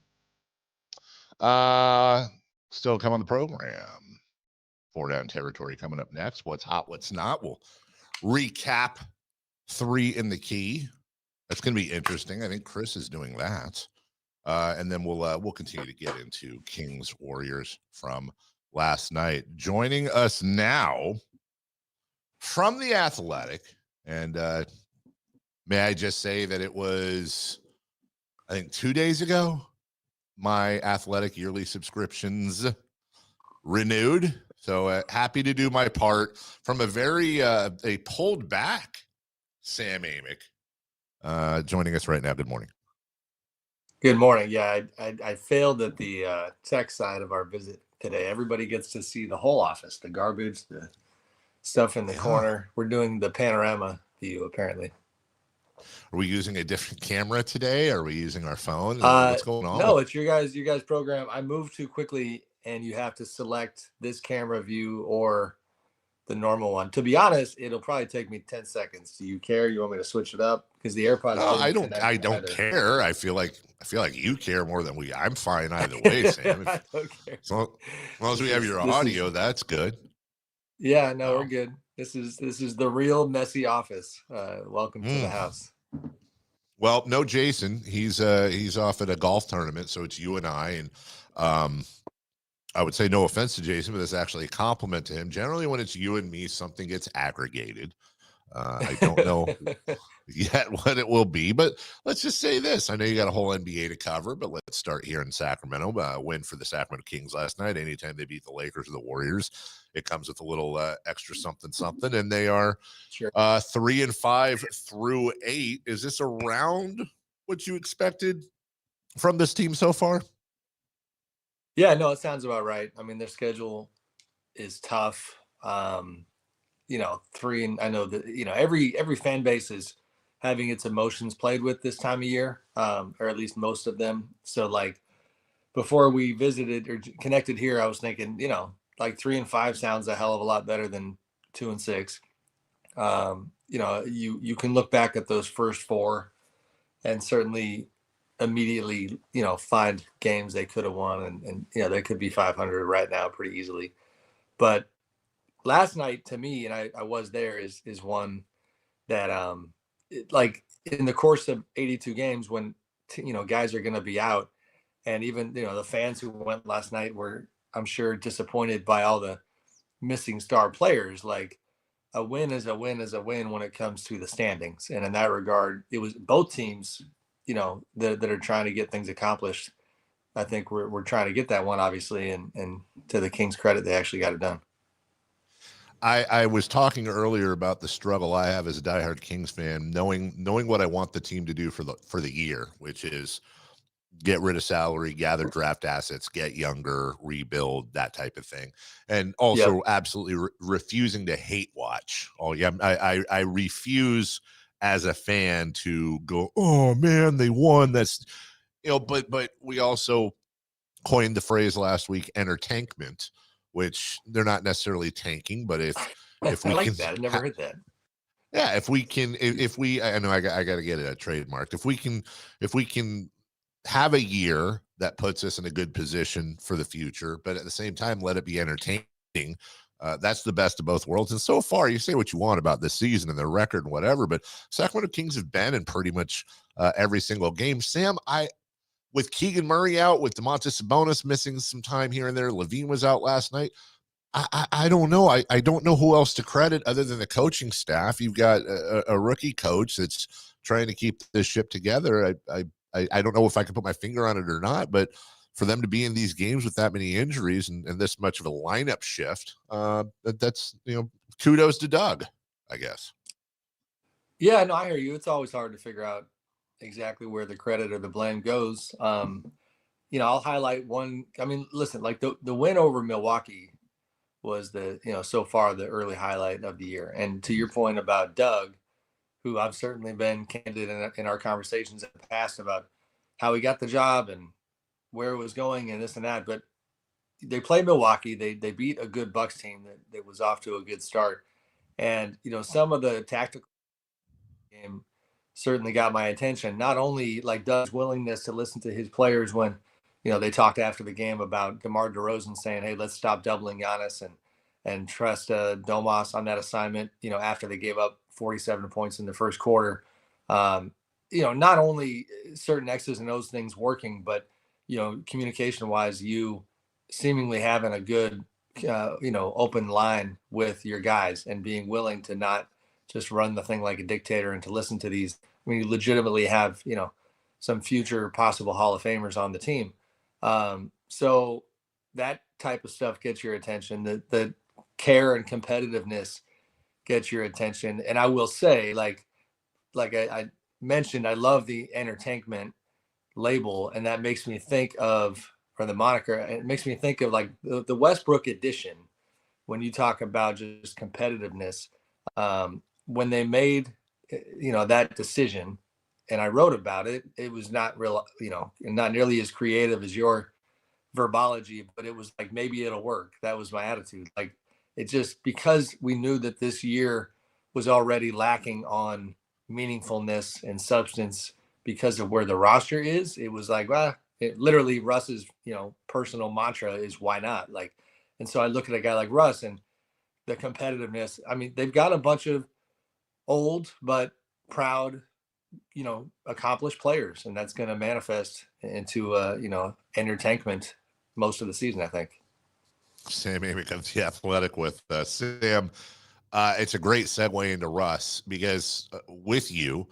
Still come on the program. 4 Down Territory coming up next. What's hot, what's not. We'll recap 3 in the key. That's going to be interesting. I think Chris is doing that. And then we'll continue to get into Kings Warriors from last night. Joining us now from The Athletic. And may I just say that it was, I think, 2 days ago, my Athletic yearly subscriptions renewed. So happy to do my part from a very a pulled back Sam Amick joining us right now. Good morning. Good morning. Yeah, I failed at the tech side of our visit today. Everybody gets to see the whole office, the garbage, the stuff in the corner. We're doing the panorama view, apparently. Are we using a different camera today? Are we using our phone? What's going on? No, it's your guys' program. I moved too quickly, and you have to select this camera view or the normal one. To be honest, it'll probably take me 10 seconds. Do you care? You want me to switch it up? Because the AirPods. No, I don't care. I feel like you care more than we. I'm fine either way, Sam. I don't care. As long as we have your audio, that's good. Yeah, no, we're good. This is the real messy office. Welcome to the house. Well, no, Jason. He's off at a golf tournament, so it's you and I. And I would say no offense to Jason, but it's actually a compliment to him. Generally, when it's you and me, something gets aggregated. I don't know yet what it will be, but let's just say this. I know you got a whole NBA to cover, but let's start here in Sacramento. Win for the Sacramento Kings last night. Anytime they beat the Lakers or the Warriors, it comes with a little extra something, and they are 3-5 through 8. Is this around what you expected from this team so far? Yeah, no, it sounds about right. I mean, their schedule is tough. I know that, every fan base is having its emotions played with this time of year, or at least most of them. So like before we visited or connected here, I was thinking, 3-5 sounds a hell of a lot better than 2-6. You can look back at those first 4 and certainly immediately, find games they could have won and they could be 500 right now pretty easily. But last night to me, and I was there, is one that like in the course of 82 games when guys are going to be out, and even the fans who went last night were, I'm sure, disappointed by all the missing star players. Like a win is a win is a win when it comes to the standings, and in that regard, it was both teams that are trying to get things accomplished. I think we're trying to get that one, obviously, and to the Kings' credit, they actually got it done. I was talking earlier about the struggle I have as a diehard Kings fan, knowing what I want the team to do for the year, which is get rid of salary, gather draft assets, get younger, rebuild, that type of thing. And also absolutely refusing to hate watch. I refuse as a fan to go, oh man, they won. That's, but we also coined the phrase last week, entertainment, which they're not necessarily tanking, but if we I like can that. I never heard that. Yeah, if we I know I got to get it trademarked. If we can have a year that puts us in a good position for the future, but at the same time, let it be entertaining. That's the best of both worlds. And so far, you say what you want about this season and their record and whatever, but Sacramento Kings have been in pretty much every single game. Sam, with Keegan Murray out, with Domantas Sabonis missing some time here and there, Levine was out last night. I don't know. I don't know who else to credit other than the coaching staff. You've got a rookie coach that's trying to keep this ship together. I don't know if I can put my finger on it or not, but for them to be in these games with that many injuries and this much of a lineup shift, that's, kudos to Doug, I guess. Yeah, no, I hear you. It's always hard to figure out exactly where the credit or the blame goes. I'll highlight one. I mean, listen, like the win over Milwaukee was so far the early highlight of the year. And to your point about Doug, who I've certainly been candid in our conversations in the past about how he got the job and where it was going and this and that. But they played Milwaukee. They beat a good Bucks team that was off to a good start. And, some of the tactical game certainly got my attention. Not only like Doug's willingness to listen to his players when, they talked after the game about DeMar DeRozan saying, hey, let's stop doubling Giannis and trust Domas on that assignment, after they gave up 47 points in the first quarter. Not only certain X's and O's things working, but, communication wise, you seemingly having a good, open line with your guys and being willing to not just run the thing like a dictator and to listen to these. I mean, you legitimately have, some future possible Hall of Famers on the team. So that type of stuff gets your attention. The care and competitiveness gets your attention. And I will say, like I mentioned, I love the entertainment label, and that makes me think of, or the moniker, it makes me think of like the Westbrook edition when you talk about just competitiveness. When they made, that decision, and I wrote about it, it was not real, not nearly as creative as your verbology, but it was like, maybe it'll work. That was my attitude. Like, it just, because we knew that this year was already lacking on meaningfulness and substance because of where the roster is, it was like, well, literally Russ's, personal mantra is why not? Like, and so I look at a guy like Russ and the competitiveness. I mean, they've got a bunch of old but proud, accomplished players, and that's going to manifest into entertainment most of the season, I think. Sam Amick of The Athletic with Sam. It's a great segue into Russ, because with you,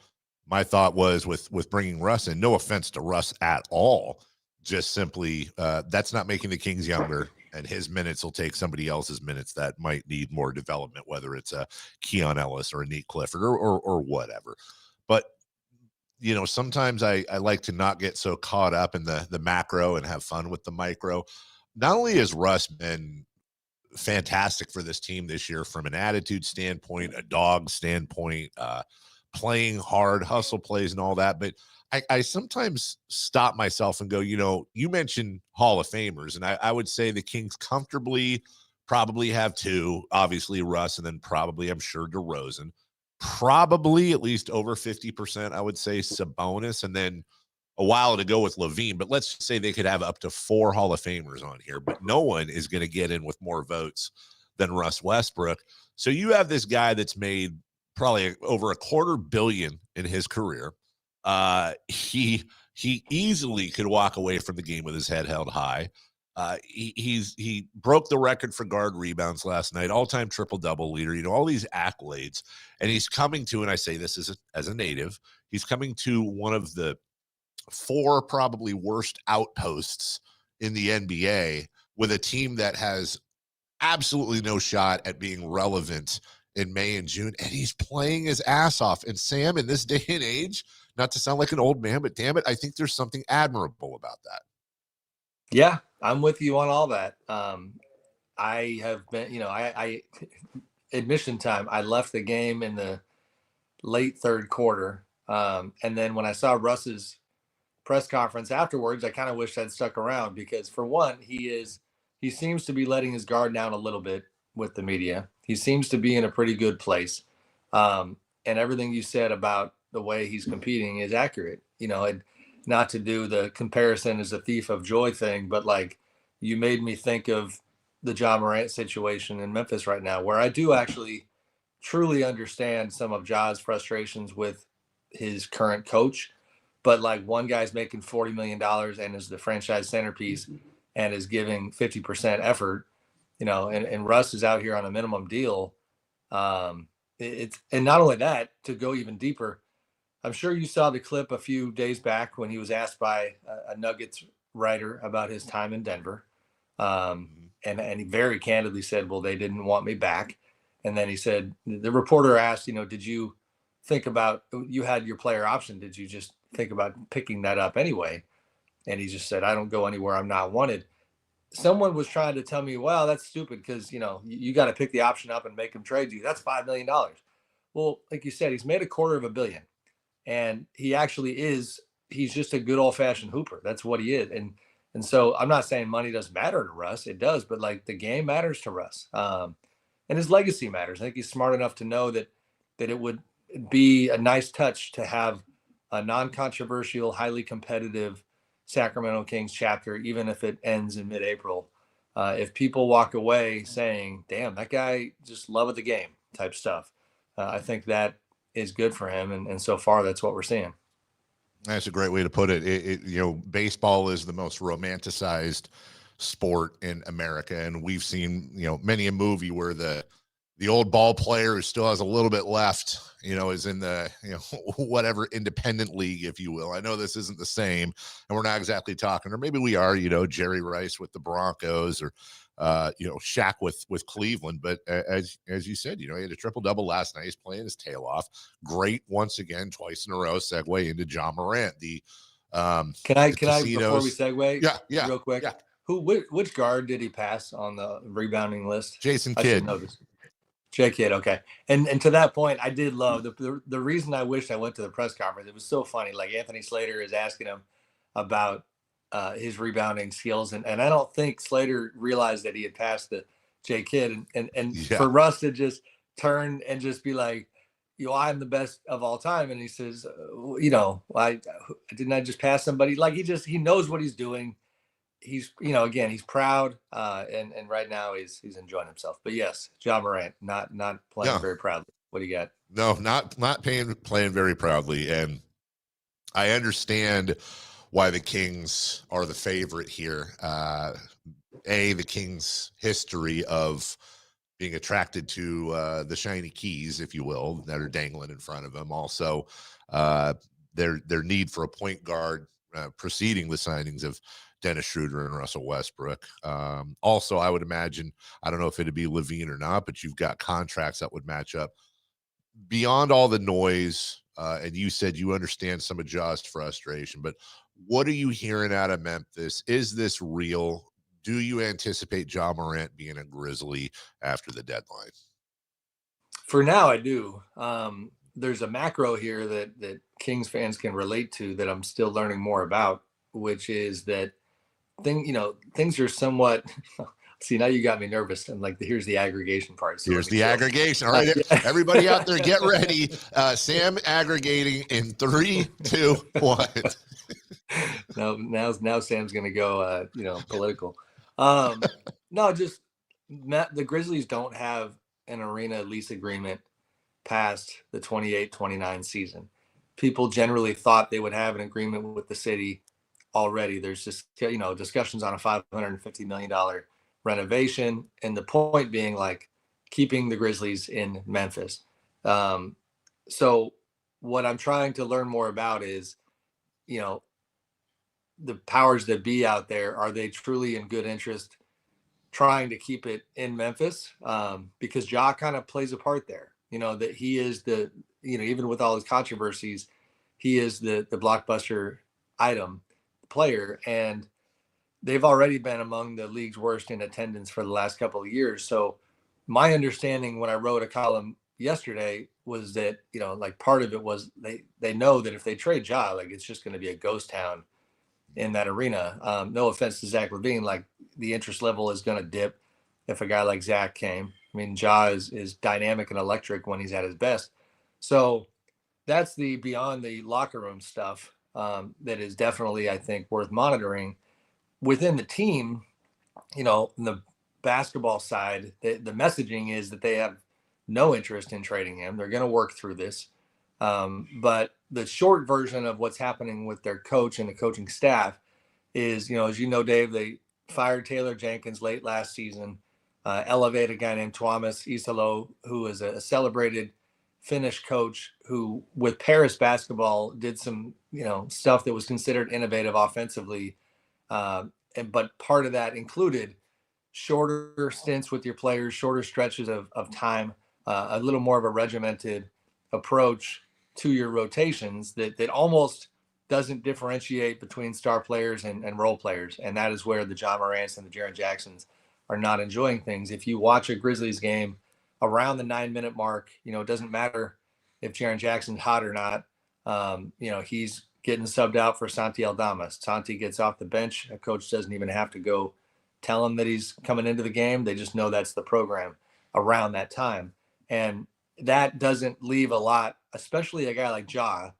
my thought was with bringing Russ in, no offense to Russ at all, just simply that's not making the Kings younger, and his minutes will take somebody else's minutes that might need more development, whether it's a Keon Ellis or a Nate Clifford or whatever. But sometimes I like to not get so caught up in the macro and have fun with the micro. Not only has Russ been fantastic for this team this year from an attitude standpoint, a dog standpoint, playing hard, hustle plays and all that, but I sometimes stop myself and go, you mentioned Hall of Famers, and I would say the Kings comfortably probably have two, obviously Russ, and then probably, I'm sure, DeRozan. Probably at least over 50%, I would say Sabonis, and then a while to go with Levine. But let's say they could have up to 4 Hall of Famers on here, but no one is going to get in with more votes than Russ Westbrook. So you have this guy that's made probably over $250 million in his career. He easily could walk away from the game with his head held high. He broke the record for guard rebounds last night, all-time triple-double leader, all these accolades. And he's coming to, and I say this as a native, he's coming to one of the 4 probably worst outposts in the NBA with a team that has absolutely no shot at being relevant in May and June, and he's playing his ass off. And Sam, in this day and age, not to sound like an old man, but damn it, I think there's something admirable about that. Yeah, I'm with you on all that. I have been, I admission time, I left the game in the late third quarter. And then when I saw Russ's press conference afterwards, I kind of wished I'd stuck around because, for one, he seems to be letting his guard down a little bit with the media. He seems to be in a pretty good place. And everything you said about the way he's competing is accurate. And not to do the comparison as a thief of joy thing, but like, you made me think of the Ja Morant situation in Memphis right now, where I do actually truly understand some of Ja's frustrations with his current coach. But like, one guy's making $40 million and is the franchise centerpiece and is giving 50% effort, and Russ is out here on a minimum deal. And not only that, to go even deeper, I'm sure you saw the clip a few days back when he was asked by a Nuggets writer about his time in Denver. And he very candidly said, well, they didn't want me back. And then he said, the reporter asked, did you think about, you had your player option, did you just think about picking that up anyway? And he just said, I don't go anywhere I'm not wanted. Someone was trying to tell me, well, that's stupid because, you got to pick the option up and make him trade you. That's $5 million. Well, like you said, he's made $250 million. And he actually he's just a good old fashioned hooper. That's what he is. And so I'm not saying money doesn't matter to Russ. It does, but like, the game matters to Russ. And his legacy matters. I think he's smart enough to know that it would be a nice touch to have a non-controversial, highly competitive Sacramento Kings chapter, even if it ends in mid-April. If people walk away saying, damn, that guy just loved the game type stuff, I think that is good for him. And so far, that's what we're seeing. That's a great way to put it. Baseball is the most romanticized sport in America. And we've seen, many a movie where the old ball player who still has a little bit left, is in the, whatever independent league, if you will. I know this isn't the same, and we're not exactly talking, or maybe we are, Jerry Rice with the Broncos, or, Shaq with Cleveland. But as you said, he had a triple-double last night. He's playing his tail off. Great, once again, twice in a row, segue into Ja Morant. Can I, before we segue? Yeah. Real quick. Yeah. Which guard did he pass on the rebounding list? Jason Kidd. J Kidd, okay. And to that point, I did love the reason I wished I went to the press conference. It was so funny. Like, Anthony Slater is asking him about his rebounding skills, and I don't think Slater realized that he had passed the J Kidd, and for Russ to just turn and just be like, I'm the best of all time, and he says, I didn't I just pass somebody? Like, he knows what he's doing. He's, again, he's proud, and right now he's enjoying himself. But yes, Ja Morant, not playing very proudly. What do you got? No, not playing very proudly. And I understand why the Kings are the favorite here. The Kings' history of being attracted to the shiny keys, if you will, that are dangling in front of them. Also, their need for a point guard preceding the signings of Dennis Schroeder and Russell Westbrook. Also, I would imagine, I don't know if it'd be Levine or not, but you've got contracts that would match up. Beyond all the noise, and you said you understand some of Ja's frustration, but what are you hearing out of Memphis? Is this real? Do you anticipate Ja Morant being a Grizzly after the deadline? For now, I do. There's a macro here that Kings fans can relate to that I'm still learning more about, which is that things are somewhat. See, now you got me nervous. And like, here's the aggregation part. So here's the aggregation. All right, everybody out there, get ready. Sam aggregating in 3, 2, 1. Now Sam's gonna go, political. No, just the Grizzlies don't have an arena lease agreement past the 28-29 season. People generally thought they would have an agreement with the city already. There's just, discussions on a $550 million renovation. And the point being, like, keeping the Grizzlies in Memphis. So what I'm trying to learn more about is, the powers that be out there, are they truly in good interest trying to keep it in Memphis because Ja kind of plays a part there. That he is the, even with all his controversies, he is the blockbuster item player. And they've already been among the league's worst in attendance for the last couple of years. So my understanding when I wrote a column yesterday was that, like part of it was they know that if they trade Ja, like it's just going to be a ghost town in that arena. No offense to Zach LaVine, like the interest level is going to dip if a guy like Zach came. I mean, Ja is dynamic and electric when he's at his best. So that's the beyond the locker room stuff that is definitely, I think, worth monitoring. Within the team, in the basketball side, the messaging is that they have no interest in trading him. They're going to work through this. But the short version of what's happening with their coach and the coaching staff is, as you know, Dave, they fired Taylor Jenkins late last season, elevated a guy named Tuomas Isalo, who is a celebrated Finnish coach who, with Paris basketball, did some, stuff that was considered innovative offensively. But part of that included shorter stints with your players, shorter stretches of time, a little more of a regimented approach to your rotations that almost doesn't differentiate between star players and role players. And that is where the Ja Morants and the Jaren Jacksons are not enjoying things. If you watch a Grizzlies game around the 9-minute mark, it doesn't matter if Jaren Jackson's hot or not. He's getting subbed out for Santi Aldamas. Santi gets off the bench. A coach doesn't even have to go tell him that he's coming into the game. They just know that's the program around that time. And that doesn't leave a lot, especially a guy like Ja,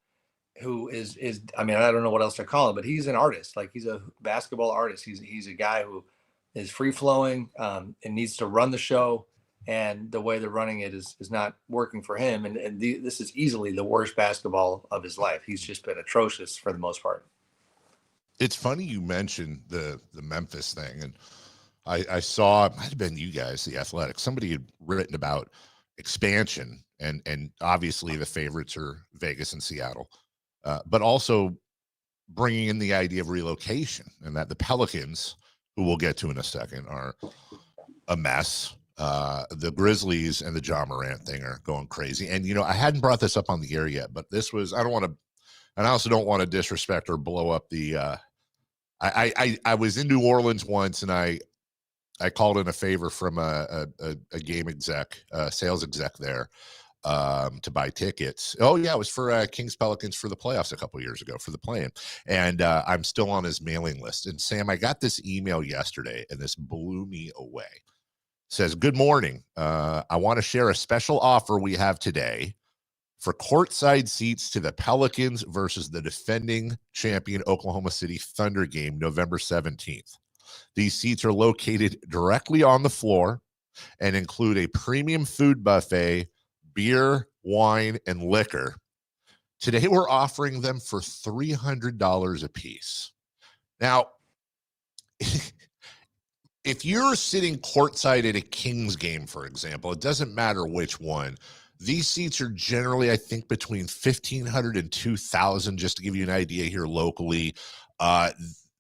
who is I mean, I don't know what else to call him, but he's an artist. Like, he's a basketball artist. He's a guy who is free flowing and needs to run the show. And the way they're running it is not working for him. And this is easily the worst basketball of his life. He's just been atrocious for the most part. It's funny you mentioned the Memphis thing. And I saw, it might have been you guys, The Athletic. Somebody had written about expansion. And obviously the favorites are Vegas and Seattle. But also bringing in the idea of relocation, and that the Pelicans, who we'll get to in a second, are a mess. The Grizzlies and the Ja Morant thing are going crazy. And, I hadn't brought this up on the air yet, but this was, I also don't want to disrespect or blow up the, I was in New Orleans once, and I called in a favor from a game exec, sales exec there, to buy tickets. Oh yeah, it was for Kings Pelicans for the playoffs a couple years ago for the play-in. And I'm still on his mailing list. And Sam, I got this email yesterday, and this blew me away. It says, "Good morning. I want to share a special offer we have today for courtside seats to the Pelicans versus the defending champion Oklahoma City Thunder game, November 17th. These seats are located directly on the floor and include a premium food buffet, beer, wine, and liquor. Today, we're offering them for $300 a piece." Now, if you're sitting courtside at a Kings game, for example, it doesn't matter which one. These seats are generally, I think, between $1,500 and $2,000, just to give you an idea here locally.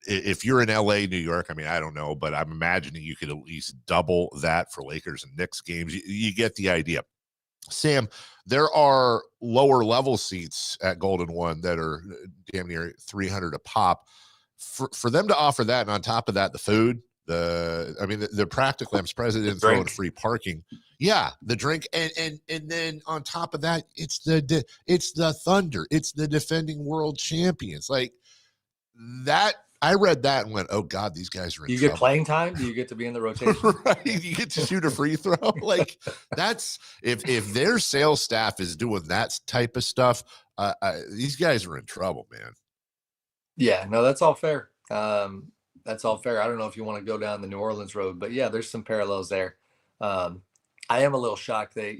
If you're in LA, New York, I mean, I don't know, but I'm imagining you could at least double that for Lakers and Knicks games. You get the idea. Sam, there are lower level seats at Golden One that are damn near $300 a pop. For them to offer that, and on top of that, the food, the practically, I'm surprised they didn't throw in free parking. Yeah, the drink, and then on top of that, it's the Thunder, it's the defending world champions. Like that, I read that and went, "Oh God, these guys are in trouble." You get playing time? Do you get to be in the rotation? Right, you get to shoot a free throw. Like that's if their sales staff is doing that type of stuff, these guys are in trouble, man. Yeah, no, that's all fair. That's all fair. I don't know if you want to go down the New Orleans road, but yeah, there's some parallels there. I am a little shocked. They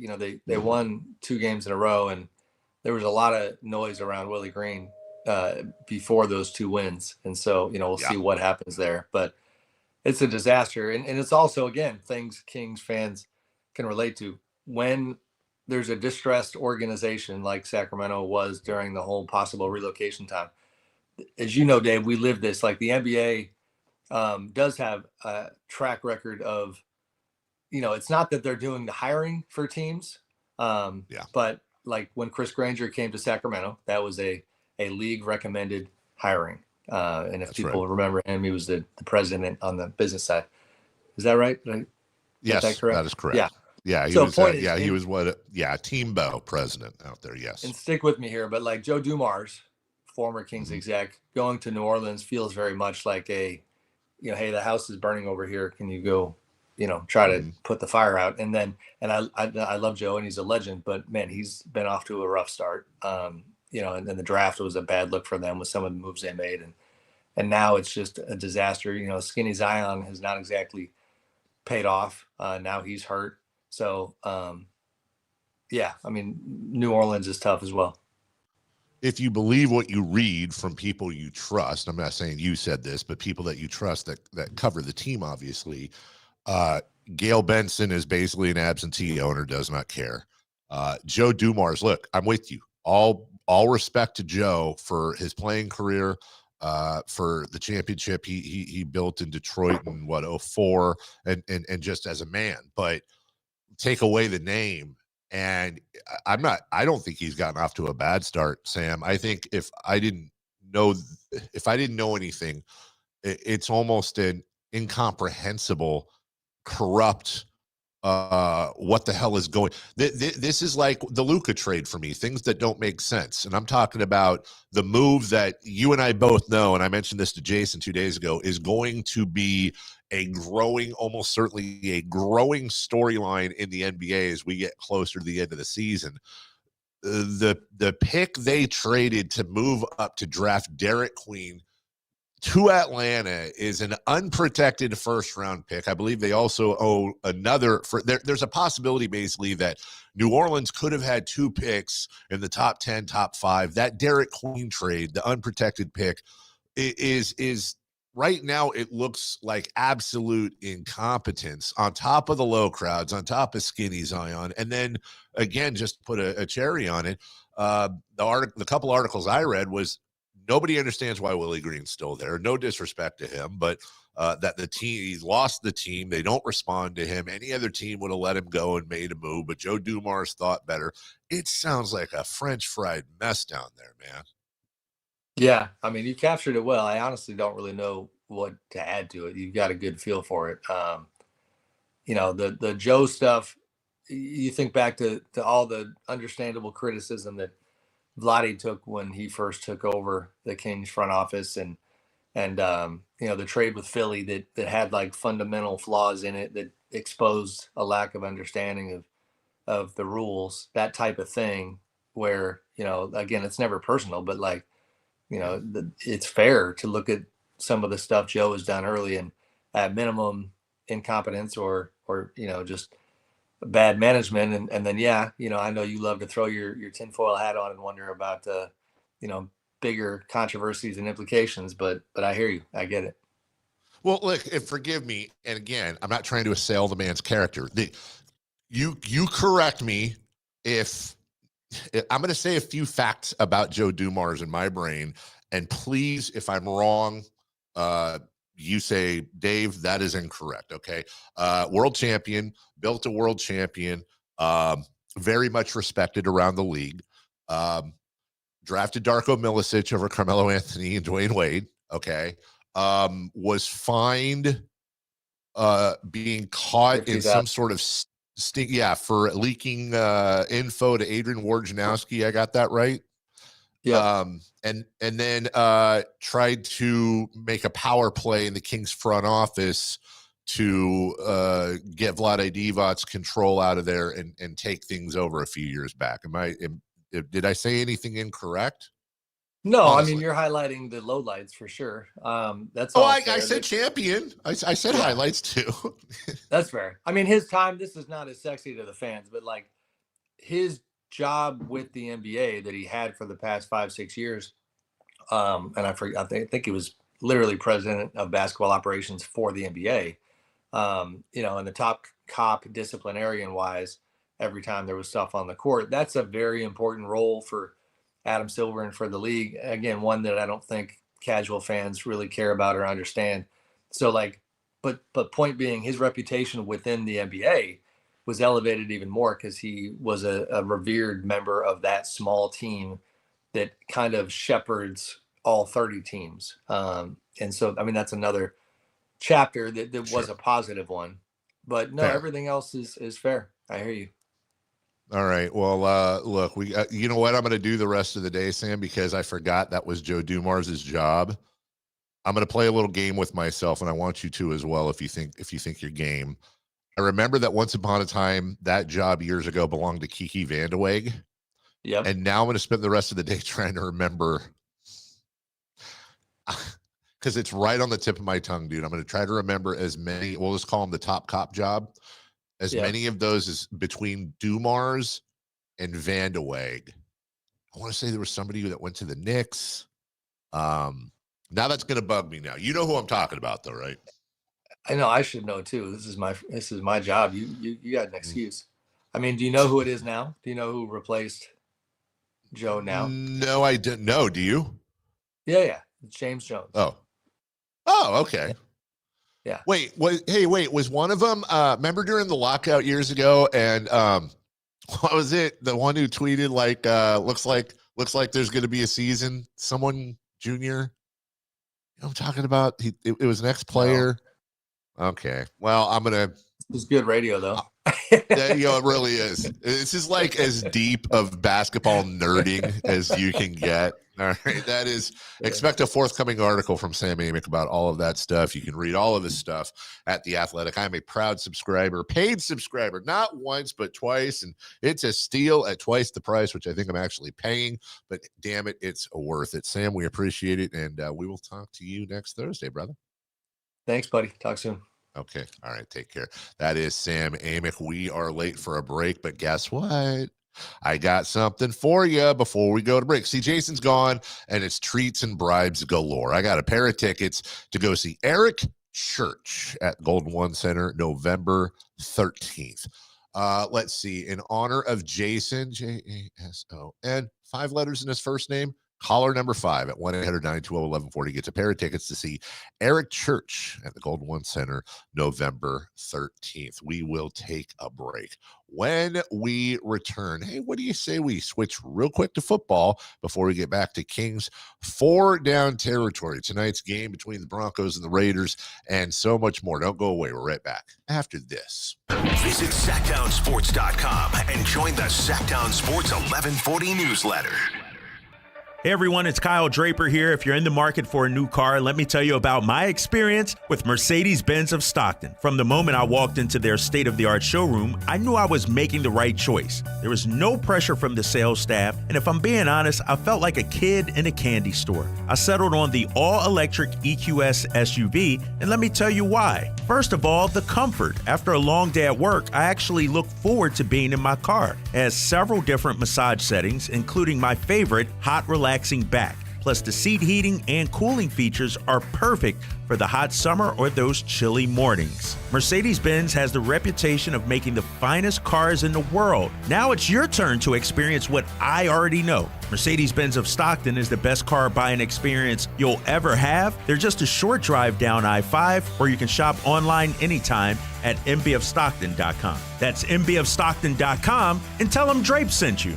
won 2 games in a row, and there was a lot of noise around Willie Green before those 2 wins. And so, we'll see what happens there, but it's a disaster. And it's also, again, things Kings fans can relate to. When there's a distressed organization like Sacramento was during the whole possible relocation time, as you know, Dave, we lived this. Like the NBA does have a track record of, it's not that they're doing the hiring for teams. But like when Chris Granger came to Sacramento, that was a league recommended hiring. And if people remember him, he was the president on the business side. Is that right? Yes, that correct? That is correct. Yeah. Yeah. He So was, point is, he was Teambo president out there. Yes. And stick with me here, but like Joe Dumars, former Kings exec, going to New Orleans feels very much like hey, the house is burning over here. Can you go, try to put the fire out? And I love Joe and he's a legend, but man, he's been off to a rough start. And then the draft was a bad look for them with some of the moves they made. And now it's just a disaster. Skinny Zion has not exactly paid off. Now he's hurt. So, New Orleans is tough as well. If you believe what you read from people you trust, I'm not saying you said this, but people that you trust that cover the team, obviously, Gail Benson is basically an absentee owner, does not care. Joe Dumars, look, I'm with you. All respect to Joe for his playing career, for the championship he built in Detroit in 2004, and just as a man. But take away the name, and I don't think he's gotten off to a bad start, Sam. I think if I didn't know anything, it's almost an incomprehensible, corrupt, what the hell is going. This is like the Luka trade for me, things that don't make sense. And I'm talking about the move that you and I both know, and I mentioned this to Jason 2 days ago, is going to be almost certainly a growing storyline in the NBA as we get closer to the end of the season. The pick they traded to move up to draft Derek Queen to Atlanta is an unprotected first-round pick. I believe they also owe another. There's a possibility, basically, that New Orleans could have had 2 picks in the top 10, top 5. That Derek Queen trade, the unprotected pick, is right now it looks like absolute incompetence on top of the low crowds, on top of Skinny Zion. And then, again, just to put a cherry on it, the couple articles I read was, nobody understands why Willie Green's still there. No disrespect to him, but that he's lost the team. They don't respond to him. Any other team would have let him go and made a move, but Joe Dumars thought better. It sounds like a French fried mess down there, man. Yeah, you captured it well. I honestly don't really know what to add to it. You've got a good feel for it. The Joe stuff, you think back to all the understandable criticism that Vlade took when he first took over the Kings front office, and the trade with Philly that had like fundamental flaws in it that exposed a lack of understanding of the rules, that type of thing, where, again, it's never personal, but like, it's fair to look at some of the stuff Joe has done early and at minimum incompetence or just bad management. And then, I know you love to throw your tinfoil hat on and wonder about, bigger controversies and implications, but I hear you. I get it. Well, look, and forgive me. And again, I'm not trying to assail the man's character. You correct me if I'm going to say a few facts about Joe Dumars in my brain. And please, if I'm wrong, you say, Dave, that is incorrect. Okay. World champion, built a world champion, very much respected around the league. Drafted Darko Milicic over Carmelo Anthony and Dwayne Wade. Okay. Was fined, being caught in some sort of for leaking info to Adrian Wojnarowski. I got that right. Yeah. And then tried to make a power play in the Kings front office to get Vlade Divac's control out of there and take things over a few years back. Did I say anything incorrect? No, Honestly. you're highlighting the lowlights for sure. That's all. I said champion. I said highlights too. That's fair. His time, this is not as sexy to the fans, but like his job with the NBA that he had for the past 5-6 years. And I think he was literally president of basketball operations for the NBA. And the top cop disciplinarian wise, every time there was stuff on the court, that's a very important role for Adam Silver and for the league. Again, one that I don't think casual fans really care about or understand. So like, but point being, his reputation within the NBA was elevated even more because he was a revered member of that small team that kind of shepherds all 30 teams. And so, I mean, that's another chapter that was a positive one. But no, Fair. everything else is fair. I hear you. All right. Well, look, you know what I'm going to do the rest of the day, Sam, because I forgot that was Joe Dumars' job. I'm going to play a little game with myself, and I want you to as well if you think your game. I remember that once upon a time, that job years ago belonged to Kiki Vandeweghe. Yep. And now I'm going to spend the rest of the day trying to remember, because it's right on the tip of my tongue, dude. I'm going to try to remember as many, we'll just call them the top cop job, as many of those as between Dumars and Vandeweghe. I want to say there was somebody that went to the Knicks. Now that's going to bug me now. You know who I'm talking about, though, right? I know. I should know too. This is my job. You got an excuse. I mean, do you know who it is now? Do you know who replaced Joe now? No, I didn't know. Do you? Yeah. It's James Jones. Oh, okay. Yeah. Wait, was one of them, remember during the lockout years ago, and what was it? The one who tweeted like, looks like there's going to be a season. Someone junior. You know what I'm talking about? It was an ex-player. No. Okay. Well, I'm going to. It's good radio, though. It really is. This is like as deep of basketball nerding as you can get. All right. That is, expect a forthcoming article from Sam Amick about all of that stuff. You can read all of this stuff at The Athletic. I'm a proud subscriber, paid subscriber, not once, but twice. And it's a steal at twice the price, which I think I'm actually paying. But damn it, it's worth it. Sam, we appreciate it. And we will talk to you next Thursday, brother. Thanks, buddy. Talk soon. Okay. All right. Take care. That is Sam Amick. We are late for a break, but guess what? I got something for you before we go to break. See, Jason's gone, and it's treats and bribes galore. I got a pair of tickets to go see Eric Church at Golden One Center November 13th. Let's see. In honor of Jason, Jason, 5 letters in his first name, caller number 5 at 1-800-920-1140 gets a pair of tickets to see Eric Church at the Golden One Center November 13th. We will take a break. When we return, hey, what do you say we switch real quick to football before we get back to Kings 4 down territory? Tonight's game between the Broncos and the Raiders and so much more. Don't go away. We're right back after this. Visit SactownSports.com and join the Sactown Sports 1140 newsletter. Hey everyone, it's Kyle Draper here. If you're in the market for a new car, let me tell you about my experience with Mercedes-Benz of Stockton. From the moment I walked into their state-of-the-art showroom, I knew I was making the right choice. There was no pressure from the sales staff, and if I'm being honest, I felt like a kid in a candy store. I settled on the all-electric EQS SUV, and let me tell you why. First of all, the comfort. After a long day at work, I actually look forward to being in my car. It has several different massage settings, including my favorite, hot relaxing back. Plus, the seat heating and cooling features are perfect for the hot summer or those chilly mornings. Mercedes-Benz has the reputation of making the finest cars in the world. Now it's your turn to experience what I already know. Mercedes-Benz of Stockton is the best car buying experience you'll ever have. They're just a short drive down I-5, or you can shop online anytime at mbofstockton.com. That's mbofstockton.com, and tell them Drape sent you.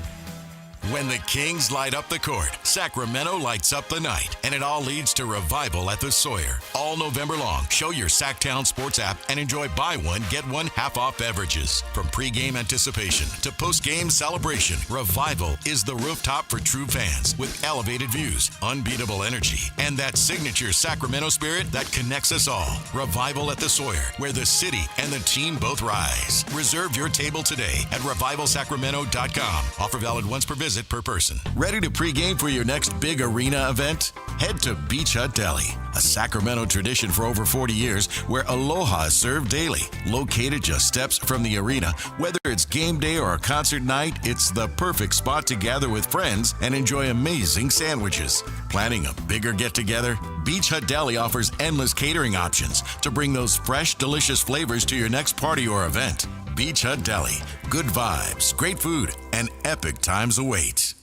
When the Kings light up the court, Sacramento lights up the night, and it all leads to Revival at the Sawyer. All November long, show your Sactown Sports app and enjoy buy one, get one half-off beverages. From pregame anticipation to postgame celebration, Revival is the rooftop for true fans with elevated views, unbeatable energy, and that signature Sacramento spirit that connects us all. Revival at the Sawyer, where the city and the team both rise. Reserve your table today at revivalsacramento.com. Offer valid once per visit per person. Ready to pregame for your next big arena event? Head to Beach Hut Deli, a Sacramento tradition for over 40 years where aloha is served daily. Located just steps from the arena, whether it's game day or a concert night, it's the perfect spot to gather with friends and enjoy amazing sandwiches. Planning a bigger get-together? Beach Hut Deli offers endless catering options to bring those fresh, delicious flavors to your next party or event. Beach Hut Deli. Good vibes, great food, and epic times await.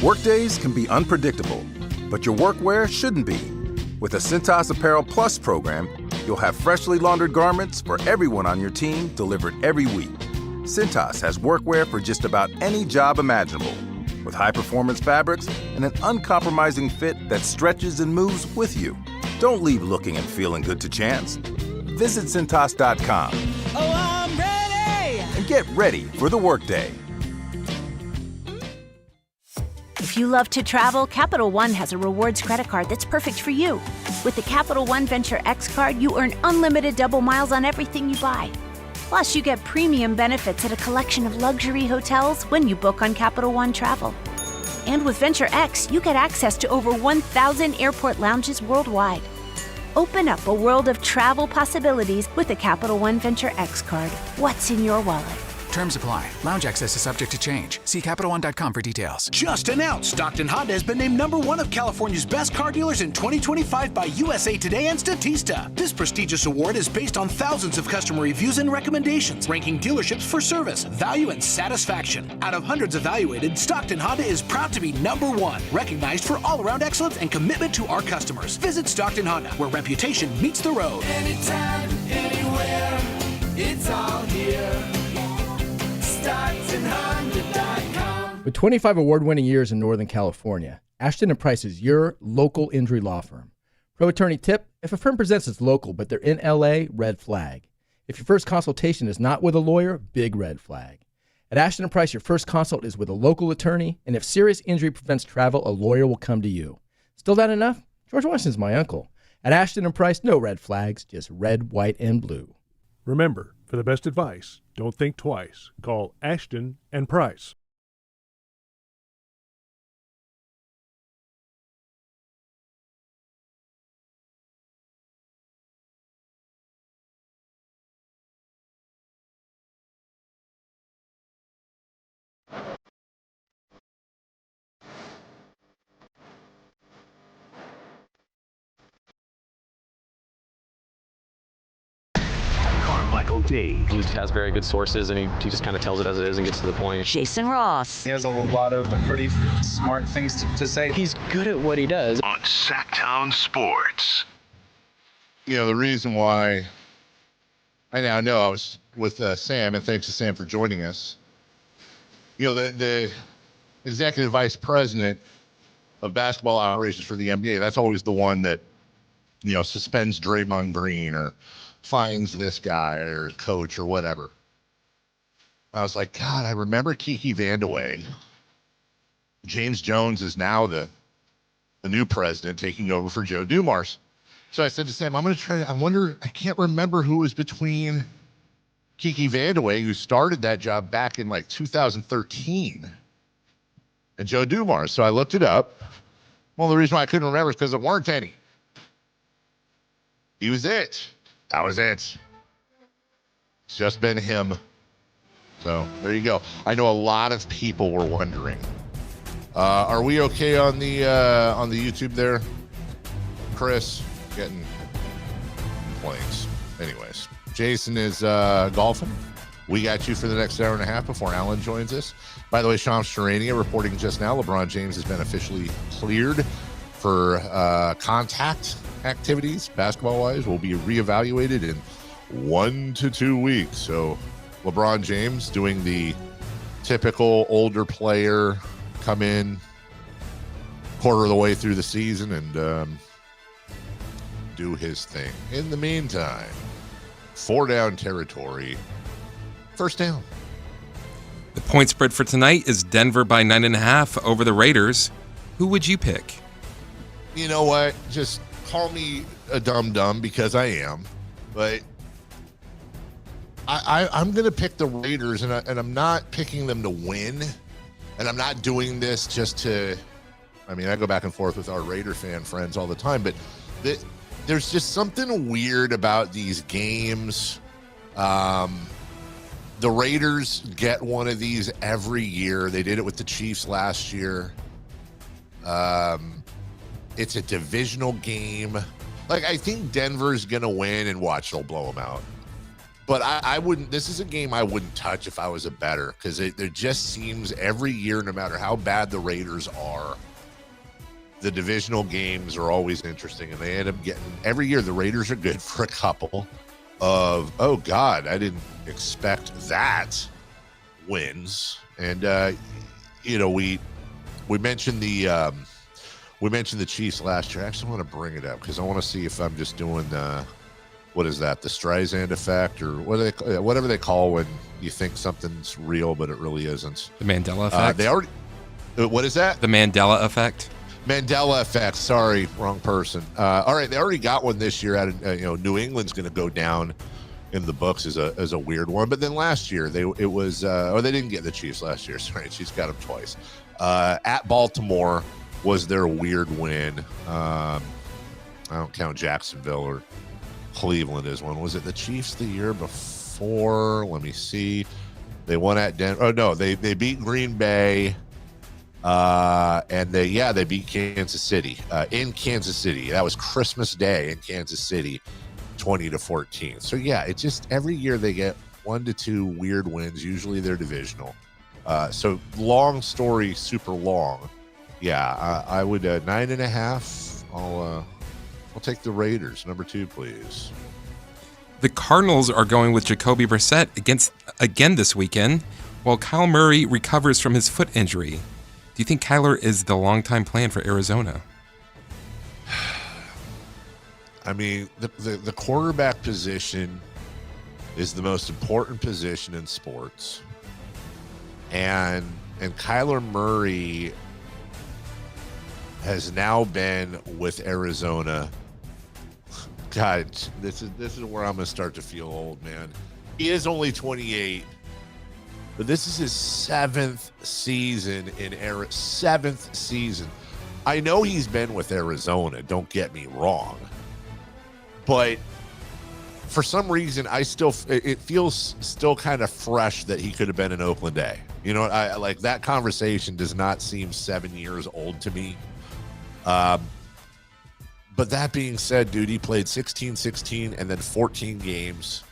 Workdays can be unpredictable, but your workwear shouldn't be. With the Cintas Apparel Plus program, You'll have freshly laundered garments for everyone on your team delivered every week. Cintas has workwear for just about any job imaginable, with high-performance fabrics and an uncompromising fit that stretches and moves with you. Don't leave looking and feeling good to chance. Visit Cintas.com. Oh, I'm ready! And get ready for the workday. If you love to travel, Capital One has a rewards credit card that's perfect for you. With the Capital One Venture X card, you earn unlimited double miles on everything you buy. Plus, you get premium benefits at a collection of luxury hotels when you book on Capital One Travel. And with Venture X, you get access to over 1,000 airport lounges worldwide. Open up a world of travel possibilities with the Capital One Venture X card. What's in your wallet? Terms apply. Lounge access is subject to change. See CapitalOne.com for details. Just announced, Stockton Honda has been named #1 of California's best car dealers in 2025 by USA Today and Statista. This prestigious award is based on thousands of customer reviews and recommendations, ranking dealerships for service, value, and satisfaction. Out of hundreds evaluated, Stockton Honda is proud to be #1, recognized for all-around excellence and commitment to our customers. Visit Stockton Honda, where reputation meets the road. Anytime, anywhere, it's all here. With 25 award-winning years in Northern California, Ashton & Price is your local injury law firm. Pro attorney tip: if a firm presents as local but they're in LA, red flag. If your first consultation is not with a lawyer, big red flag. At Ashton & Price, your first consult is with a local attorney, and if serious injury prevents travel, a lawyer will come to you. Still not enough? George Washington's my uncle. At Ashton & Price, no red flags, just red, white, and blue. Remember, for the best advice, don't think twice. Call Ashton & Price. Carmichael Dave. He has very good sources, and he just kind of tells it as it is and gets to the point. Jason Ross. He has a lot of pretty smart things to say. He's good at what he does. On Sactown Sports. You know, the reason why I now know I was with Sam, and thanks to Sam for joining us. You know, the executive vice president of basketball operations for the NBA, that's always the one that, you know, suspends Draymond Green or finds this guy or coach or whatever. I was like, God, I remember Kiki Vandeweghe. James Jones is now the new president taking over for Joe Dumars. So I said to Sam, I can't remember who was between Kiki Vandeweghe, who started that job back in like 2013, and Joe Dumars. So I looked it up. Well, the reason why I couldn't remember is because there weren't any. He was it. That was it. It's just been him. So there you go. I know a lot of people were wondering. Are we okay on the YouTube there, Chris? Getting complaints. Anyways, Jason is golfing. We got you for the next hour and a half before Alan joins us. By the way, Shams Charania reporting just now, LeBron James has been officially cleared for contact activities, basketball-wise, will be reevaluated in 1 to 2 weeks. So LeBron James doing the typical older player, come in quarter of the way through the season and do his thing. In the meantime, 4 down territory. First down. The point spread for tonight is Denver by 9.5 over the Raiders. Who would you pick? You know what? Just call me a dum-dum because I am. But I'm going to pick the Raiders, and I'm not picking them to win. And I'm not doing this just to, I mean, I go back and forth with our Raider fan friends all the time, but there's just something weird about these games. The Raiders get one of these every year. They did it with the Chiefs last year. It's a divisional game. Like, I think Denver's going to win, and watch, they'll blow them out. But I wouldn't, this is a game I wouldn't touch if I was a bettor, because there just seems every year, no matter how bad the Raiders are, the divisional games are always interesting, and they end up getting every year. The Raiders are good for a couple of, oh God, I didn't expect that wins. And we mentioned the Chiefs last year. I actually want to bring it up because I want to see if I'm just doing what is that, the Streisand effect, or whatever they call when you think something's real but it really isn't. The Mandela effect. What is that? The Mandela effect. Mandela effect. Sorry, wrong person. All right, they already got one this year. New England's going to go down in the books as a weird one. But then last year they didn't get the Chiefs last year. Sorry, Chiefs got them twice. At Baltimore was their weird win. I don't count Jacksonville or Cleveland as one. Was it the Chiefs the year before? Let me see. They won at Denver. Oh no, they beat Green Bay. And they beat Kansas City in Kansas City. That was Christmas Day in Kansas City, 20-14. So yeah, it's just every year they get 1 to 2 weird wins. Usually they're divisional. So long story, super long. Yeah, I would 9.5. I'll take the Raiders. Number 2, please. The Cardinals are going with Jacoby Brissett again this weekend, while Kyle Murray recovers from his foot injury. Do you think Kyler is the long-time plan for Arizona? I mean, the quarterback position is the most important position in sports. And Kyler Murray has now been with Arizona. God, this is where I'm going to start to feel old, man. He is only 28, but this is his 7th season in Arizona. 7th season. I know he's been with Arizona, don't get me wrong. But for some reason, it feels still kind of fresh that he could have been in Oakland A. You know, I like that conversation does not seem 7 years old to me. But that being said, dude, he played 16 and then 14 games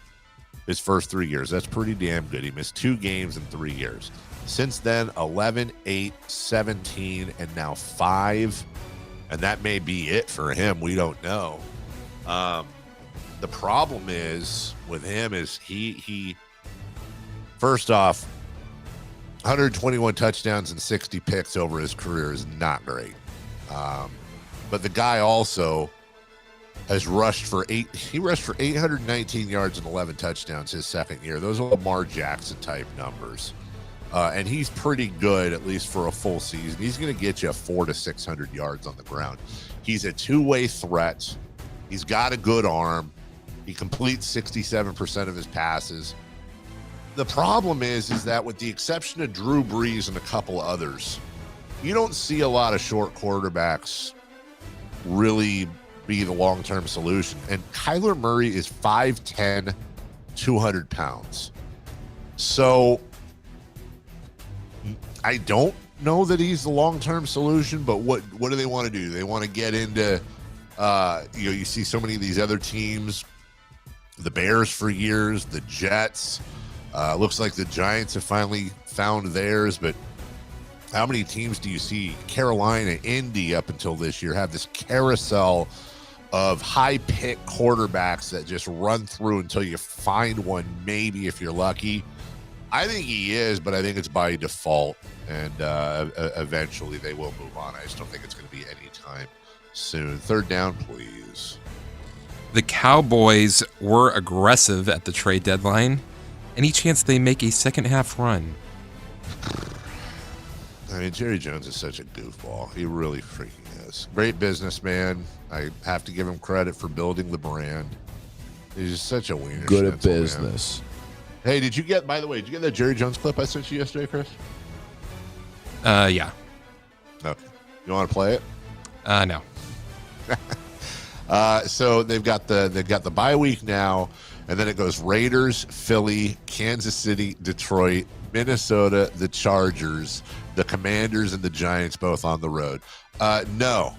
his first 3 years. That's pretty damn good. He missed 2 games in 3 years. Since then, 11, 8, 17, and now 5. And that may be it for him. We don't know. The problem is with him is he first off, 121 touchdowns and 60 picks over his career is not great. But the guy also has rushed for 819 yards and 11 touchdowns his second year. Those are Lamar Jackson type numbers. And he's pretty good, at least for a full season. He's going to get you 400 to 600 yards on the ground. He's a two-way threat. He's got a good arm. He completes 67% of his passes. The problem is that with the exception of Drew Brees and a couple others, you don't see a lot of short quarterbacks really be the long-term solution. And Kyler Murray is 5'10", 200 pounds. So I don't know that he's the long-term solution, but what do they want to do? They want to get into, you see so many of these other teams, the Bears for years, the Jets. Looks like the Giants have finally found theirs, but how many teams do you see? Carolina, Indy up until this year have this carousel of high-pick quarterbacks that just run through until you find one, maybe if you're lucky. I think he is, but I think it's by default, and eventually they will move on. I just don't think it's going to be any time soon. Third down, please. The Cowboys were aggressive at the trade deadline. Any chance they make a second-half run? I mean, Jerry Jones is such a goofball. He really freaking is. Great businessman. I have to give him credit for building the brand. He's just such a wiener. Good at business. Man. Hey, by the way, did you get that Jerry Jones clip I sent you yesterday, Chris? Yeah. Okay. You want to play it? No. So they've got the bye week now, and then it goes Raiders, Philly, Kansas City, Detroit, Minnesota, the Chargers, the Commanders, and the Giants both on the road. No,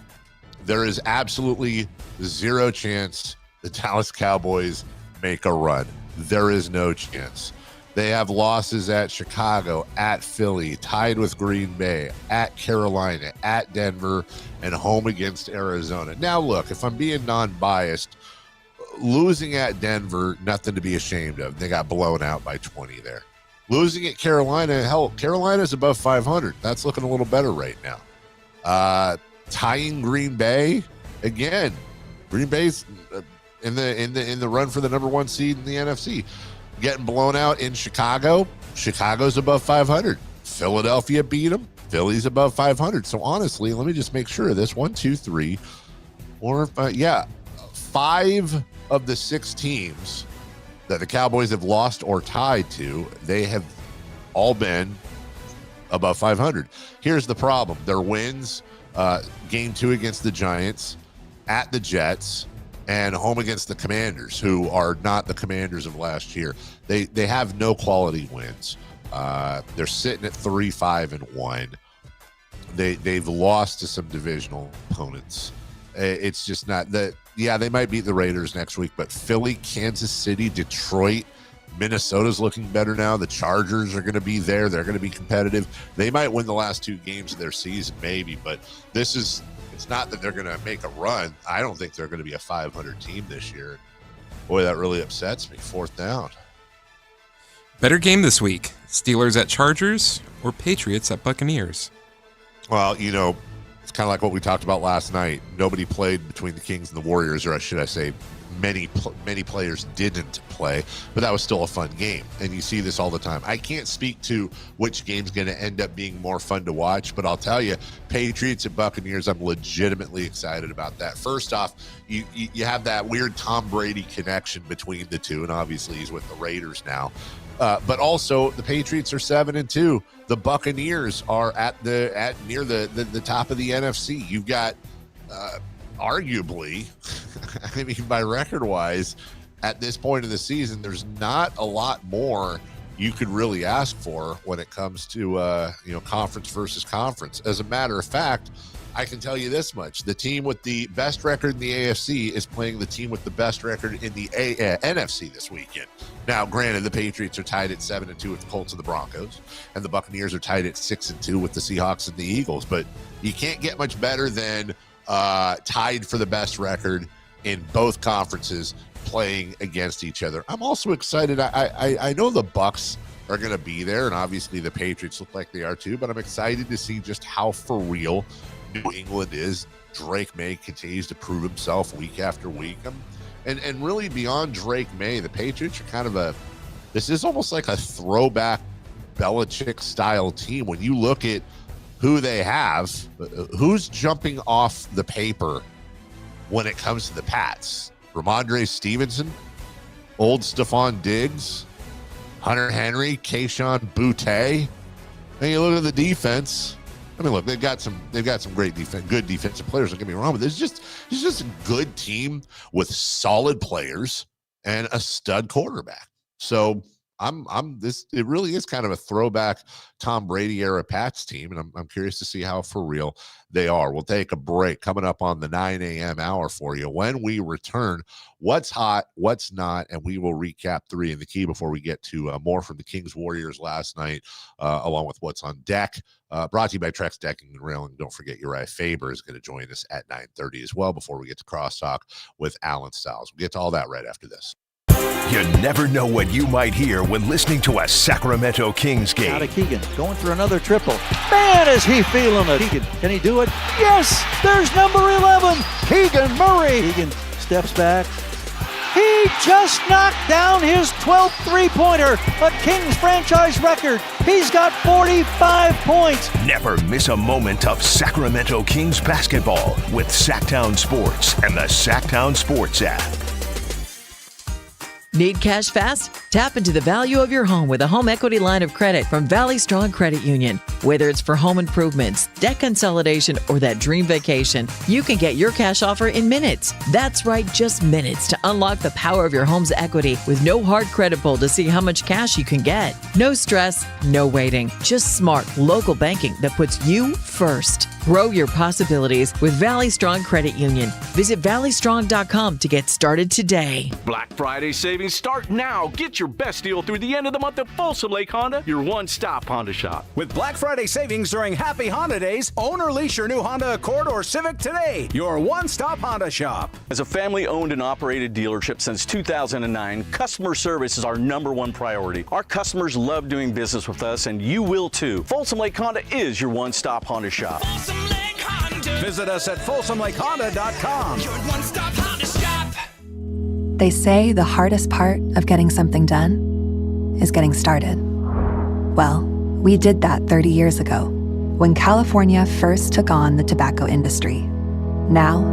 there is absolutely zero chance the Dallas Cowboys make a run. There is no chance. They have losses at Chicago, at Philly, tied with Green Bay, at Carolina, at Denver, and home against Arizona. Now, look, if I'm being non-biased, losing at Denver, nothing to be ashamed of. They got blown out by 20 there. Losing at Carolina, hell, Carolina's above 500. That's looking a little better right now. Tying Green Bay, again, Green Bay's in the run for the number 1 seed in the NFC. Getting blown out in Chicago. Chicago's above 500. Philadelphia beat them. Philly's above 500. So honestly, let me just make sure of this. 1, 2, 3, 4, 5. 5 of the 6 teams that the Cowboys have lost or tied to, they have all been above 500. Here's the problem. Their wins, game 2 against the Giants, at the Jets, and home against the Commanders, who are not the Commanders of last year. They have no quality wins. They're sitting at 3-5-1. They've lost to some divisional opponents. It's just not that. Yeah, they might beat the Raiders next week, but Philly, Kansas City, Detroit, Minnesota's looking better now. The Chargers are going to be there. They're going to be competitive. They might win the last 2 games of their season, maybe, but it's not that they're going to make a run. I don't think they're going to be a 500 team this year. Boy, that really upsets me. 4th down. Better game this week, Steelers at Chargers or Patriots at Buccaneers? Well, it's kind of like what we talked about last night. Nobody played between the Kings and the Warriors, or should I say many players didn't play, but that was still a fun game. And you see this all the time. I can't speak to which game's going to end up being more fun to watch, but I'll tell you, Patriots and Buccaneers, I'm legitimately excited about that. First off, you have that weird Tom Brady connection between the two, and obviously he's with the Raiders now. But also the Patriots are 7-2. The Buccaneers are near the top of the NFC. You've got arguably, I mean, by record wise, at this point in the season, there's not a lot more you could really ask for when it comes to conference versus conference. As a matter of fact, I can tell you this much: the team with the best record in the AFC is playing the team with the best record in the NFC this weekend. Now, granted, the Patriots are tied at 7-2 with the Colts and the Broncos, and the Buccaneers are tied at 6-2 with the Seahawks and the Eagles. But you can't get much better than tied for the best record in both conferences playing against each other. I'm also excited. I know the Bucs are going to be there, and obviously the Patriots look like they are too, but I'm excited to see just how for real New England is. Drake May continues to prove himself week after week. And really beyond Drake May, the Patriots are kind of this is almost like a throwback Belichick style team. When you look at who they have, who's jumping off the paper when it comes to the Pats? Ramondre Stevenson, old Stephon Diggs, Hunter Henry, Kayshon Boutte. And you look at the defense. I mean, look, they've got some great good defensive players. Don't get me wrong, but it's just a good team with solid players and a stud quarterback. So it really is kind of a throwback Tom Brady era Pats team, and I'm curious to see how for real they are. We'll take a break coming up on the 9 a.m. hour for you. When we return, what's hot, what's not, and we will recap 3 in the key before we get to more from the Kings Warriors last night, along with what's on deck. Brought to you by Trex Decking and Railing. Don't forget Uriah Faber is going to join us at 9:30 as well before we get to Crosstalk with Alan Stiles. We'll get to all that right after this. You never know what you might hear when listening to a Sacramento Kings game. Out of Keegan, going for another triple. Man, is he feeling it. Keegan, can he do it? Yes, there's number 11, Keegan Murray. Keegan steps back. He just knocked down his 12th three-pointer, a Kings franchise record. He's got 45 points. Never miss a moment of Sacramento Kings basketball with Sactown Sports and the Sactown Sports app. Need cash fast? Tap into the value of your home with a home equity line of credit from Valley Strong Credit Union. Whether it's for home improvements, debt consolidation, or that dream vacation, you can get your cash offer in minutes. That's right, just minutes to unlock the power of your home's equity with no hard credit pull to see how much cash you can get. No stress, no waiting. Just smart local banking that puts you first. Grow your possibilities with Valley Strong Credit Union. Visit valleystrong.com to get started today. Black Friday savings start now. Get your best deal through the end of the month at Folsom Lake Honda, your one-stop Honda shop. With Black Friday savings during Happy Honda Days, own or lease your new Honda Accord or Civic today. Your one-stop Honda shop. As a family-owned and operated dealership since 2009, customer service is our #1 priority. Our customers love doing business with us, and you will too. Folsom Lake Honda is your one-stop Honda shop. Visit us at FolsomLakeHonda.com. Your one-stop Honda shop. They say the hardest part of getting something done is getting started. Well, we did that 30 years ago when California first took on the tobacco industry. Now,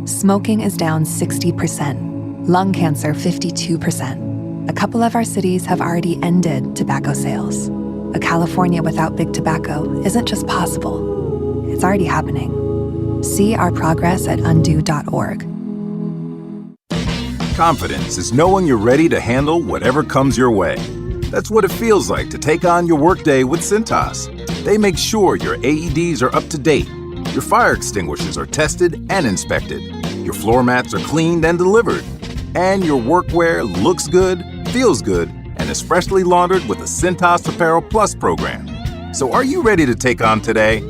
smoking is down 60%, lung cancer 52%. A couple of our cities have already ended tobacco sales. A California without big tobacco isn't just possible, it's already happening. See our progress at undo.org. Confidence is knowing you're ready to handle whatever comes your way. That's what it feels like to take on your workday with Cintas. They make sure your AEDs are up to date, your fire extinguishers are tested and inspected, your floor mats are cleaned and delivered, and your workwear looks good, feels good, and is freshly laundered with the Cintas Apparel Plus program. So are you ready to take on today?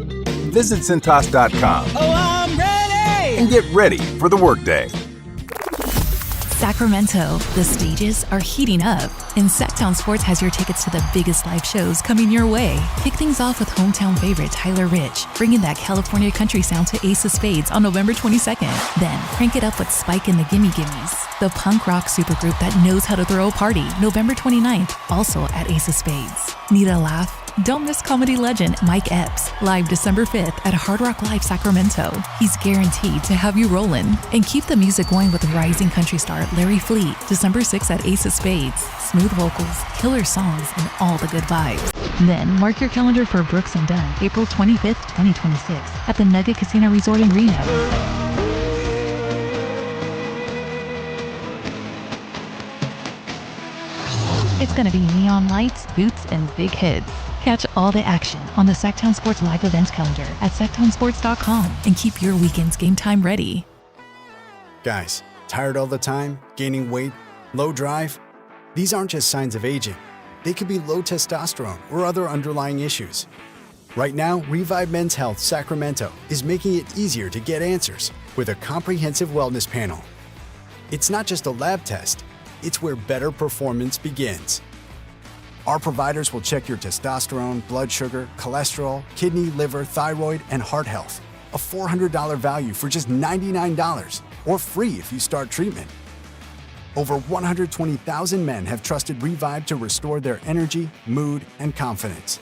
Visit Cintas.com. Oh, I'm ready! And get ready for the workday. Sacramento, the stages are heating up, and Sactown Sports has your tickets to the biggest live shows coming your way. Kick things off with hometown favorite Tyler Rich, bringing that California country sound to Ace of Spades on November 22nd. Then crank it up with Spike and the Gimme Gimmes, the punk rock supergroup that knows how to throw a party, November 29th, also at Ace of Spades. Need a laugh? Don't miss comedy legend Mike Epps, live December 5th at Hard Rock Live Sacramento. He's guaranteed to have you rolling. And keep the music going with rising country star Larry Fleet, December 6th at Ace of Spades. Smooth vocals, killer songs, and all the good vibes. Then mark your calendar for Brooks and Dunn, April 25th, 2026, at the Nugget Casino Resort in Reno. It's going to be neon lights, boots, and big hits. Catch all the action on the Sactown Sports live events calendar at SactownSports.com and keep your weekend's game time ready. Guys, tired all the time, gaining weight, low drive? These aren't just signs of aging. They could be low testosterone or other underlying issues. Right now, Revive Men's Health Sacramento is making it easier to get answers with a comprehensive wellness panel. It's not just a lab test, it's where better performance begins. Our providers will check your testosterone, blood sugar, cholesterol, kidney, liver, thyroid, and heart health. A $400 value for just $99, or free if you start treatment. Over 120,000 men have trusted Revive to restore their energy, mood, and confidence.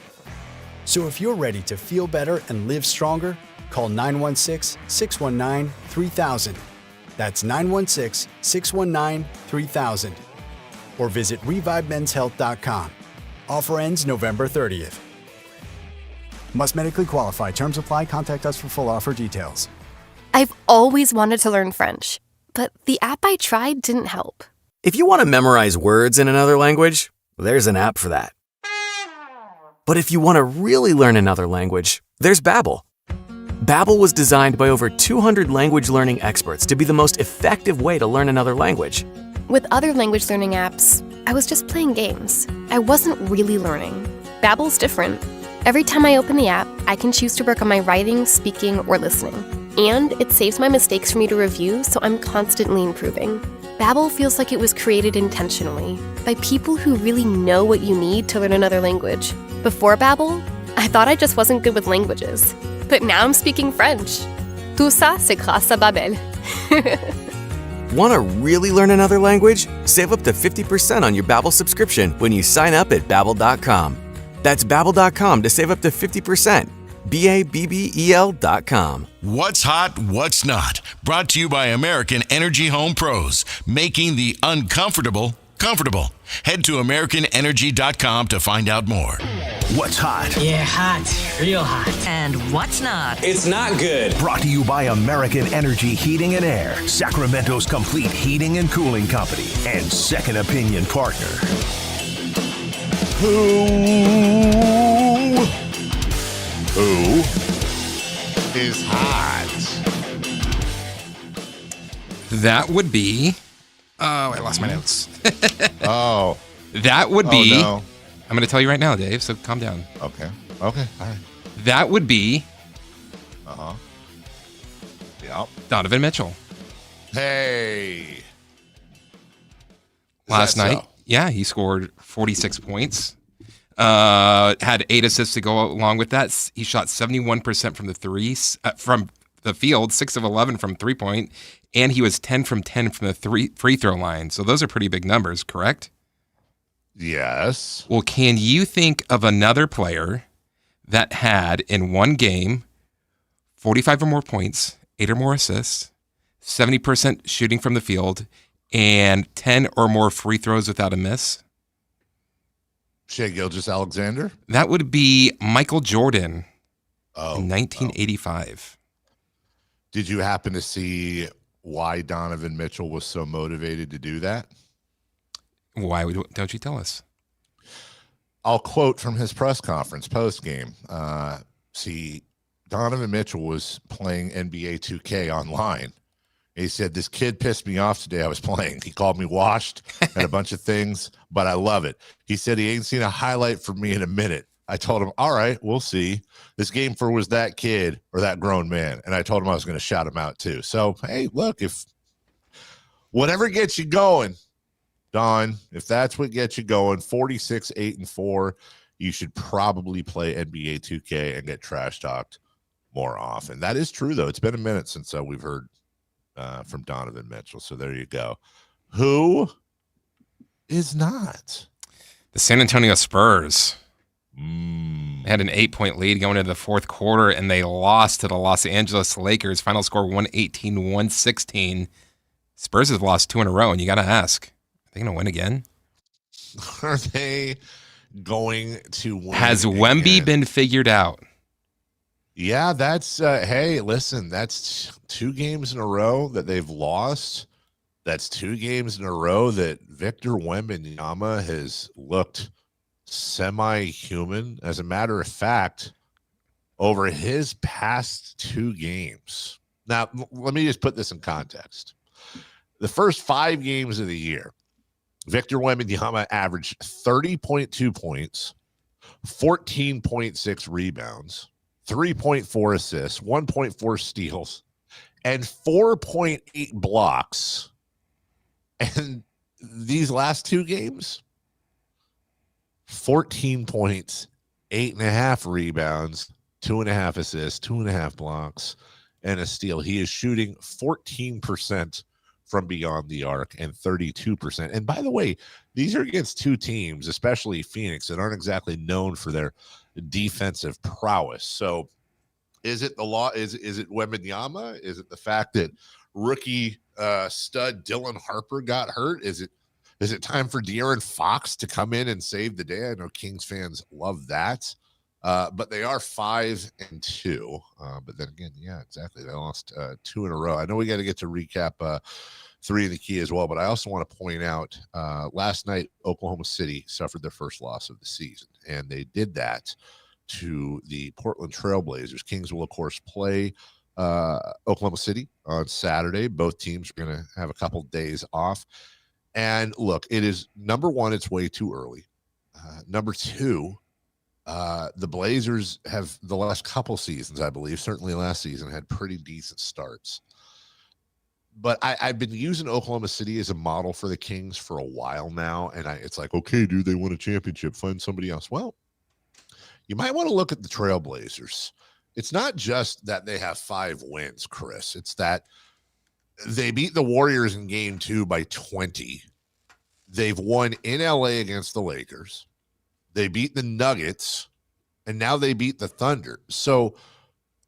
So if you're ready to feel better and live stronger, call 916-619-3000. That's 916-619-3000. Or visit ReviveMen'sHealth.com. Offer ends November 30th. Must medically qualify. Terms apply. Contact us for full offer details. I've always wanted to learn French, but the app I tried didn't help. If you want to memorize words in another language, there's an app for that. But if you want to really learn another language, there's Babbel. Babbel was designed by over 200 language learning experts to be the most effective way to learn another language. With other language learning apps, I was just playing games. I wasn't really learning. Babbel's different. Every time I open the app, I can choose to work on my writing, speaking, or listening. And it saves my mistakes for me to review, so I'm constantly improving. Babbel feels like it was created intentionally by people who really know what you need to learn another language. Before Babbel, I thought I just wasn't good with languages. But now I'm speaking French. Tout ça, c'est grâce à Babbel. Want to really learn another language? Save up to 50% on your Babbel subscription when you sign up at Babbel.com. That's Babbel.com to save up to 50%. Babbel.com. What's hot, what's not? Brought to you by American Energy Home Pros, making the uncomfortable comfortable. Head to AmericanEnergy.com to find out more. What's hot? Yeah, hot. Real hot. And what's not? It's not good. Brought to you by American Energy Heating and Air, Sacramento's complete heating and cooling company, and second opinion partner. Who is hot? That would be. Oh, I lost my notes. Oh. That would be. No. I'm going to tell you right now, Dave, so calm down. Okay. All right. That would be. Yep. Donovan Mitchell. Hey. Last night. So? Yeah, he scored 46 points. Had 8 assists to go along with that. He shot 71% from the threes from the field, 6 of 11 from 3-point, and he was 10 from 10 from the free throw line. So those are pretty big numbers, correct? Yes. Well, can you think of another player that had in one game 45 or more points, 8 or more assists, 70% shooting from the field, and 10 or more free throws without a miss? Shai Gilgeous-Alexander? That would be Michael Jordan in 1985. Did you happen to see why Donovan Mitchell was so motivated to do that? Why don't you tell us? I'll quote from his press conference post-game. See, Donovan Mitchell was playing NBA 2K online. He said, this kid pissed me off today I was playing. He called me washed and a bunch of things, but I love it. He said he ain't seen a highlight from me in a minute. I told him, all right, we'll see. This game was that kid or that grown man. And I told him I was going to shout him out too. So, hey, look, if whatever gets you going, Don, if that's what gets you going, 46, 8-4, you should probably play NBA 2K and get trash talked more often. That is true, though. It's been a minute since we've heard from Donovan Mitchell. So there you go. Who is not? The San Antonio Spurs. They had an 8-point lead going into the fourth quarter, and they lost to the Los Angeles Lakers. Final score 118-116. Spurs have lost 2 in a row, and you got to ask, are they going to win again? Are they going to win? Has Wemby been figured out? Yeah, that's hey, listen, that's 2 games in a row that they've lost. That's 2 games in a row that Victor Wembanyama has looked semi-human. As a matter of fact, over his past 2 games. Now, let me just put this in context. The first 5 games of the year, Victor Wembanyama averaged 30.2 points, 14.6 rebounds, 3.4 assists, 1.4 steals, and 4.8 blocks. And these last 2 games, 14 points, 8.5 rebounds, 2.5 assists, 2.5 blocks, and a steal. He is shooting 14% from beyond the arc and 32%. And by the way, these are against 2 teams, especially Phoenix, that aren't exactly known for their defensive prowess. So is it the law? Is it Wembanyama? Is it the fact that rookie stud Dylan Harper got hurt? Is it time for De'Aaron Fox to come in and save the day? I know Kings fans love that. But they are 5-2. But then again, yeah, exactly. They lost 2 in a row. I know we got to get to recap 3 in the key as well, but I also want to point out last night, Oklahoma City suffered their first loss of the season, and they did that to the Portland Trailblazers. Kings will, of course, play Oklahoma City on Saturday. Both teams are going to have a couple days off. And look, it is, number one, it's way too early. Number 2, the Blazers have the last couple seasons, I believe, certainly last season, had pretty decent starts. But I've been using Oklahoma City as a model for the Kings for a while now. And it's like, okay, dude, they won a championship. Find somebody else. Well, you might want to look at the Trailblazers. It's not just that they have 5 wins, Chris. It's that they beat the Warriors in game 2 by 20. They've won in LA against the Lakers. They beat the Nuggets, and now they beat the Thunder. So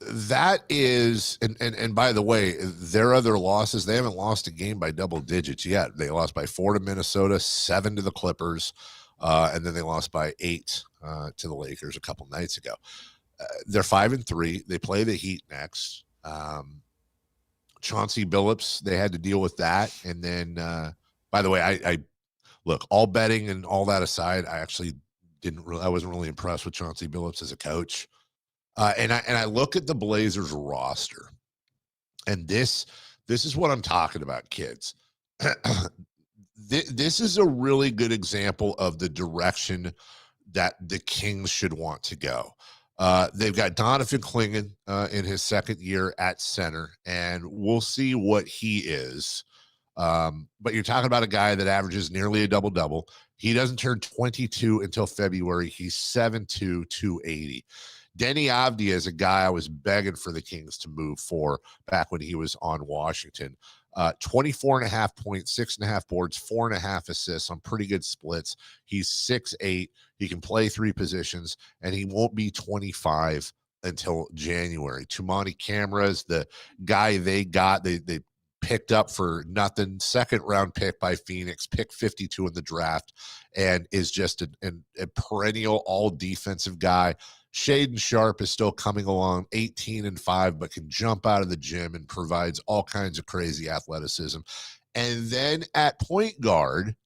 that is, and by the way, their other losses, they haven't lost a game by double digits yet. They lost by 4 to Minnesota, 7 to the Clippers, and then they lost by 8 to the Lakers a couple nights ago. They're 5-3. They play the Heat next. Chauncey Billups, they had to deal with that. And then, by the way, I look, all betting and all that aside, I actually I wasn't really impressed with Chauncey Billups as a coach. And I look at the Blazers roster, and this is what I'm talking about, kids. This is a really good example of the direction that the Kings should want to go. They've got Donovan Clingan in his second year at center, and we'll see what he is. But you're talking about a guy that averages nearly a double-double. He doesn't turn 22 until February. He's 7'2", 280. Denny Avdia is a guy I was begging for the Kings to move for back when he was on Washington. 24.5 points, 6.5 boards, 4.5 assists on pretty good splits. He's 6'8". He can play three positions, and he won't be 25 until January. Tumani Camara's the guy they got. They picked up for nothing. Second round pick by Phoenix, pick 52 in the draft, and is just a perennial all defensive guy. Shaden Sharp is still coming along, 18-5, but can jump out of the gym and provides all kinds of crazy athleticism. And then at point guard,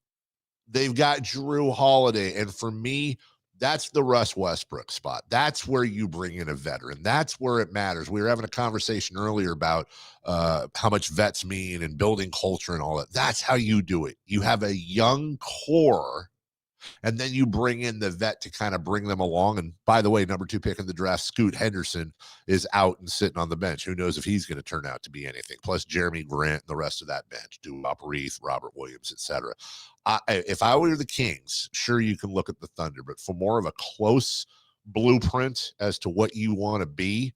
they've got Jrue Holiday. And for me, that's the Russ Westbrook spot. That's where you bring in a veteran. That's where it matters. We were having a conversation earlier about how much vets mean and building culture and all that. That's how you do it. You have a young core, and then you bring in the vet to kind of bring them along. And by the way, number 2 pick in the draft, Scoot Henderson, is out and sitting on the bench. Who knows if he's going to turn out to be anything. Plus Jeremy Grant and the rest of that bench, Duop Reith, Robert Williams, etc. If I were the Kings, sure, you can look at the Thunder, but for more of a close blueprint as to what you want to be,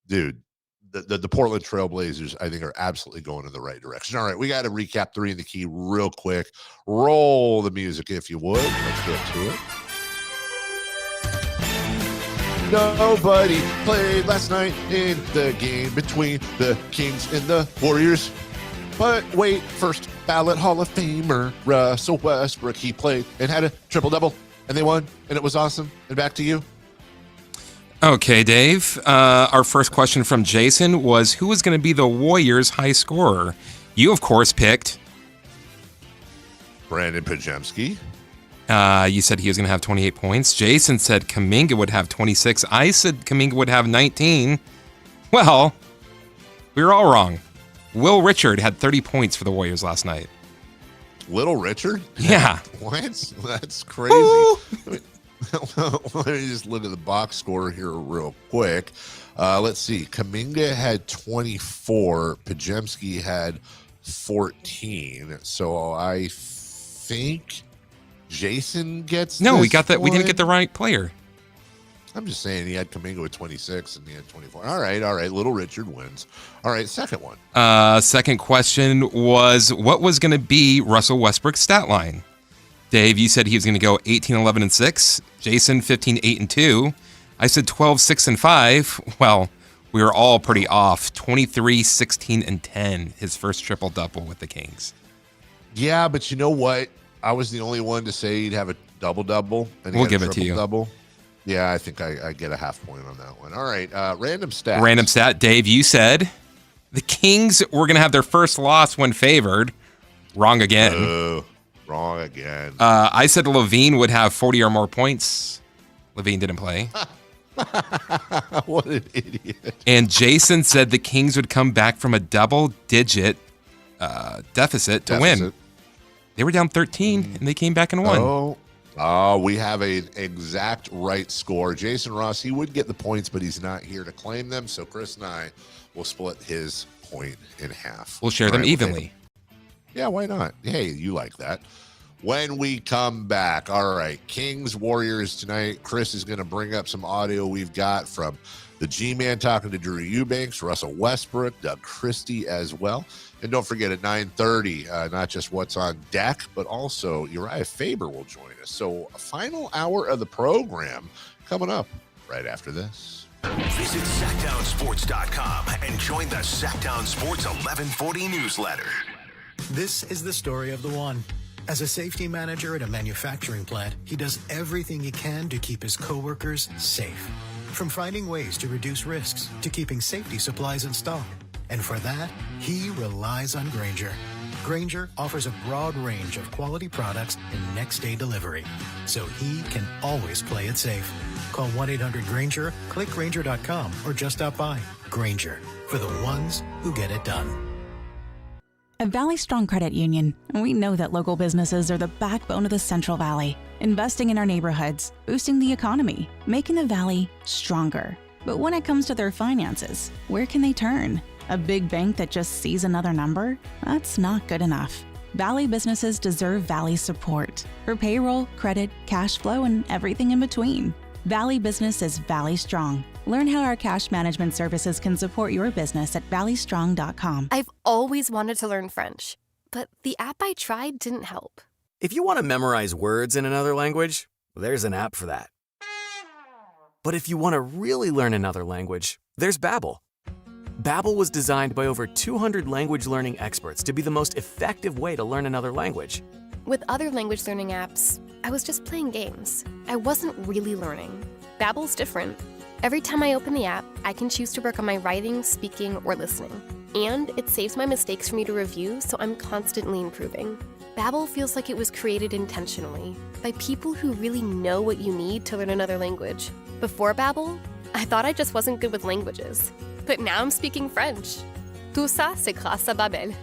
dude, the Portland Trailblazers, I think, are absolutely going in the right direction. All right, we got to recap 3 in the key real quick. Roll the music, if you would. Let's get to it. Nobody played last night in the game between the Kings and the Warriors. But wait, first ballot Hall of Famer Russell Westbrook. He played and had a triple-double, and they won, and it was awesome. And back to you. Okay, Dave. Our first question from Jason was, who was going to be the Warriors' high scorer? You, of course, picked Brandon Pajemski. You said he was going to have 28 points. Jason said Kuminga would have 26. I said Kuminga would have 19. Well, we were all wrong. Will Richard had 30 points for the Warriors last night. Little Richard? Yeah. What? That's crazy. Let me just look at the box score here real quick. Let's see. Kuminga had 24. Pajemski had 14. So I think Jason gets No, this we got that. We didn't one. get the right player. I'm just saying he had Kuminga with 26 and he had 24. All right. Little Richard wins. All right, second one. Second question was, what was going to be Russell Westbrook's stat line? Dave, you said he was going to go 18, 11, and 6. Jason, 15, 8, and 2. I said 12, 6, and 5. Well, we were all pretty off. 23, 16, and 10. His first triple-double with the Kings. Yeah, but you know what? I was the only one to say he'd have a double-double. We'll give it to you. Double. Yeah, I think I get a half point on that one. All right, random stat. Random stat. Dave, you said the Kings were going to have their first loss when favored. Wrong again. Wrong again. I said Levine would have 40 or more points. Levine didn't play. What an idiot. And Jason said the Kings would come back from a double-digit deficit to win. They were down 13, and they came back and won. Oh, we have an exact right score. Jason Ross, he would get the points, but he's not here to claim them. So Chris and I will split his point in half. We'll share them evenly. Yeah, why not? Hey, you like that. When we come back, all right, Kings, Warriors tonight. Chris is going to bring up some audio we've got from the G-Man talking to Drew Eubanks, Russell Westbrook, Doug Christie as well. And don't forget at 9:30, not just what's on deck, but also Uriah Faber will join us. So a final hour of the program coming up right after this. Visit SactownSports.com and join the Sactown Sports 1140 newsletter. This is the story of the one. As a safety manager at a manufacturing plant, he does everything he can to keep his coworkers safe. From finding ways to reduce risks to keeping safety supplies in stock. And for that, he relies on Grainger, Grainger offers a broad range of quality products and next-day delivery, so he can always play it safe. Call 1-800-GRAINGER, click Grainger.com, or just stop by. Grainger, for the ones who get it done. At Valley Strong Credit Union, we know that local businesses are the backbone of the Central Valley, investing in our neighborhoods, boosting the economy, making the Valley stronger. But when it comes to their finances, where can they turn? A big bank that just sees another number? That's not good enough. Valley businesses deserve Valley's support for payroll, credit, cash flow, and everything in between. Valley Business is Valley Strong. Learn how our cash management services can support your business at valleystrong.com. I've always wanted to learn French, but the app I tried didn't help. If you want to memorize words in another language, there's an app for that. But if you want to really learn another language, there's Babbel. Babbel was designed by over 200 language learning experts to be the most effective way to learn another language. With other language learning apps, I was just playing games. I wasn't really learning. Babbel's different. Every time I open the app, I can choose to work on my writing, speaking, or listening. And it saves my mistakes for me to review, so I'm constantly improving. Babbel feels like it was created intentionally by people who really know what you need to learn another language. Before Babbel, I thought I just wasn't good with languages. But now I'm speaking French. Tout ça, c'est grâce à Babbel.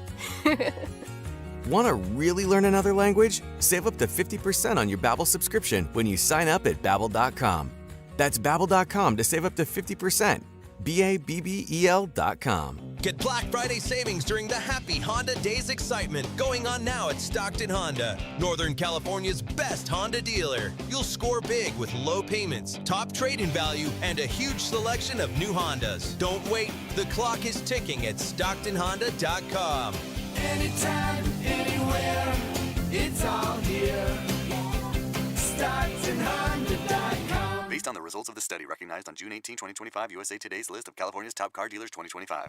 Want to really learn another language? Save up to 50% on your Babbel subscription when you sign up at Babbel.com. That's Babbel.com to save up to 50%. Babbel.com. Get Black Friday savings during the Happy Honda Days excitement going on now at Stockton Honda, Northern California's best Honda dealer. You'll score big with low payments, top trade-in value, and a huge selection of new Hondas. Don't wait. The clock is ticking at StocktonHonda.com. Anytime, anywhere, it's all here. StocktonHonda.com. Based on the results of the study recognized on June 18, 2025, USA Today's list of California's top car dealers 2025.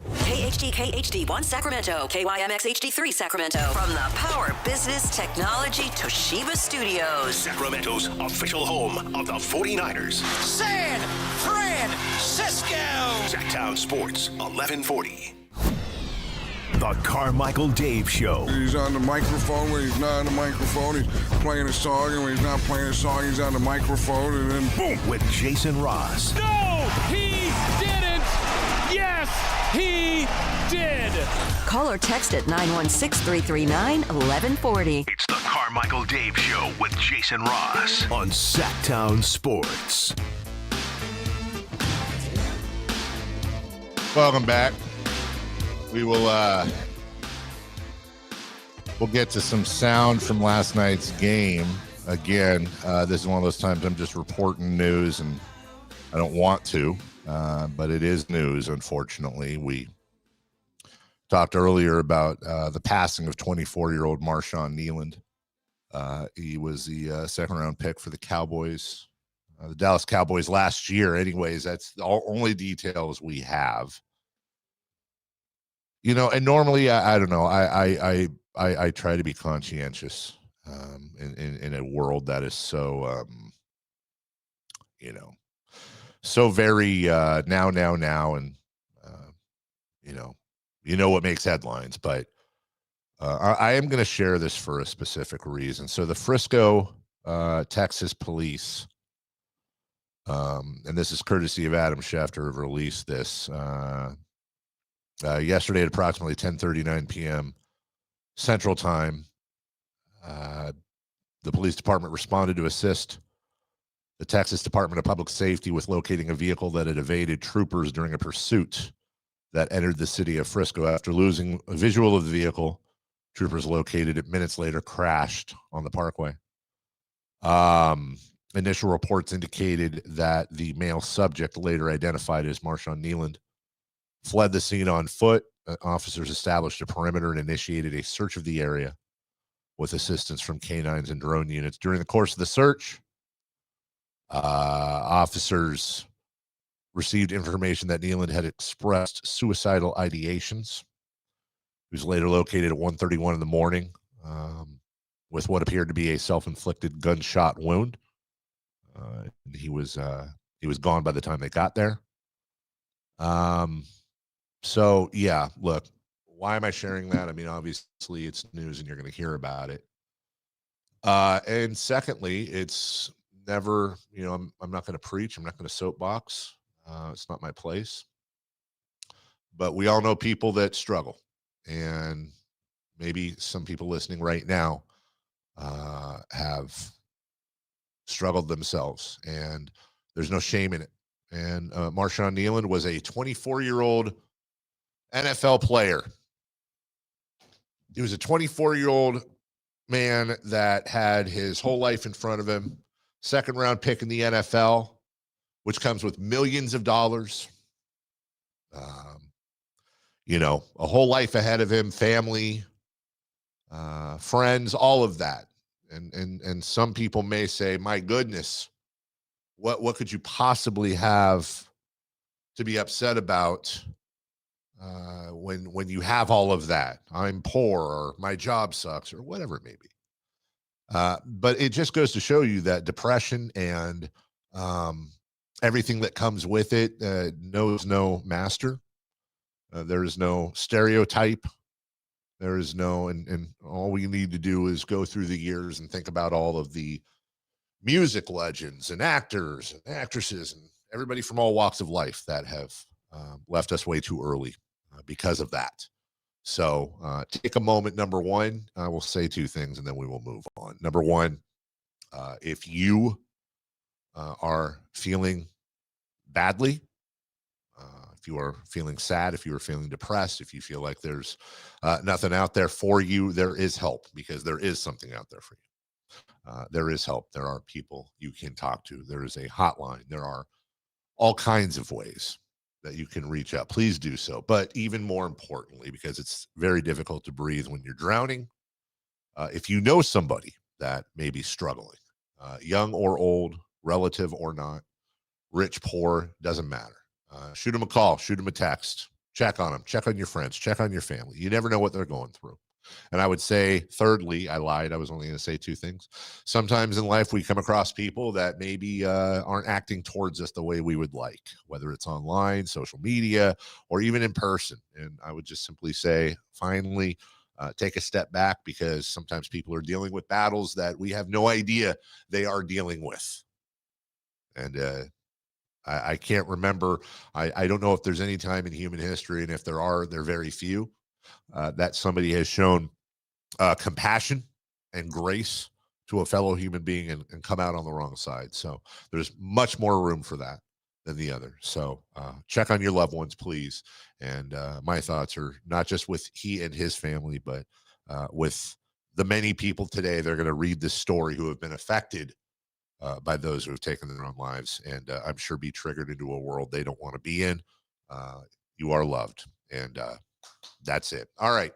KHD1 Sacramento, KYMX HD3 Sacramento. From the Power Business Technology Toshiba Studios. Sacramento's official home of the 49ers. San Francisco. Sactown Sports, 1140. The Carmichael Dave Show. He's on the microphone when he's not on the microphone. He's playing a song, and when he's not playing a song, he's on the microphone, and then boom! With Jason Ross. No, he didn't. Yes, he did. Call or text at 916-339-1140. It's the Carmichael Dave Show with Jason Ross on Sactown Sports. Welcome back. We will we'll get to some sound from last night's game. Again, this is one of those times I'm just reporting news, and I don't want to, but it is news, unfortunately. We talked earlier about the passing of 24-year-old Marshawn Kneeland. He was the second-round pick for the Cowboys, the Dallas Cowboys last year. Anyways, that's the only details we have. You know, and normally I don't know. I try to be conscientious in a world that is so you know, so very now, and you know what makes headlines. But I am going to share this for a specific reason. So the Frisco, Texas police, and this is courtesy of Adam Schefter, have released this. Yesterday at approximately 10:39 p.m. Central Time, the police department responded to assist the Texas Department of Public Safety with locating a vehicle that had evaded troopers during a pursuit that entered the city of Frisco. After losing a visual of the vehicle, troopers located it minutes later crashed on the parkway. Initial reports indicated that the male subject, later identified as Marshawn Kneeland, fled the scene on foot. Officers established a perimeter and initiated a search of the area with assistance from canines and drone units. During the course of the search, officers received information that Kneeland had expressed suicidal ideations. He was later located at 1:31 in the morning with what appeared to be a self-inflicted gunshot wound. He was gone by the time they got there. So yeah, look, why am I sharing that? I mean, obviously it's news and you're going to hear about it. And secondly, it's never, I'm not going to preach. I'm not going to soapbox. It's not my place. But we all know people that struggle. And maybe some people listening right now have struggled themselves. And there's no shame in it. And Marshawn Nealand was a 24-year-old NFL player. He was a 24-year-old man that had his whole life in front of him. Second-round pick in the NFL, which comes with millions of dollars. A whole life ahead of him, family, friends, all of that. And some people may say, my goodness, what could you possibly have to be upset about when you have all of that? I'm poor, or my job sucks, or whatever it may be. But it just goes to show you that depression and everything that comes with it knows no master. There is no stereotype. There is no, and all we need to do is go through the years and think about all of the music legends and actors and actresses and everybody from all walks of life that have left us way too early because of that. So take a moment. Number one, I will say two things and then we will move on. Number one, if you are feeling badly, if you are feeling sad, if you are feeling depressed, if you feel like there's nothing out there for you, there is help, because there is something out there for you. There is help. There are people you can talk to. There is a hotline. There are all kinds of ways that you can reach out. Please do so. But even more importantly, because it's very difficult to breathe when you're drowning, if you know somebody that may be struggling, young or old, relative or not, rich, poor, doesn't matter. Shoot them a call, shoot them a text, check on them, check on your friends, check on your family. You never know what they're going through. And I would say, thirdly, I lied. I was only going to say two things. Sometimes in life, we come across people that maybe aren't acting towards us the way we would like, whether it's online, social media, or even in person. And I would just simply say, finally, take a step back, because sometimes people are dealing with battles that we have no idea they are dealing with. And I can't remember. I don't know if there's any time in human history, and if there are, they're very few, that somebody has shown compassion and grace to a fellow human being and come out on the wrong side. So there's much more room for that than the other. So check on your loved ones, please. And my thoughts are not just with he and his family, but with the many people today that are going to read this story who have been affected by those who have taken their own lives, and I'm sure be triggered into a world they don't want to be in. You are loved, and that's it. All right.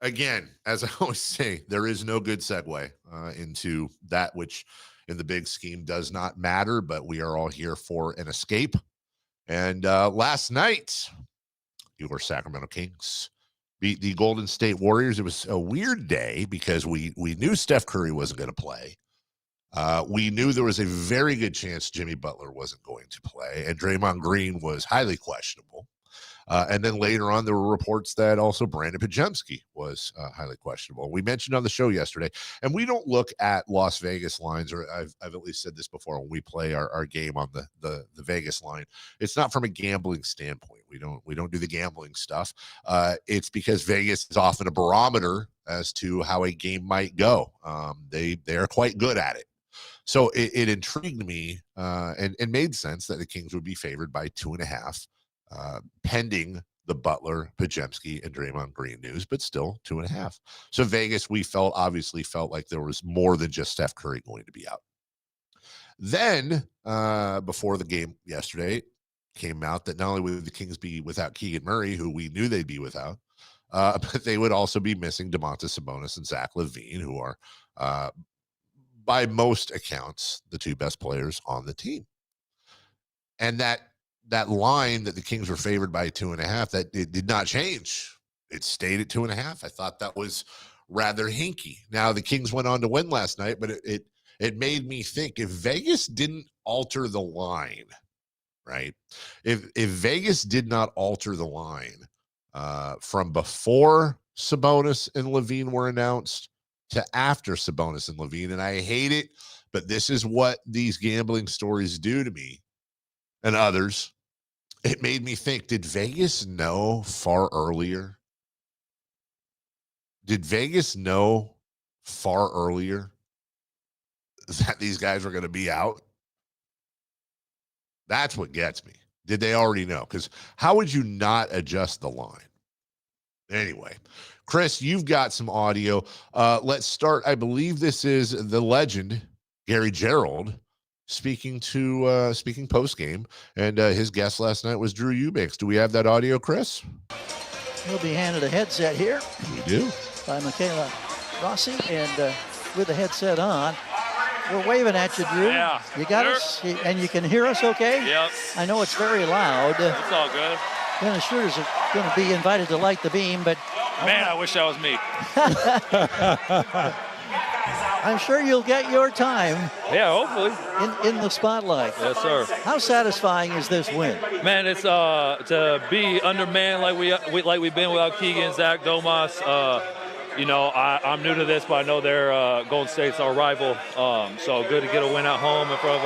Again, as I always say, there is no good segue into that which in the big scheme does not matter, but we are all here for an escape. And last night, your Sacramento Kings beat the Golden State Warriors. It was a weird day because we knew Steph Curry wasn't going to play. We knew there was a very good chance Jimmy Butler wasn't going to play, and Draymond Green was highly questionable. And then later on, there were reports that also Brandon Podziemski was highly questionable. We mentioned on the show yesterday, and we don't look at Las Vegas lines, or I've at least said this before when we play our game on the Vegas line. It's not from a gambling standpoint. We don't do the gambling stuff. It's because Vegas is often a barometer as to how a game might go. They are quite good at it. So it intrigued me and made sense that the Kings would be favored by 2.5, pending the Butler, Podziemski, and Draymond Green news, but still 2.5. So Vegas, we obviously felt like there was more than just Steph Curry going to be out. Then, before the game yesterday, came out that not only would the Kings be without Keegan Murray, who we knew they'd be without, but they would also be missing Domantas Sabonis and Zach LaVine, who are by most accounts, the two best players on the team. And that line that the Kings were favored by 2.5, that it did not change. It stayed at 2.5. I thought that was rather hinky. Now, the Kings went on to win last night, but it made me think, if Vegas didn't alter the line, right? If Vegas did not alter the line, from before Sabonis and LaVine were announced to after Sabonis and LaVine. And I hate it, but this is what these gambling stories do to me and others. It made me think, did Vegas know far earlier? Did Vegas know far earlier that these guys were going to be out? That's what gets me. Did they already know? Because how would you not adjust the line? Anyway, Chris, you've got some audio. Let's start. I believe this is the legend, Gary Gerald, speaking post game, and his guest last night was Drew Eubanks. Do we have that audio, Chris? We'll be handed a headset here. We do. By Michaela Rossi, and with the headset on, we're waving at you, Drew. Yeah. You got us, and you can hear us okay? Yep. I know it's very loud. It's all good. The shooters are going to be invited to light the beam, but... Man, I wish that was me. I'm sure you'll get your time. Yeah, hopefully. In the spotlight. Yes, sir. How satisfying is this win? Man, it's to be undermanned like we've been without Keegan, Zach, Domas. I'm new to this, but I know they're Golden State's our rival. So good to get a win at home in front of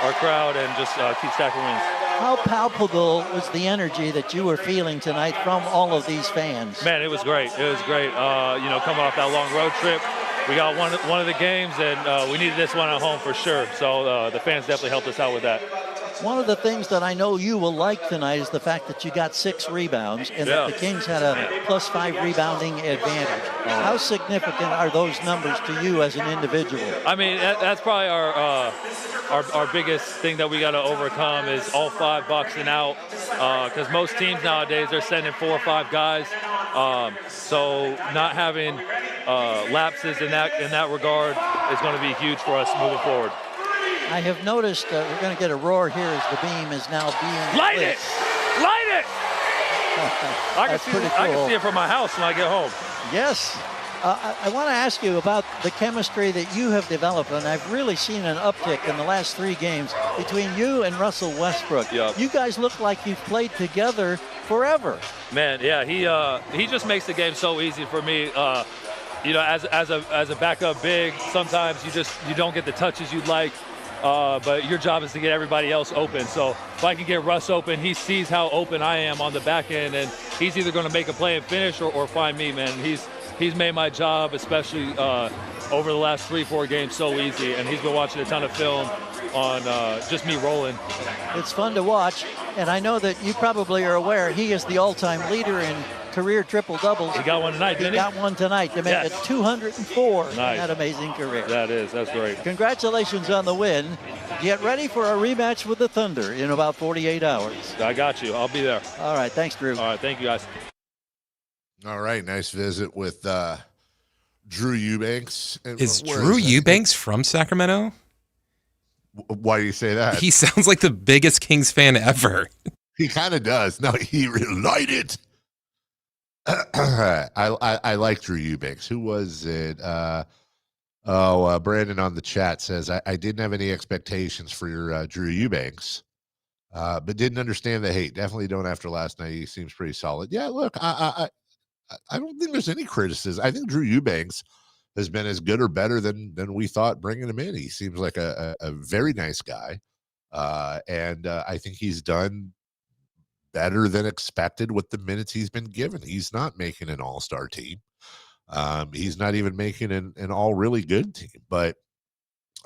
our crowd and just keep stacking wins. How palpable was the energy that you were feeling tonight from all of these fans? Man, it was great. It was great. Coming off that long road trip, we got one of the games, and we needed this one at home for sure. So the fans definitely helped us out with that. One of the things that I know you will like tonight is the fact that you got 6 rebounds and that the Kings had a +5 rebounding advantage. How significant are those numbers to you as an individual? I mean, that's probably our biggest thing that we got to overcome is all 5 boxing out, because most teams nowadays are sending 4 or 5 guys. So not having lapses in that regard is going to be huge for us moving forward. I have noticed we're going to get a roar here as the beam is now being Light lit. it! Light it! I can see it from my house when I get home. Yes. I want to ask you about the chemistry that you have developed, and I've really seen an uptick in the last 3 games between you and Russell Westbrook. Yep. You guys look like you've played together forever. Man, yeah, he just makes the game so easy for me. As a backup big, sometimes you don't get the touches you'd like. But your job is to get everybody else open. So if I can get Russ open, he sees how open I am on the back end, and he's either going to make a play and finish or find me, man. He's made my job, especially over the last 3-4 games, so easy. And he's been watching a ton of film on just me rolling. It's fun to watch, and I know that you probably are aware he is the all-time leader in career triple-doubles. He got one tonight, didn't he? He got one tonight to make it 204 nice. in that amazing career. That's great. Congratulations on the win. Get ready for a rematch with the Thunder in about 48 hours. I got you. I'll be there. All right. Thanks, Drew. All right. Thank you, guys. All right. Nice visit with Drew Eubanks. Is Drew Eubanks from Sacramento? Why do you say that? He sounds like the biggest Kings fan ever. He kind of does. No, he really liked it. I like Drew Eubanks. Who was it? Brandon on the chat says, I didn't have any expectations for your Drew Eubanks, but didn't understand the hate. Definitely don't after last night. He seems pretty solid. Yeah, look, I don't think there's any criticism. I think Drew Eubanks has been as good or better than we thought bringing him in. He seems like a very nice guy, and I think he's done better than expected with the minutes he's been given. He's not making an all-star team. He's not even making an all really good team. But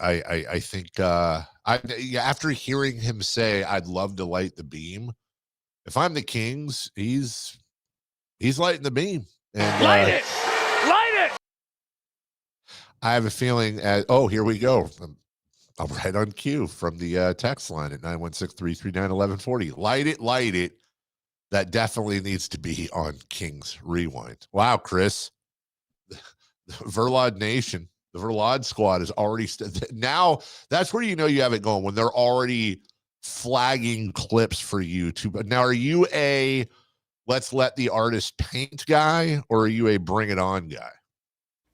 I think after hearing him say, I'd love to light the beam, if I'm the Kings, he's lighting the beam. And, light it! Light it! I have a feeling, here we go. I'm right on cue from the text line at 916-339-1140. Light it. That definitely needs to be on Kings Rewind. Wow, Chris. The Verlod Nation, the Verlod squad is already now that's where you know you have it going, when they're already flagging clips for you to. But now, are you a let's let the artist paint guy, or are you a bring it on guy?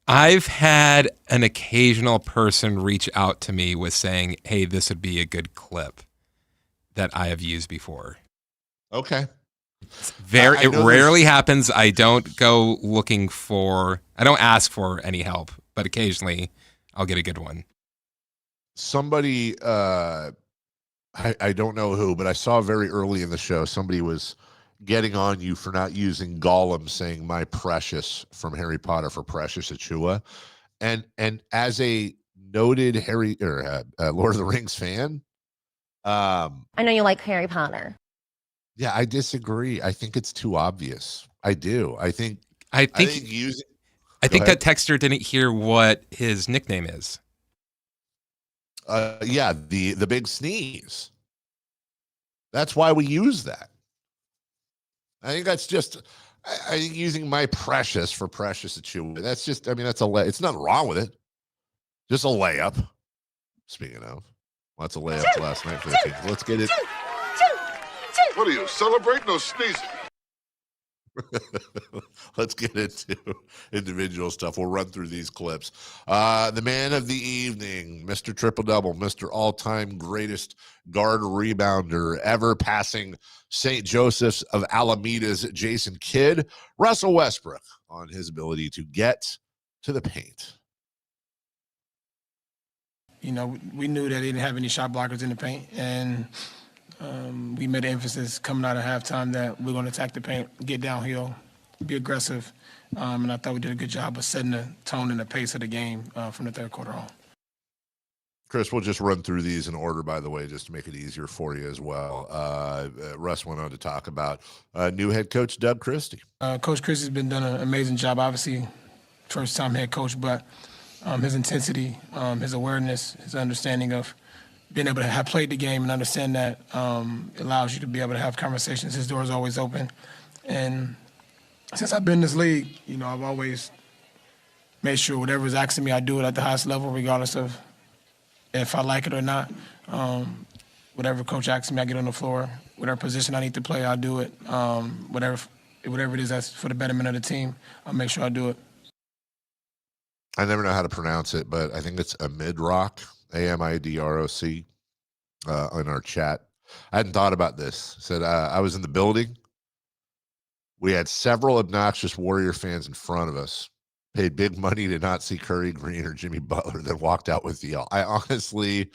I've had an occasional person reach out to me with saying, hey, this would be a good clip that I have used before. Okay. It rarely happens. I don't go looking for. I don't ask for any help, but occasionally I'll get a good one. Somebody, I don't know who, but I saw very early in the show somebody was getting on you for not using Gollum, saying "my precious" from Harry Potter for Precious Achua, and as a noted Harry or Lord of the Rings fan, I know you like Harry Potter. Yeah, I disagree. I think it's too obvious. I do. I think that texter didn't hear what his nickname is. Yeah, the big sneeze. That's why we use that. I think that's just. I think using "my precious" for Precious Achua. That's just. I mean, it's nothing wrong with it. Just a layup. Speaking of, lots of layups last night for the team. Let's get it. What are you, celebrating or sneezing? Let's get into individual stuff. We'll run through these clips. The man of the evening, Mr. Triple-Double, Mr. All-Time Greatest Guard Rebounder ever, passing St. Joseph's of Alameda's Jason Kidd, Russell Westbrook, on his ability to get to the paint. You know, we knew that they didn't have any shot blockers in the paint, and we made an emphasis coming out of halftime that we're going to attack the paint, get downhill, be aggressive, and I thought we did a good job of setting the tone and the pace of the game from the third quarter on. Chris, we'll just run through these in order, by the way, just to make it easier for you as well. Russ went on to talk about new head coach Doug Christie. Coach Christie's been done an amazing job, obviously, first-time head coach, but his intensity, his awareness, his understanding of being able to have played the game and understand that allows you to be able to have conversations. His door is always open. And since I've been in this league, you know, I've always made sure whatever's asking me, I do it at the highest level, regardless of if I like it or not. Whatever coach asks me, I get on the floor. Whatever position I need to play, I'll do it. Whatever it is that's for the betterment of the team, I'll make sure I do it. I never know how to pronounce it, but I think it's Amidroc, Amidroc, in our chat. I hadn't thought about this. Said I was in the building. We had several obnoxious Warrior fans in front of us. Paid big money to not see Curry, Green, or Jimmy Butler, then walked out with the L. I honestly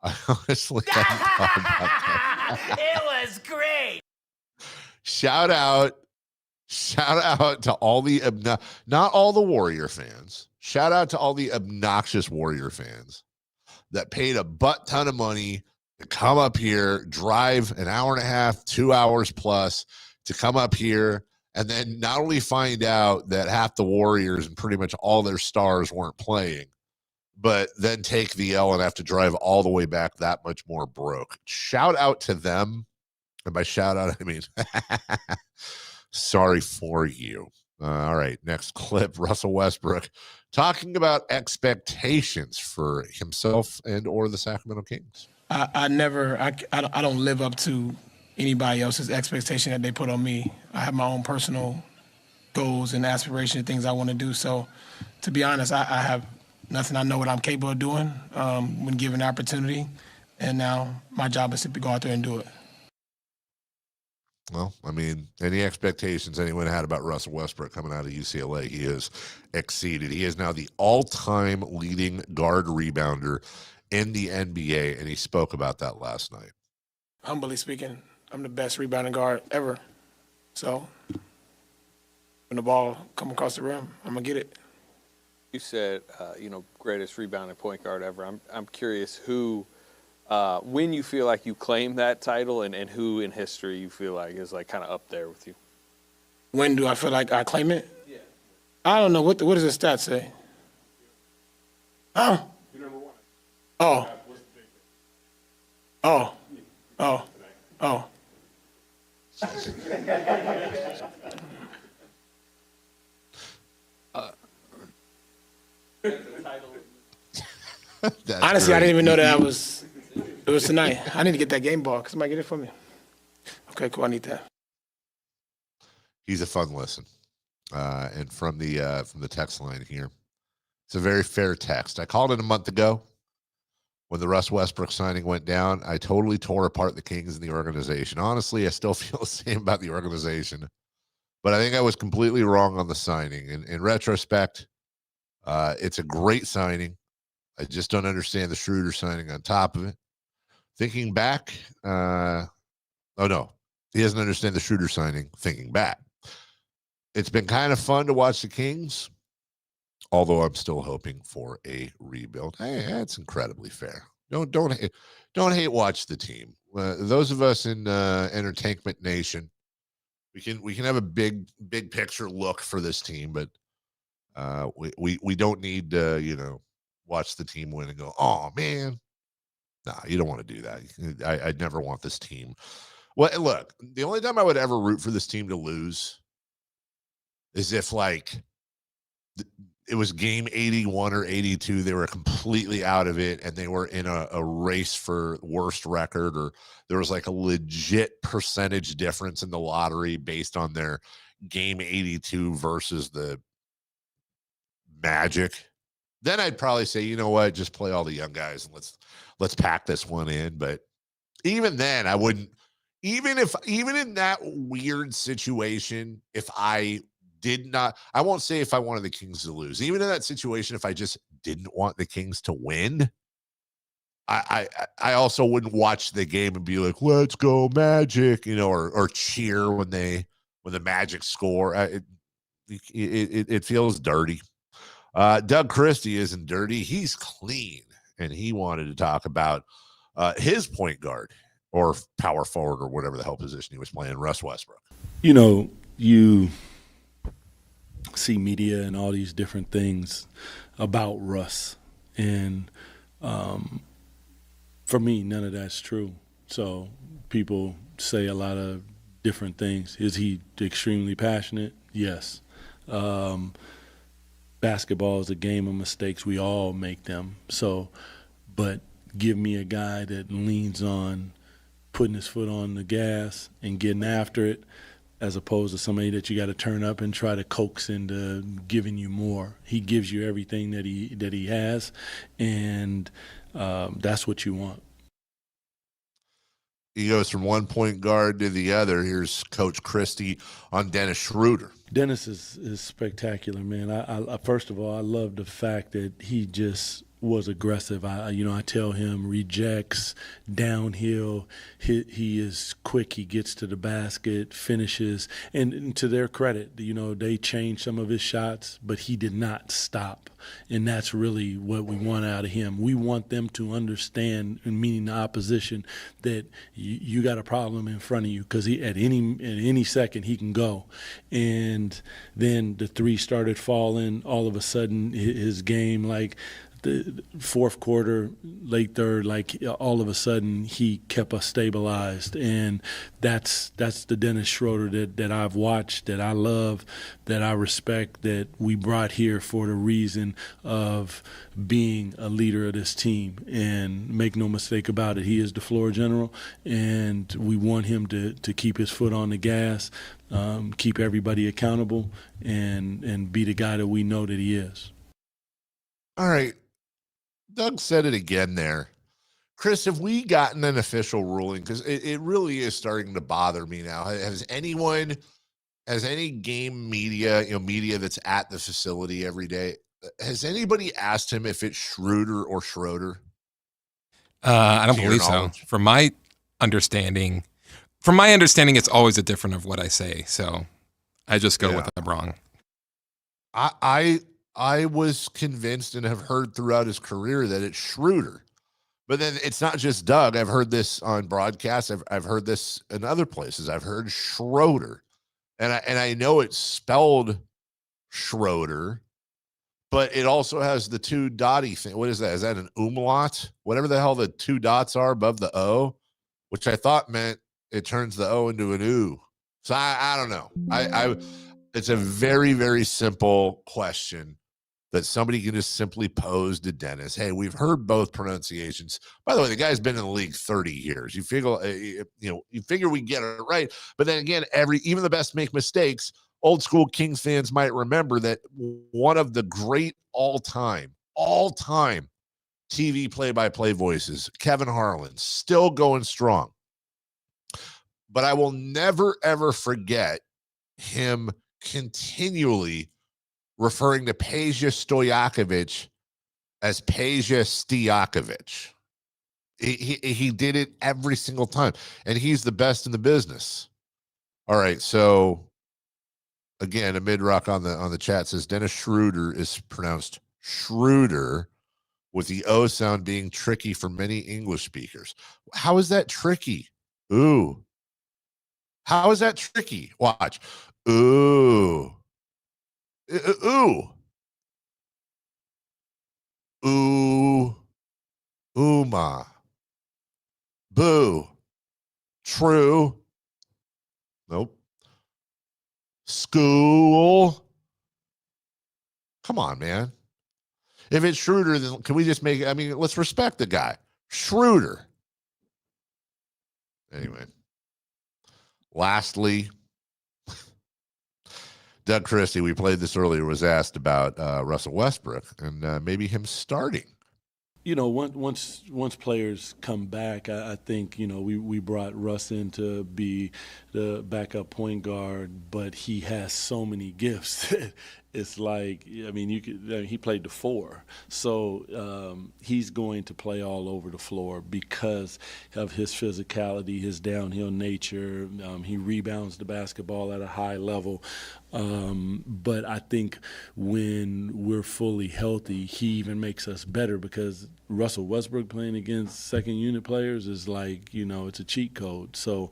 hadn't thought about that. It was great. Shout out to all the not all the Warrior fans. Shout out to all the obnoxious Warrior fans that paid a butt ton of money to come up here, drive an hour and a half, 2 hours plus to come up here, and then not only find out that half the Warriors and pretty much all their stars weren't playing, but then take the L and have to drive all the way back that much more broke. Shout out to them. And by shout out, I mean, sorry for you. All right, next clip, Russell Westbrook talking about expectations for himself and or the Sacramento Kings. I don't live up to anybody else's expectation that they put on me. I have my own personal goals and aspirations, things I want to do. So to be honest, I have nothing. I know what I'm capable of doing when given the opportunity. And now my job is to go out there and do it. Well, I mean, any expectations anyone had about Russell Westbrook coming out of UCLA, he has exceeded. He is now the all-time leading guard rebounder in the NBA, and he spoke about that last night. Humbly speaking, I'm the best rebounding guard ever. So when the ball come across the rim, I'm going to get it. You said, greatest rebounding point guard ever. I'm curious who – when you feel like you claim that title and who in history you feel like is like kind of up there with you? When do I feel like I claim it? Yeah. I don't know. What does the stats say? Oh. You're number one. Oh. Oh. Oh. Oh. Honestly, I didn't even know that it was tonight. I need to get that game ball. Can somebody get it for me? Okay, cool. I need that. He's a fun listen. And from the text line here, it's a very fair text. I called it a month ago. when the Russ Westbrook signing went down, I totally tore apart the Kings and the organization. Honestly, I still feel the same about the organization, but I think I was completely wrong on the signing. In retrospect, it's a great signing. I just don't understand the Schroeder signing on top of it. Thinking back, oh no, he doesn't understand the Schroeder signing. Thinking back, it's been kind of fun to watch the Kings, although I'm still hoping for a rebuild. Hey, that's incredibly fair. Don't hate watch the team. Those of us in Entertainment Nation, we can have a big picture look for this team, but we don't need to watch the team win and go, oh man. Nah, you don't want to do that. I'd never want this team. Well, look, the only time I would ever root for this team to lose is if it was game 81 or 82. They were completely out of it and they were in a race for worst record, or there was a legit percentage difference in the lottery based on their game 82 versus the Magic. Then I'd probably say, you know what, just play all the young guys and let's pack this one in. But even then, I wouldn't. Even in that weird situation, if I did not, I won't say if I wanted the Kings to lose. Even in that situation, if I just didn't want the Kings to win, I also wouldn't watch the game and be like, "Let's go Magic," or cheer when the Magic score. It feels dirty. Doug Christie isn't dirty. He's clean. And he wanted to talk about his point guard or power forward or whatever the hell position he was playing, Russ Westbrook. You see media and all these different things about Russ. And for me, none of that's true. So people say a lot of different things. Is he extremely passionate? Yes. Basketball is a game of mistakes. We all make them. But give me a guy that leans on putting his foot on the gas and getting after it, as opposed to somebody that you got to turn up and try to coax into giving you more. He gives you everything that he has, and that's what you want. He goes from one point guard to the other. Here's Coach Christie on Dennis Schroeder. Dennis is spectacular, man. I first of all, I love the fact that he just was aggressive. I tell him rejects, downhill. He is quick. He gets to the basket, finishes. And to their credit, they changed some of his shots, but he did not stop. And that's really what we want out of him. We want them to understand, meaning the opposition, that you got a problem in front of you, because at any second he can go. And then the three started falling. All of a sudden, his game, the fourth quarter, late third, all of a sudden he kept us stabilized. And that's the Dennis Schroeder that I've watched, that I love, that I respect, that we brought here for the reason of being a leader of this team. And make no mistake about it, he is the floor general, and we want him to keep his foot on the gas, keep everybody accountable, and be the guy that we know that he is. All right. Doug said it again there. Chris, have we gotten an official ruling? Because it really is starting to bother me now. Has any game media, media that's at the facility every day, has anybody asked him if it's Schroeder or Schroeder? I don't believe so. From my understanding, it's always a different of what I say. So I just go with I'm wrong. I was convinced and have heard throughout his career that it's Schroeder. But then it's not just Doug. I've heard this on broadcasts. I've heard this in other places. I've heard Schroeder. And I know it's spelled Schroeder, but it also has the two dotty thing. What is that? Is that an umlaut? Whatever the hell the two dots are above the O, which I thought meant it turns the O into an U. So I don't know. It's a very, very simple question that somebody can just simply pose to Dennis. Hey, we've heard both pronunciations. By the way, the guy's been in the league 30 years. You figure we get it right. But then again, even the best make mistakes. Old school Kings fans might remember that one of the great all-time TV play-by-play voices. Kevin Harlan, still going strong. But I will never, ever forget him continually referring to Peja Stojakovic as Peja Stojakovic. He did it every single time, and he's the best in the business. All right, so again, a mid-rock on the chat says Dennis Schroeder is pronounced Schroeder, with the O sound being tricky for many English speakers. How is that tricky? Ooh. How is that tricky? Watch. Ooh. Ooh. Ooh. Ooma. Boo. True. Nope. School. Come on, man. If it's Schroeder, then can we just make it? I mean, let's respect the guy. Schroeder. Anyway. Lastly, Doug Christie, we played this earlier, was asked about Russell Westbrook and maybe him starting. You know, once players come back, I think, you know, we brought Russ in to be the backup point guard, but he has so many gifts. It's like, I mean, he played the 4, so he's going to play all over the floor because of his physicality, his downhill nature. He rebounds the basketball at a high level. But I think when we're fully healthy, he even makes us better because Russell Westbrook playing against second unit players is like, you know, it's a cheat code. So,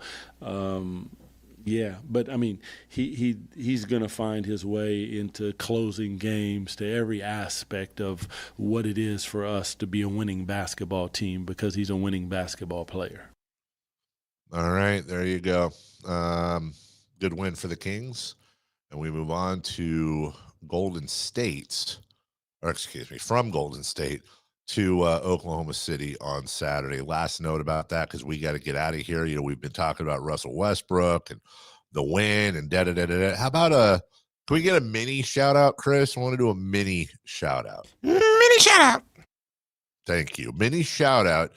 yeah, but I mean, he's going to find his way into closing games to every aspect of what it is for us to be a winning basketball team because he's a winning basketball player. All right, there you go. Good win for the Kings. And we move on to Golden State, or excuse me, from Golden State to Oklahoma City on Saturday. Last note about that, because we got to get out of here. You know, we've been talking about Russell Westbrook and the win and da-da-da-da-da. How about can we get a mini shout out, Chris? I want to do a mini shout out. Mini shout out. Thank you. Mini shout out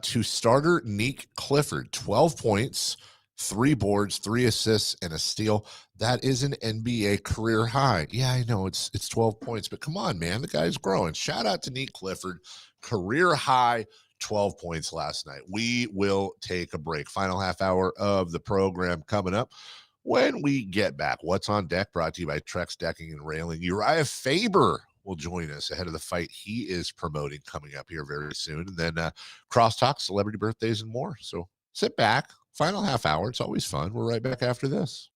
to starter Nick Clifford, 12 points, 3 boards, 3 assists, and a steal. That is an NBA career high. Yeah, I know it's 12 points, but come on, man, the guy's growing. Shout out to Nick Clifford, career high 12 points last night. We will take a break. Final half hour of the program coming up. When we get back, what's on deck? Brought to you by Trex Decking and Railing. Uriah Faber will join us ahead of the fight he is promoting coming up here very soon. And then crosstalk, celebrity birthdays, and more. So sit back. Final half hour. It's always fun. We're right back after this.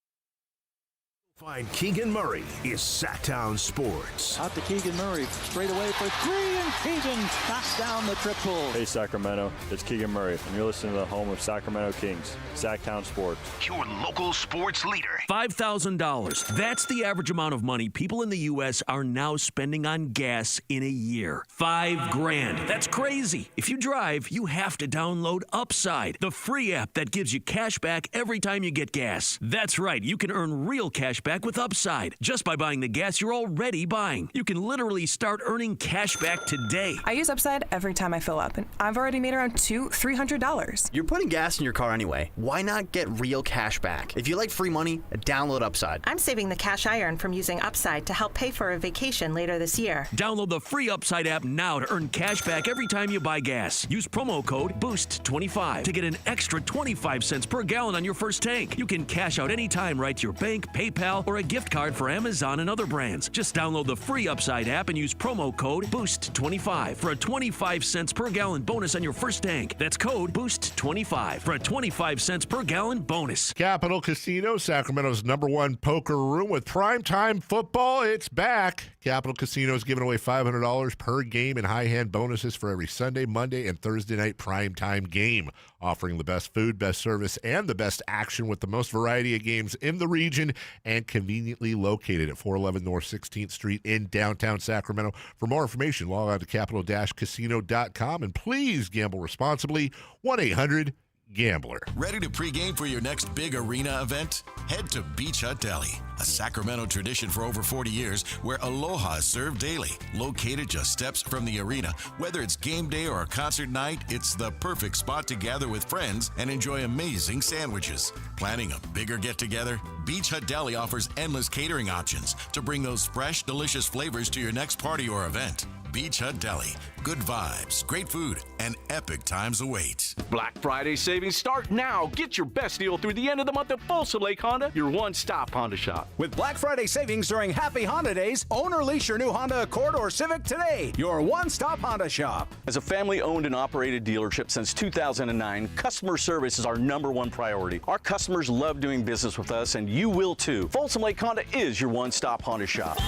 Find Keegan Murray is Sactown Sports. Out to Keegan Murray, straight away for 3, and Keegan knocks down the triple. Hey Sacramento, it's Keegan Murray, and you're listening to the home of Sacramento Kings, Sactown Sports. Your local sports leader. $5,000. That's the average amount of money people in the U.S. are now spending on gas in a year. $5,000. That's crazy. If you drive, you have to download Upside, the free app that gives you cash back every time you get gas. That's right, you can earn real cash back with Upside just by buying the gas you're already buying. You can literally start earning cash back today. I use Upside every time I fill up, and I've already made around $200-$300. You're putting gas in your car anyway. Why not get real cash back? If you like free money, download Upside. I'm saving the cash I earn from using Upside to help pay for a vacation later this year. Download the free Upside app now to earn cash back every time you buy gas. Use promo code BOOST25 to get an extra 25 cents per gallon on your first tank. You can cash out anytime right to your bank, PayPal, or a gift card for Amazon and other brands. Just download the free Upside app and use promo code BOOST25 for a 25 cents per gallon bonus on your first tank. That's code BOOST25 for a 25 cents per gallon bonus. Capital Casino, Sacramento's #1 poker room with primetime football. It's back. Capital Casino is giving away $500 per game in high-hand bonuses for every Sunday, Monday, and Thursday night primetime game, offering the best food, best service, and the best action with the most variety of games in the region and conveniently located at 411 North 16th Street in downtown Sacramento. For more information, log on to capital-casino.com, and please gamble responsibly. 1-800 gambler. Ready to pregame for your next big arena event? Head to Beach Hut Deli, a Sacramento tradition for over 40 years where aloha is served daily. Located just steps from the arena, whether it's game day or a concert night, it's the perfect spot to gather with friends and enjoy amazing sandwiches. Planning a bigger get-together? Beach Hut Deli offers endless catering options to bring those fresh, delicious flavors to your next party or event. Beach Hut Deli. Good vibes, great food, and epic times await. Black Friday savings start now. Get your best deal through the end of the month at Folsom Lake Honda, your one-stop Honda shop. With Black Friday savings during Happy Honda Days, own or lease your new Honda Accord or Civic today. Your one-stop Honda shop. As a family-owned and operated dealership since 2009, customer service is our #1 priority. Our customers love doing business with us, and you will too. Folsom Lake Honda is your one-stop Honda shop.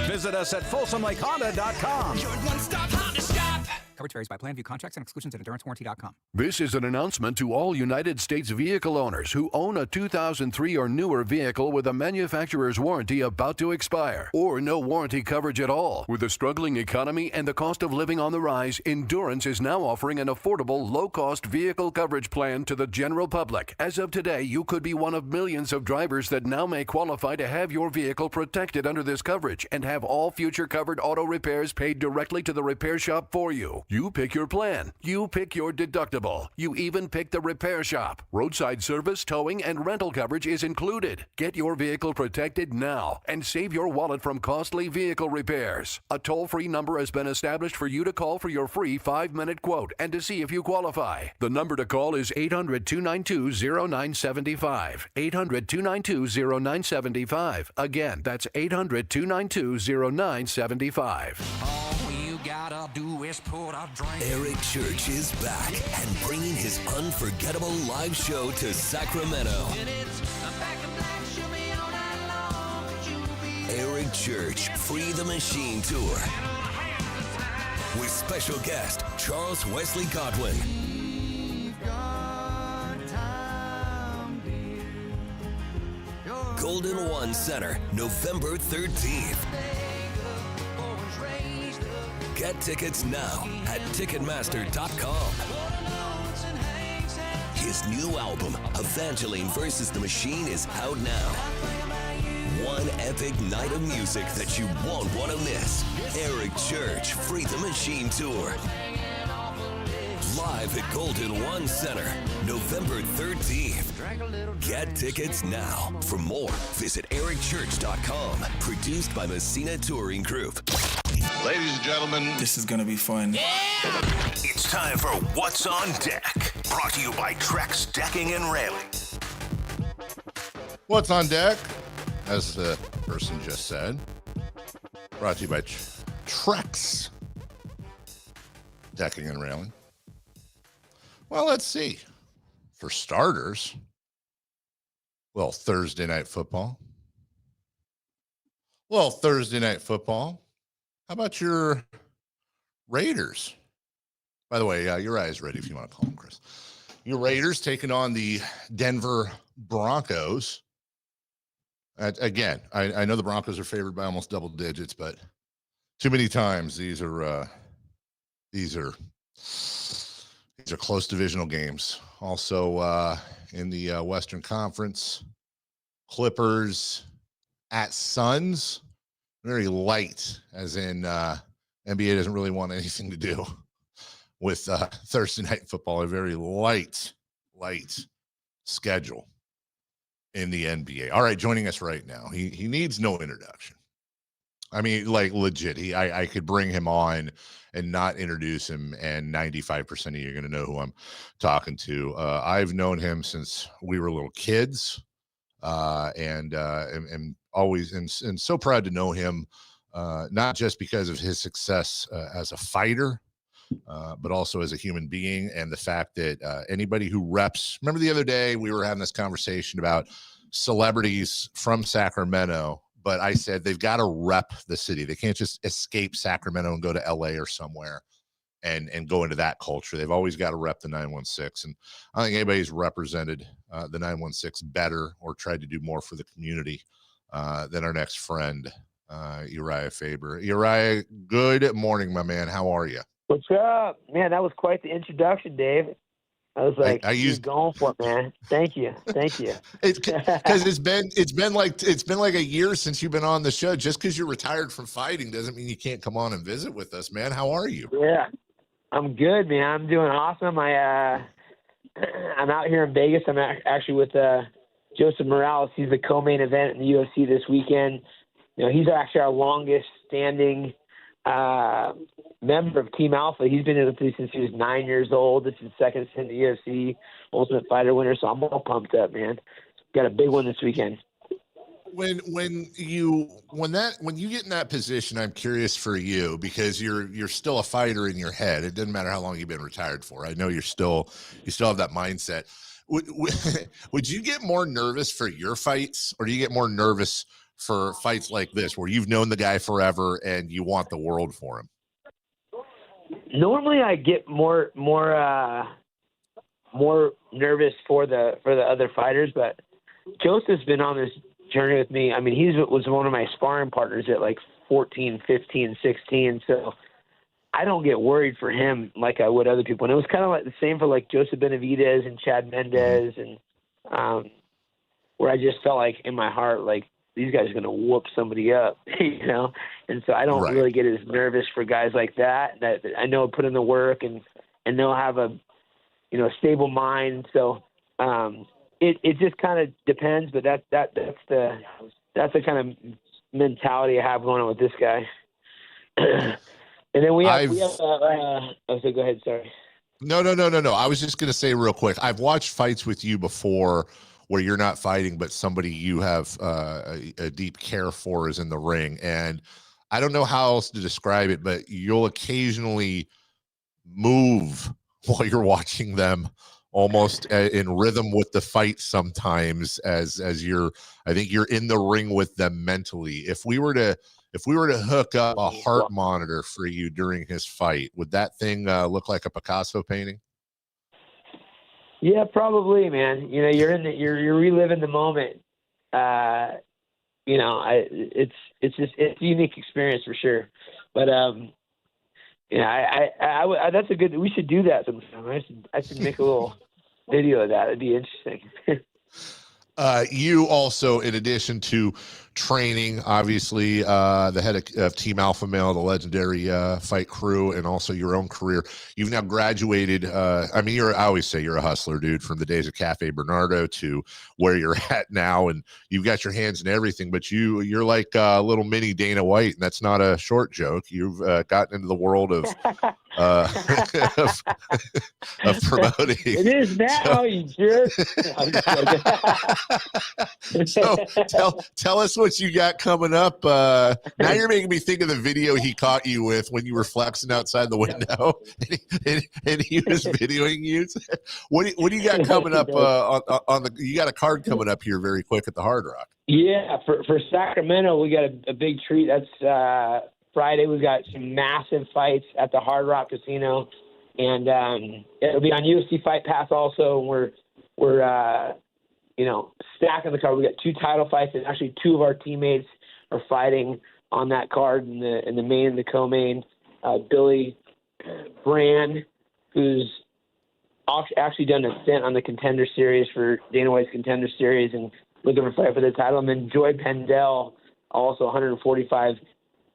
Visit us at FolsomLakeHonda.com. Your one-stop Honda shop. Coverage varies by plan, view contracts and exclusions at EnduranceWarranty.com. This is an announcement to all United States vehicle owners who own a 2003 or newer vehicle with a manufacturer's warranty about to expire, or no warranty coverage at all. With a struggling economy and the cost of living on the rise, Endurance is now offering an affordable, low-cost vehicle coverage plan to the general public. As of today, you could be one of millions of drivers that now may qualify to have your vehicle protected under this coverage and have all future covered auto repairs paid directly to the repair shop for you. You pick your plan. You pick your deductible. You even pick the repair shop. Roadside service, towing, and rental coverage is included. Get your vehicle protected now and save your wallet from costly vehicle repairs. A toll-free number has been established for you to call for your free 5-minute quote and to see if you qualify. The number to call is 800-292-0975. 800-292-0975. Again, that's 800-292-0975. Gotta do is put a drink. Eric Church is back and bringing his unforgettable live show to Sacramento. Eric Church Free the Machine Tour with special guest Charles Wesley Godwin. Golden One Center, November 13th. Get tickets now at Ticketmaster.com. His new album, Evangeline vs. the Machine, is out now. One epic night of music that you won't want to miss. Eric Church, Free the Machine Tour. Live at Golden One Center, November 13th. Get tickets now. For more, visit ericchurch.com. Produced by Messina Touring Group. Ladies and gentlemen, this is going to be fun. Yeah! It's time for What's on Deck. Brought to you by Trex Decking and Railing. What's on deck? As the person just said. Brought to you by Trex Decking and Railing. Well, let's see. For starters, well, Thursday night football. How about your Raiders? By the way, Uriah's ready if you want to call him, Chris. Your Raiders taking on the Denver Broncos. Again, I know the Broncos are favored by almost double digits, but too many times these are close divisional games. Also in the Western Conference, Clippers at Suns. Very light, as in NBA doesn't really want anything to do with Thursday night football. A very light schedule in the NBA. All right, joining us right now. He needs no introduction. I mean, like legit. I could bring him on and not introduce him, and 95% of you are going to know who I'm talking to. I've known him since we were little kids, and always and so proud to know him, not just because of his success as a fighter, but also as a human being, and the fact that anybody who reps. Remember the other day we were having this conversation about celebrities from Sacramento, but I said they've got to rep the city. They can't just escape Sacramento and go to LA or somewhere and go into that culture. They've always got to rep the 916. And I don't think anybody's represented the 916 better or tried to do more for the community than our next friend, Uriah Faber. Uriah, good morning, my man. How are you? What's up? Man, that was quite the introduction, Dave. I was like, I used going for it, man. Thank you. Because it's been like a year since you've been on the show. Just because you're retired from fighting doesn't mean you can't come on and visit with us, man. How are you? Yeah, I'm good, man. I'm doing awesome. I'm out here in Vegas. I'm actually with Joseph Morales. He's the co-main event in the UFC this weekend. He's actually our longest standing member of Team Alpha. He's been in the since he was 9 years old. This is his second stint in the UFC, Ultimate Fighter winner. So I'm all pumped up, man. Got a big one this weekend. When you get in that position, I'm curious for you because you're still a fighter in your head. It doesn't matter how long you've been retired for. I know you still have that mindset. Would you get more nervous for your fights, or do you get more nervous for fights like this where you've known the guy forever and you want the world for him? Normally I get more nervous for the other fighters, but Joseph's been on this journey with me. I mean, he was one of my sparring partners at like 14, 15, 16. So I don't get worried for him like I would other people. And it was kind of like the same for like Joseph Benavidez and Chad Mendez, and where I just felt like in my heart, like, these guys are going to whoop somebody up, And so I don't really get as nervous for guys like that I know put in the work and they'll have a, stable mind. So it just kind of depends, but that's the kind of mentality I have going on with this guy. And then we have go ahead. Sorry. No. I was just going to say real quick, I've watched fights with you before where you're not fighting, but somebody you have a deep care for is in the ring. And I don't know how else to describe it, but you'll occasionally move while you're watching them, almost in rhythm with the fight sometimes, as I think you're in the ring with them mentally. If we were to hook up a heart monitor for you during his fight, would that thing look like a Picasso painting? Yeah, probably, man. You're reliving the moment. It's a unique experience for sure. But that's a good. We should do that sometime. I should make a little video of that. It'd be interesting. You also, in addition to training, obviously, the head of Team Alpha Male, the legendary fight crew, and also your own career. You've now graduated. I always say you're a hustler, dude, from the days of Cafe Bernardo to where you're at now, and you've got your hands in everything. But you're like a little mini Dana White, and that's not a short joke. You've gotten into the world of of promoting. It is now, you jerk. So tell us what you got coming up. Now you're making me think of the video he caught you with when you were flexing outside the window and he was videoing you. What do you got coming up you got a card coming up here very quick at the Hard Rock? Yeah, for Sacramento, we got a big treat. That's Friday. We've got some massive fights at the Hard Rock Casino, and it'll be on UFC Fight Pass also. We're stacking the card. We got 2 title fights, and actually 2 of our teammates are fighting on that card in the main and the co-main. Billy Brand, who's actually done a stint on the Contender Series for Dana White's Contender Series and looking for a fight for the title. And then Joy Pendel, also 145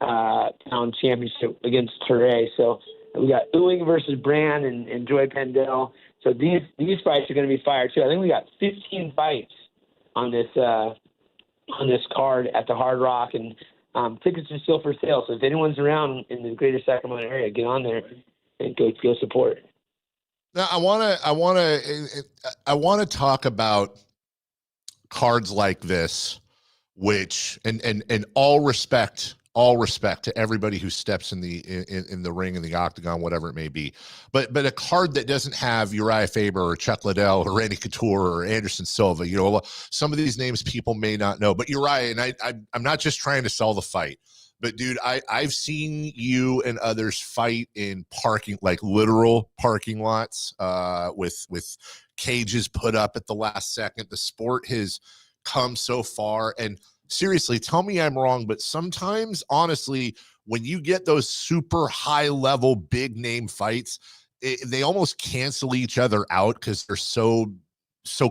pound championship against Touré. So we got Ewing versus Brand and Joy Pendel. So these fights are going to be fire too. I think we got 15 fights on this card at the Hard Rock, and tickets are still for sale. So if anyone's around in the greater Sacramento area, get on there and go support. Now I want to talk about cards like this, which and all respect to everybody who steps in the ring, in the octagon, whatever it may be, but a card that doesn't have Uriah Faber or Chuck Liddell or Randy Couture or Anderson Silva, some of these names people may not know, but Uriah, and I'm not just trying to sell the fight, but dude, I've seen you and others fight in literal parking lots, with cages put up at the last second. The sport has come so far, and seriously, tell me I'm wrong, but sometimes, honestly, when you get those super high level, big name fights, they almost cancel each other out because they're so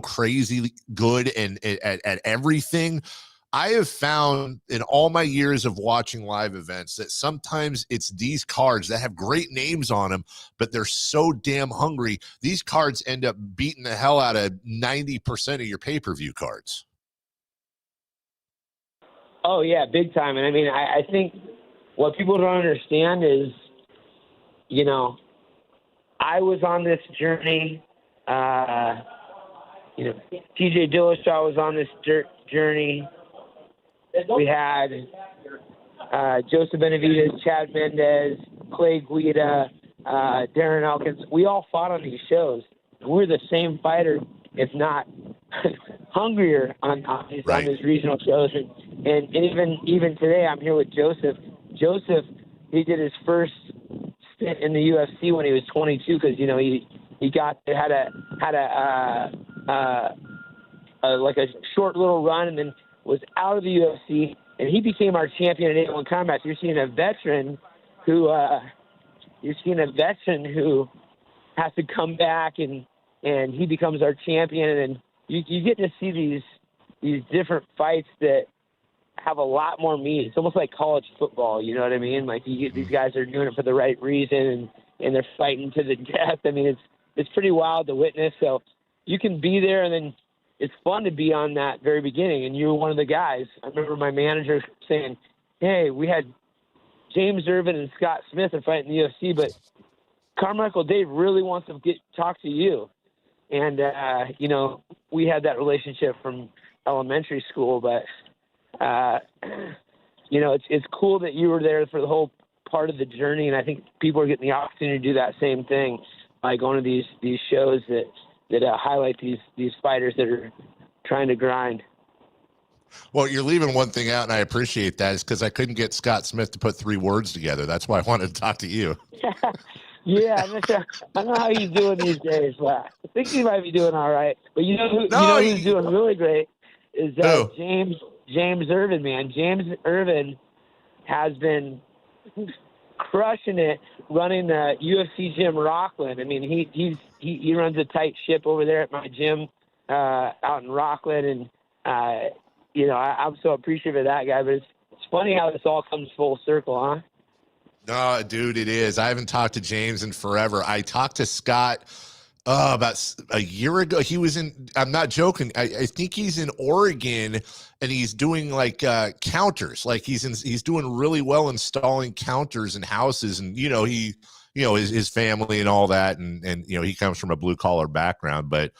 crazy good and at everything. I have found in all my years of watching live events that sometimes it's these cards that have great names on them, but they're so damn hungry. These cards end up beating the hell out of 90% of your pay-per-view cards. Oh, yeah, big time. And I mean, I think what people don't understand is, you know, I was on this journey. You know, TJ Dillashaw was on this journey. We had Joseph Benavidez, Chad Mendez, Clay Guida, Darren Elkins. We all fought on these shows. We're the same fighter, if not hungrier on these regional shows. And even today, I'm here with Joseph. Joseph, he did his first stint in the UFC when he was 22 because, you know, he had a short little run and then was out of the UFC, and he became our champion in 8-1 combat. You're seeing a veteran who has to come back and he becomes our champion, and you get to see these different fights that have a lot more meat. It's almost like college football, you know what I mean? Like these guys are doing it for the right reason and they're fighting to the death. I mean, it's pretty wild to witness. So you can be there, and then it's fun to be on that very beginning, and you were one of the guys. I remember my manager saying, hey, we had James Irvin and Scott Smith are fighting in the UFC, but Carmichael Dave really wants to talk to you. And, you know, we had that relationship from elementary school, but, you know, it's cool that you were there for the whole part of the journey, and I think people are getting the opportunity to do that same thing by going to these shows that highlight these fighters that are trying to grind. Well, you're leaving one thing out, and I appreciate that. Is because I couldn't get Scott Smith to put 3 words together. That's why I wanted to talk to you. Yeah, I don't know how he's doing these days, but I think he might be doing all right. But you know who's doing really great is James Irvin, man. James Irvin has been crushing it running the UFC gym Rockland. I mean, he runs a tight ship over there at my gym out in Rockland, and you know, I'm so appreciative of that guy. But it's funny how this all comes full circle, huh? No, dude, it is. I haven't talked to James in forever. I talked to Scott about a year ago. He was I'm not joking. I think he's in Oregon, and he's doing like counters. Like he's doing really well installing counters in houses, and his family and all that, and he comes from a blue collar background. But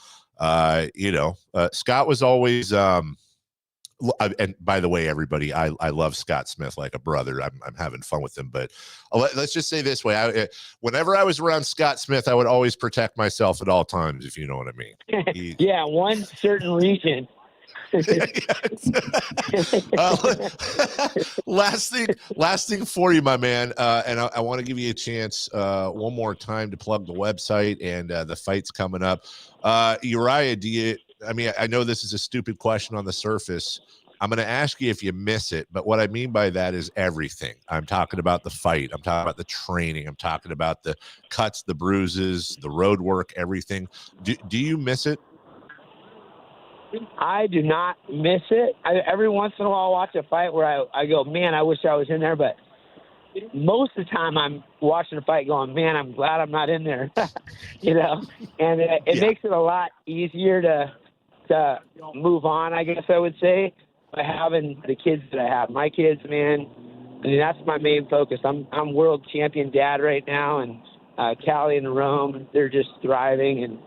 Scott was always. And by the way, everybody, I love Scott Smith like a brother. I'm having fun with him, but let's just say this way: whenever I was around Scott Smith, I would always protect myself at all times, if you know what I mean. Yeah, one certain region. Last thing for you, my man, and I want to give you a chance one more time to plug the website and the fights coming up. Uriah, I know this is a stupid question on the surface. I'm going to ask you if you miss it, but what I mean by that is everything. I'm talking about the fight. I'm talking about the training. I'm talking about the cuts, the bruises, the road work, everything. Do you miss it? I do not miss it. Every once in a while I'll watch a fight where I go, man, I wish I was in there, but most of the time I'm watching a fight going, man, I'm glad I'm not in there, and it makes it a lot easier to move on, I guess I would say, by having the kids that I have. My kids, man, I mean, that's my main focus. I'm world champion dad right now, and Callie and Rome, they're just thriving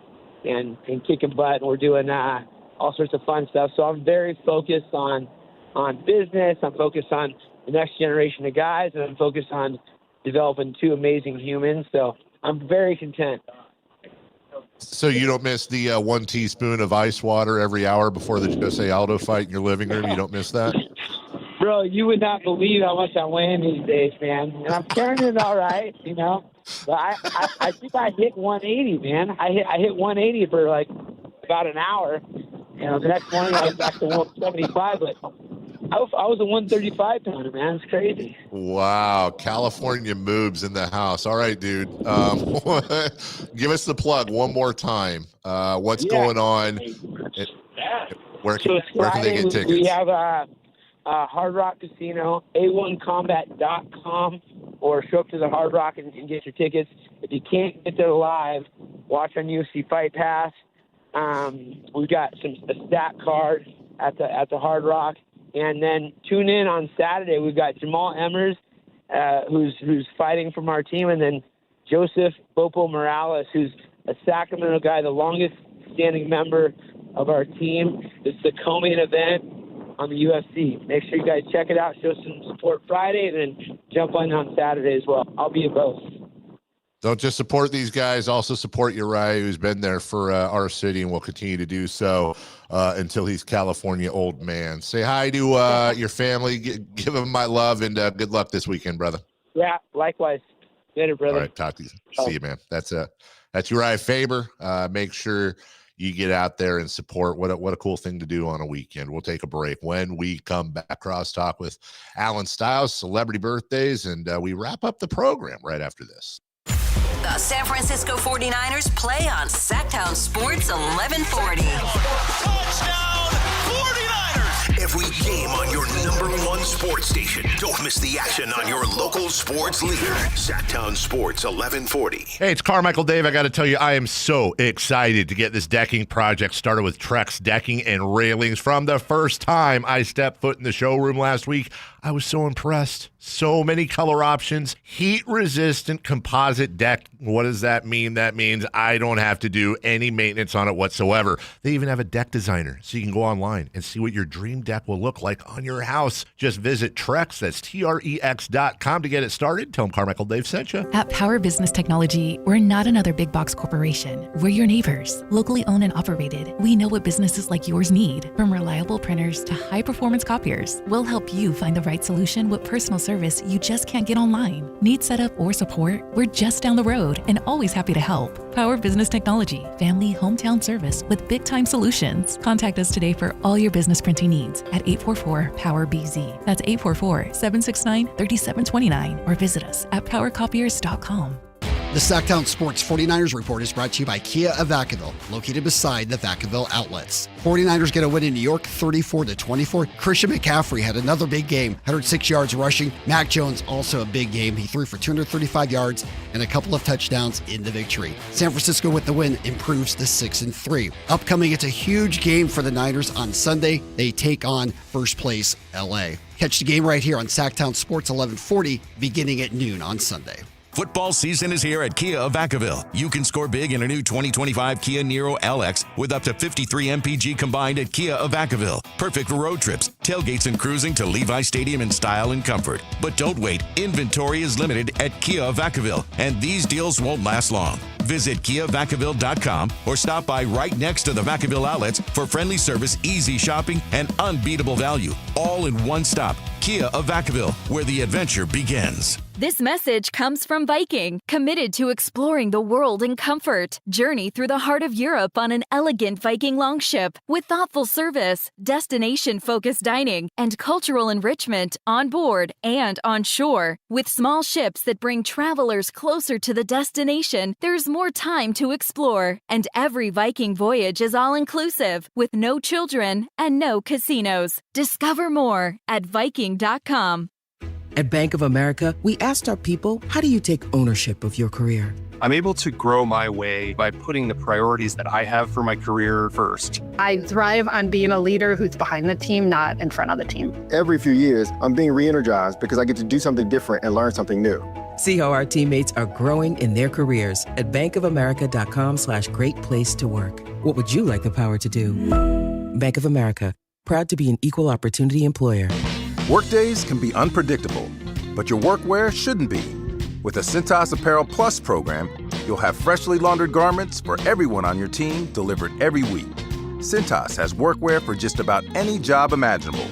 and kicking butt, and we're doing all sorts of fun stuff. So I'm very focused on business. I'm focused on the next generation of guys, and I'm focused on developing 2 amazing humans. So I'm very content. So you don't miss the 1 teaspoon of ice water every hour before the Jose Aldo fight in your living room? You don't miss that? Bro, you would not believe how much I'm weighing these days, man. And I'm carrying it all right, But I think I hit 180, man. I hit 180 for like about an hour. The next morning I was back to 175, but I was a 135 pounder, man. It's crazy. Wow, California moves in the house. All right, dude. Give us the plug one more time. What's going on? Where can they get tickets? We have Hard Rock Casino, a1combat.com, or show up to the Hard Rock and get your tickets. If you can't get there live, watch on UFC Fight Pass. We've got a stat card at the Hard Rock, and then tune in on Saturday. We've got Jamal Emmers, who's fighting from our team, and then Joseph Bopo Morales, who's a Sacramento guy, the longest standing member of our team. It's the co-main event on the UFC. Make sure you guys check it out. Show some support Friday, and then jump on Saturday as well. I'll be at both. Don't just support these guys, also support Uriah, who's been there for our city and will continue to do so until he's California old man. Say hi to your family. Give them my love, and good luck this weekend, brother. Yeah, likewise. Later, brother. All right, talk to you. See you, man. That's Uriah Faber. Make sure you get out there and support. What a cool thing to do on a weekend. We'll take a break. When we come back, crosstalk with Alan Stiles, celebrity birthdays, and we wrap up the program right after this. The San Francisco 49ers play on Sactown Sports 1140. Touchdown 49ers! Every game on your #1 sports station. Don't miss the action on your local sports leader. Sactown Sports 1140. Hey, it's Carmichael Dave. I got to tell you, I am so excited to get this decking project started with Trex Decking and Railings. From the first time I stepped foot in the showroom last week, I was so impressed. So many color options, heat-resistant composite deck. What does that mean? That means I don't have to do any maintenance on it whatsoever. They even have a deck designer, so you can go online and see what your dream deck will look like on your house. Just visit Trex, that's Trex.com to get it started. Tell them Carmichael Dave sent you. At Power Business Technology, we're not another big box corporation. We're your neighbors, locally owned and operated. We know what businesses like yours need, from reliable printers to high-performance copiers. We'll help you find the right solution with personal service you just can't get online. Need setup or support? We're just down the road and always happy to help. Power Business Technology, family hometown service with big-time solutions. Contact us today for all your business printing needs at 844-POWER-BZ. That's 844-769-3729, or visit us at powercopiers.com. The Sactown Sports 49ers Report is brought to you by Kia of Vacaville, located beside the Vacaville outlets. 49ers get a win in New York, 34-24. Christian McCaffrey had another big game, 106 yards rushing. Mac Jones, also a big game. He threw for 235 yards and a couple of touchdowns in the victory. San Francisco with the win improves to 6-3. Upcoming, it's a huge game for the Niners on Sunday. They take on first place LA. Catch the game right here on Sactown Sports 1140, beginning at noon on Sunday. Football season is here at Kia of Vacaville. You can score big in a new 2025 Kia Niro LX with up to 53 MPG combined at Kia of Vacaville. Perfect for road trips, tailgates, and cruising to Levi Stadium in style and comfort. But don't wait. Inventory is limited at Kia of Vacaville, and these deals won't last long. Visit KiaVacaville.com or stop by right next to the Vacaville outlets for friendly service, easy shopping, and unbeatable value. All in one stop. Kia of Vacaville, where the adventure begins. This message comes from Viking, committed to exploring the world in comfort. Journey through the heart of Europe on an elegant Viking longship with thoughtful service, destination-focused dining, and cultural enrichment on board and on shore. With small ships that bring travelers closer to the destination, there's more time to explore. And every Viking voyage is all-inclusive, with no children and no casinos. Discover more at Viking.com. At Bank of America, we asked our people, how do you take ownership of your career? I'm able to grow my way by putting the priorities that I have for my career first. I thrive on being a leader who's behind the team, not in front of the team. Every few years, I'm being re-energized because I get to do something different and learn something new. See how our teammates are growing in their careers at bankofamerica.com/great place to work. What would you like the power to do? Bank of America, proud to be an equal opportunity employer. Workdays can be unpredictable, but your workwear shouldn't be. With the Cintas Apparel Plus program, you'll have freshly laundered garments for everyone on your team delivered every week. Cintas has workwear for just about any job imaginable,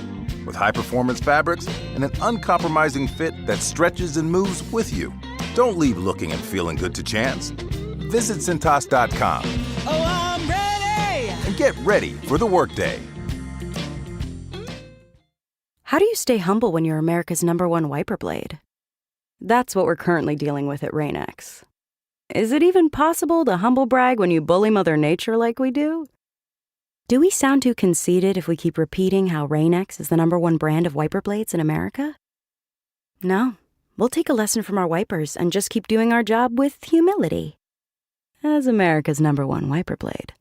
with high-performance fabrics and an uncompromising fit that stretches and moves with you. Don't leave looking and feeling good to chance. Visit Cintas.com. Oh, I'm ready! And get ready for the workday. How do you stay humble when you're America's #1 wiper blade? That's what we're currently dealing with at Rain-X. Is it even possible to humble brag when you bully Mother Nature like we do? Do we sound too conceited if we keep repeating how Rain-X is the #1 brand of wiper blades in America? No, we'll take a lesson from our wipers and just keep doing our job with humility. As America's #1 wiper blade.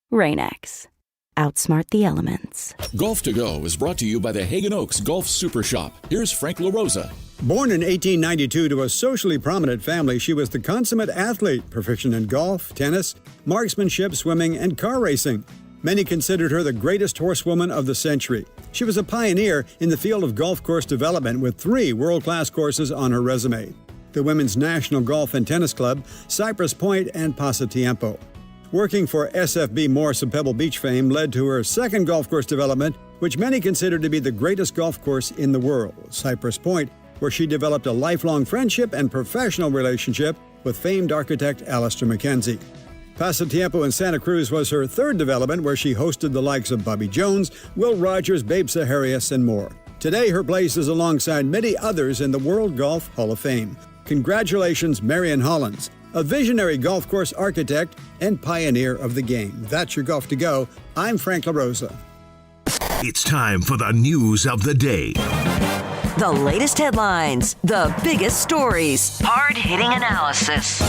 Rain-X. Outsmart the elements. Golf to Go is brought to you by the Hagen Oaks Golf Super Shop. Here's Frank LaRosa. Born in 1892 to a socially prominent family, she was the consummate athlete, proficient in golf, tennis, marksmanship, swimming, and car racing. Many considered her the greatest horsewoman of the century. She was a pioneer in the field of golf course development with 3 world-class courses on her resume: the Women's National Golf and Tennis Club, Cypress Point, and Pasatiempo. Working for SFB Morse of Pebble Beach fame led to her second golf course development, which many consider to be the greatest golf course in the world, Cypress Point, where she developed a lifelong friendship and professional relationship with famed architect Alistair McKenzie. Pasatiempo in Santa Cruz was her third development, where she hosted the likes of Bobby Jones, Will Rogers, Babe Saharias, and more. Today, her place is alongside many others in the World Golf Hall of Fame. Congratulations, Marion Hollins, a visionary golf course architect and pioneer of the game. That's your Golf to Go. I'm Frank LaRosa. It's time for the news of the day. The latest headlines, the biggest stories, hard-hitting analysis.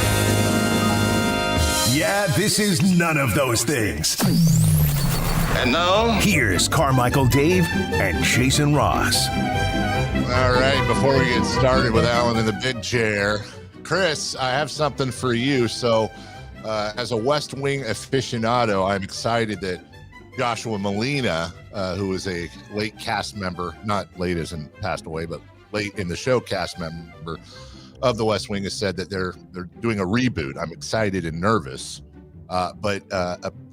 Yeah, this is none of those things. And now, here's Carmichael Dave and Jason Ross. All right, before we get started with Alan in the big chair, Chris, I have something for you. So, as a West Wing aficionado, I'm excited that Joshua Molina, who is a late cast member, not late as in passed away, but late in the show cast member of the West Wing, has said that they're doing a reboot. I'm excited and nervous. But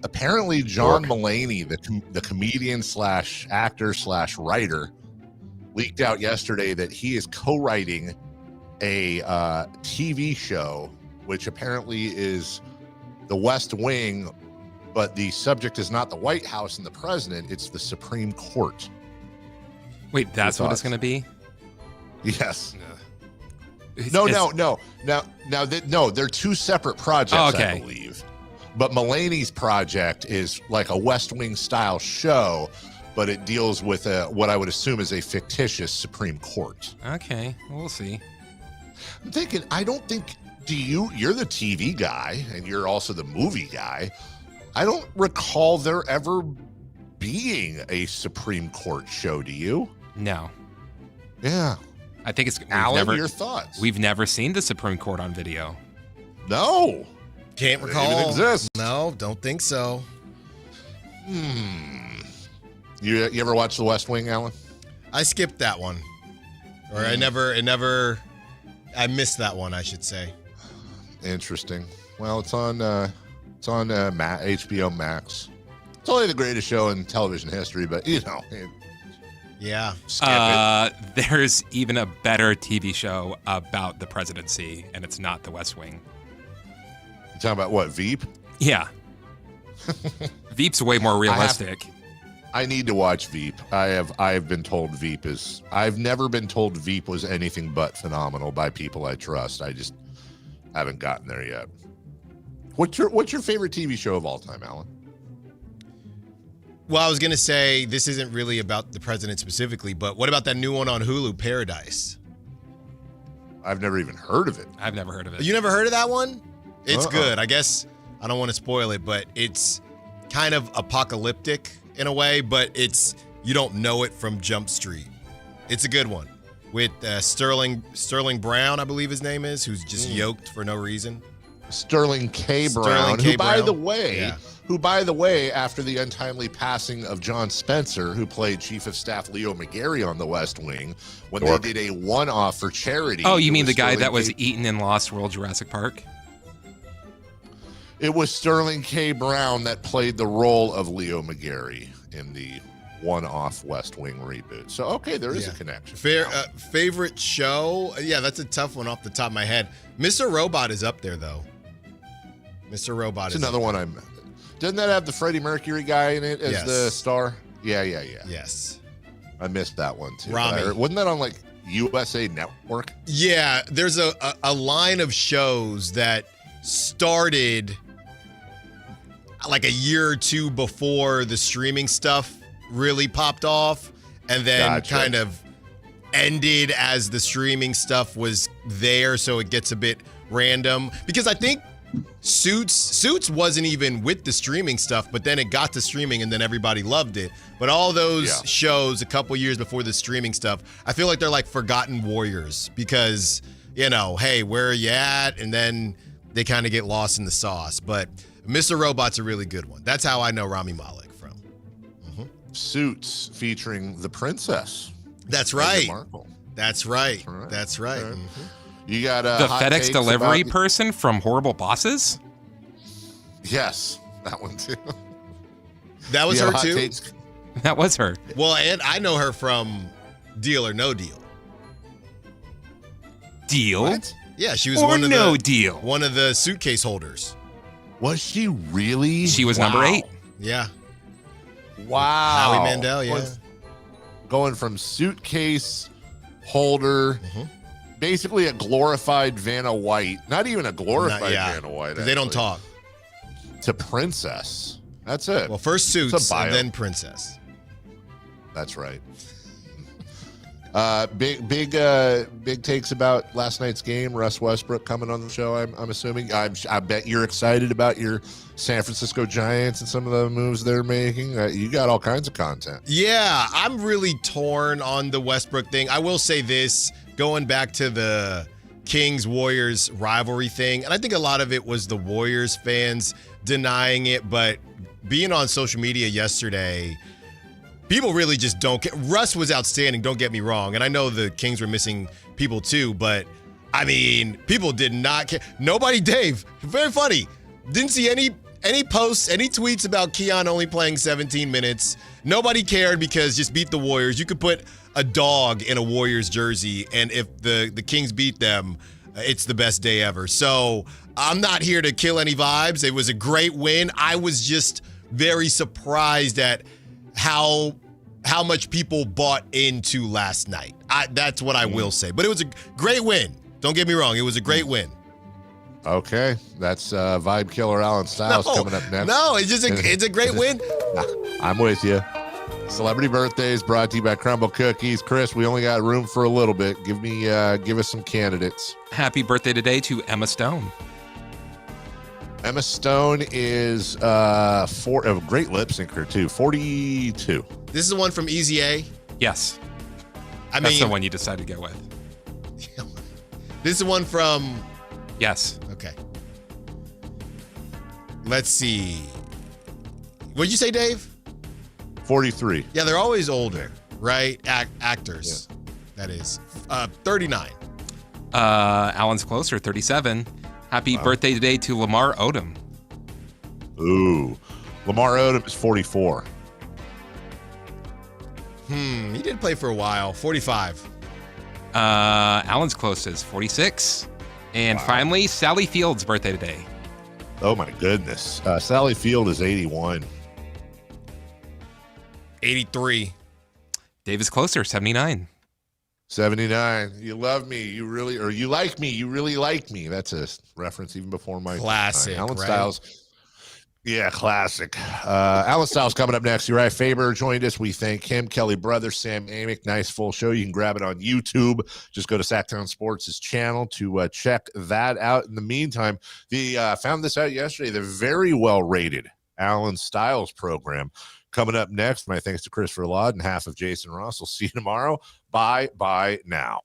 apparently John Mulaney, the comedian / actor / writer, leaked out yesterday that he is co-writing a TV show, which apparently is the West Wing, but the subject is not the White House and the president, it's the Supreme Court. Wait, that's what it's going to be? Yes. No, they're two separate projects, I believe. But Mulaney's project is like a West Wing style show, but it deals with what I would assume is a fictitious Supreme Court. Okay, we'll see. I'm thinking, I don't think, you're the TV guy and you're also the movie guy. I don't recall there ever being a Supreme Court show, do you? No. Yeah. I think it's Alan, your thoughts? We've never seen the Supreme Court on video. No. Can't recall. It even exists. No, don't think so. You ever watch The West Wing, Alan? I skipped that one. Or I missed that one, I should say. Interesting. Well, it's on HBO Max. It's only the greatest show in television history, but yeah. Skip it. There's even a better TV show about the presidency, and it's not The West Wing. You talking about what, Veep? Yeah. Veep's way more realistic. I need to watch Veep. I've been told Veep is. I've never been told Veep was anything but phenomenal by people I trust. I just haven't gotten there yet. What's your favorite TV show of all time, Alan? Well, I was going to say this isn't really about the president specifically, but what about that new one on Hulu, Paradise? I've never even heard of it. I've never heard of it. You never heard of that one? It's good. I guess I don't want to spoil it, but it's kind of apocalyptic in a way, but you don't know it from Jump Street. It's a good one with Sterling Brown, I believe his name is, who's just yoked for no reason. Sterling K. Brown, who by the way, after the untimely passing of John Spencer, who played Chief of Staff Leo McGarry on the West Wing, when they did a one-off for charity. Oh, you mean the guy that was eaten in Lost World Jurassic Park? It was Sterling K. Brown that played the role of Leo McGarry in the one-off West Wing reboot. So, okay, there is a connection. Favorite show? Yeah, that's a tough one off the top of my head. Mr. Robot is up there, though. Mr. Robot is another one. Doesn't that have the Freddie Mercury guy in it as the star? Yeah. Yes. I missed that one too. Rami. Wasn't that on like USA Network? Yeah, there's a line of shows that started like a year or two before the streaming stuff really popped off, and then kind of ended as the streaming stuff was there, so it gets a bit random. Because I think Suits wasn't even with the streaming stuff, but then it got to streaming and then everybody loved it. But all those shows a couple years before the streaming stuff, I feel like they're like forgotten warriors because, you know, hey, where are you at? And then they kind of get lost in the sauce. But Mr. Robot's a really good one. That's how I know Rami Malek from. Mm-hmm. Suits featuring the princess. That's right. Markle. That's right. That's right. Okay. Mm-hmm. You got the FedEx delivery person from Horrible Bosses? Yes, that one too. That was her too? That was her. Well, and I know her from Deal or No Deal. Deal? What? Yeah, she was or one of no the deal. One of the suitcase holders. Was she really? She was number 8. Yeah. Wow. Howie Mandel, yeah. Going from suitcase holder, basically a glorified Vanna White, not even a glorified Vanna White. They don't talk. To princess. That's it. Well, first Suits and then Princess. That's right. Big takes about last night's game. Russ Westbrook coming on the show, I'm assuming. I bet you're excited about your San Francisco Giants and some of the moves they're making. You got all kinds of content. Yeah, I'm really torn on the Westbrook thing. I will say this, going back to the Kings-Warriors rivalry thing, and I think a lot of it was the Warriors fans denying it, but being on social media yesterday, people really just don't care. Russ was outstanding, don't get me wrong. And I know the Kings were missing people too, but I mean, people did not care. Nobody, Dave, very funny, didn't see any posts, any tweets about Keon only playing 17 minutes. Nobody cared because just beat the Warriors. You could put a dog in a Warriors jersey, and if the Kings beat them, it's the best day ever. So I'm not here to kill any vibes. It was a great win. I was just very surprised at how much people bought into last night. That's what I will say. But it was a great win. Don't get me wrong. It was a great win. Okay. That's Vibe Killer Alan Styles coming up next. No, it's a great win. I'm with you. Celebrity birthdays brought to you by Crumble Cookies. Chris, we only got room for a little bit. Give us some candidates. Happy birthday today to Emma Stone. Emma Stone is a great lip syncer too. 42. This is the one from Easy A? Yes. That's the one you decided to go with. This is the one from... Yes. Okay. Let's see. What'd you say, Dave? 43. Yeah, they're always older, right? Actors. Yeah. That is. 39. Alan's closer, 37. Happy birthday today to Lamar Odom. Ooh. Lamar Odom is 44. He did play for a while. 45. Alan's closest, 46. And finally, Sally Field's birthday today. Oh, my goodness. Sally Field is 81. 83. Dave is closer, 79. 79. You love me. You like me. You really like me. That's a reference even before my classic. Alan right? Styles. Yeah, classic. Alan Styles coming up next. Uriah Faber joined us. We thank him. Kelly Brothers, Sam Amick. Nice full show. You can grab it on YouTube. Just go to Sactown Sports' channel to check that out. In the meantime, found this out yesterday. The very well rated Alan Styles program coming up next. My thanks to Christopher Laud and half of Jason Ross. We'll see you tomorrow. Bye now.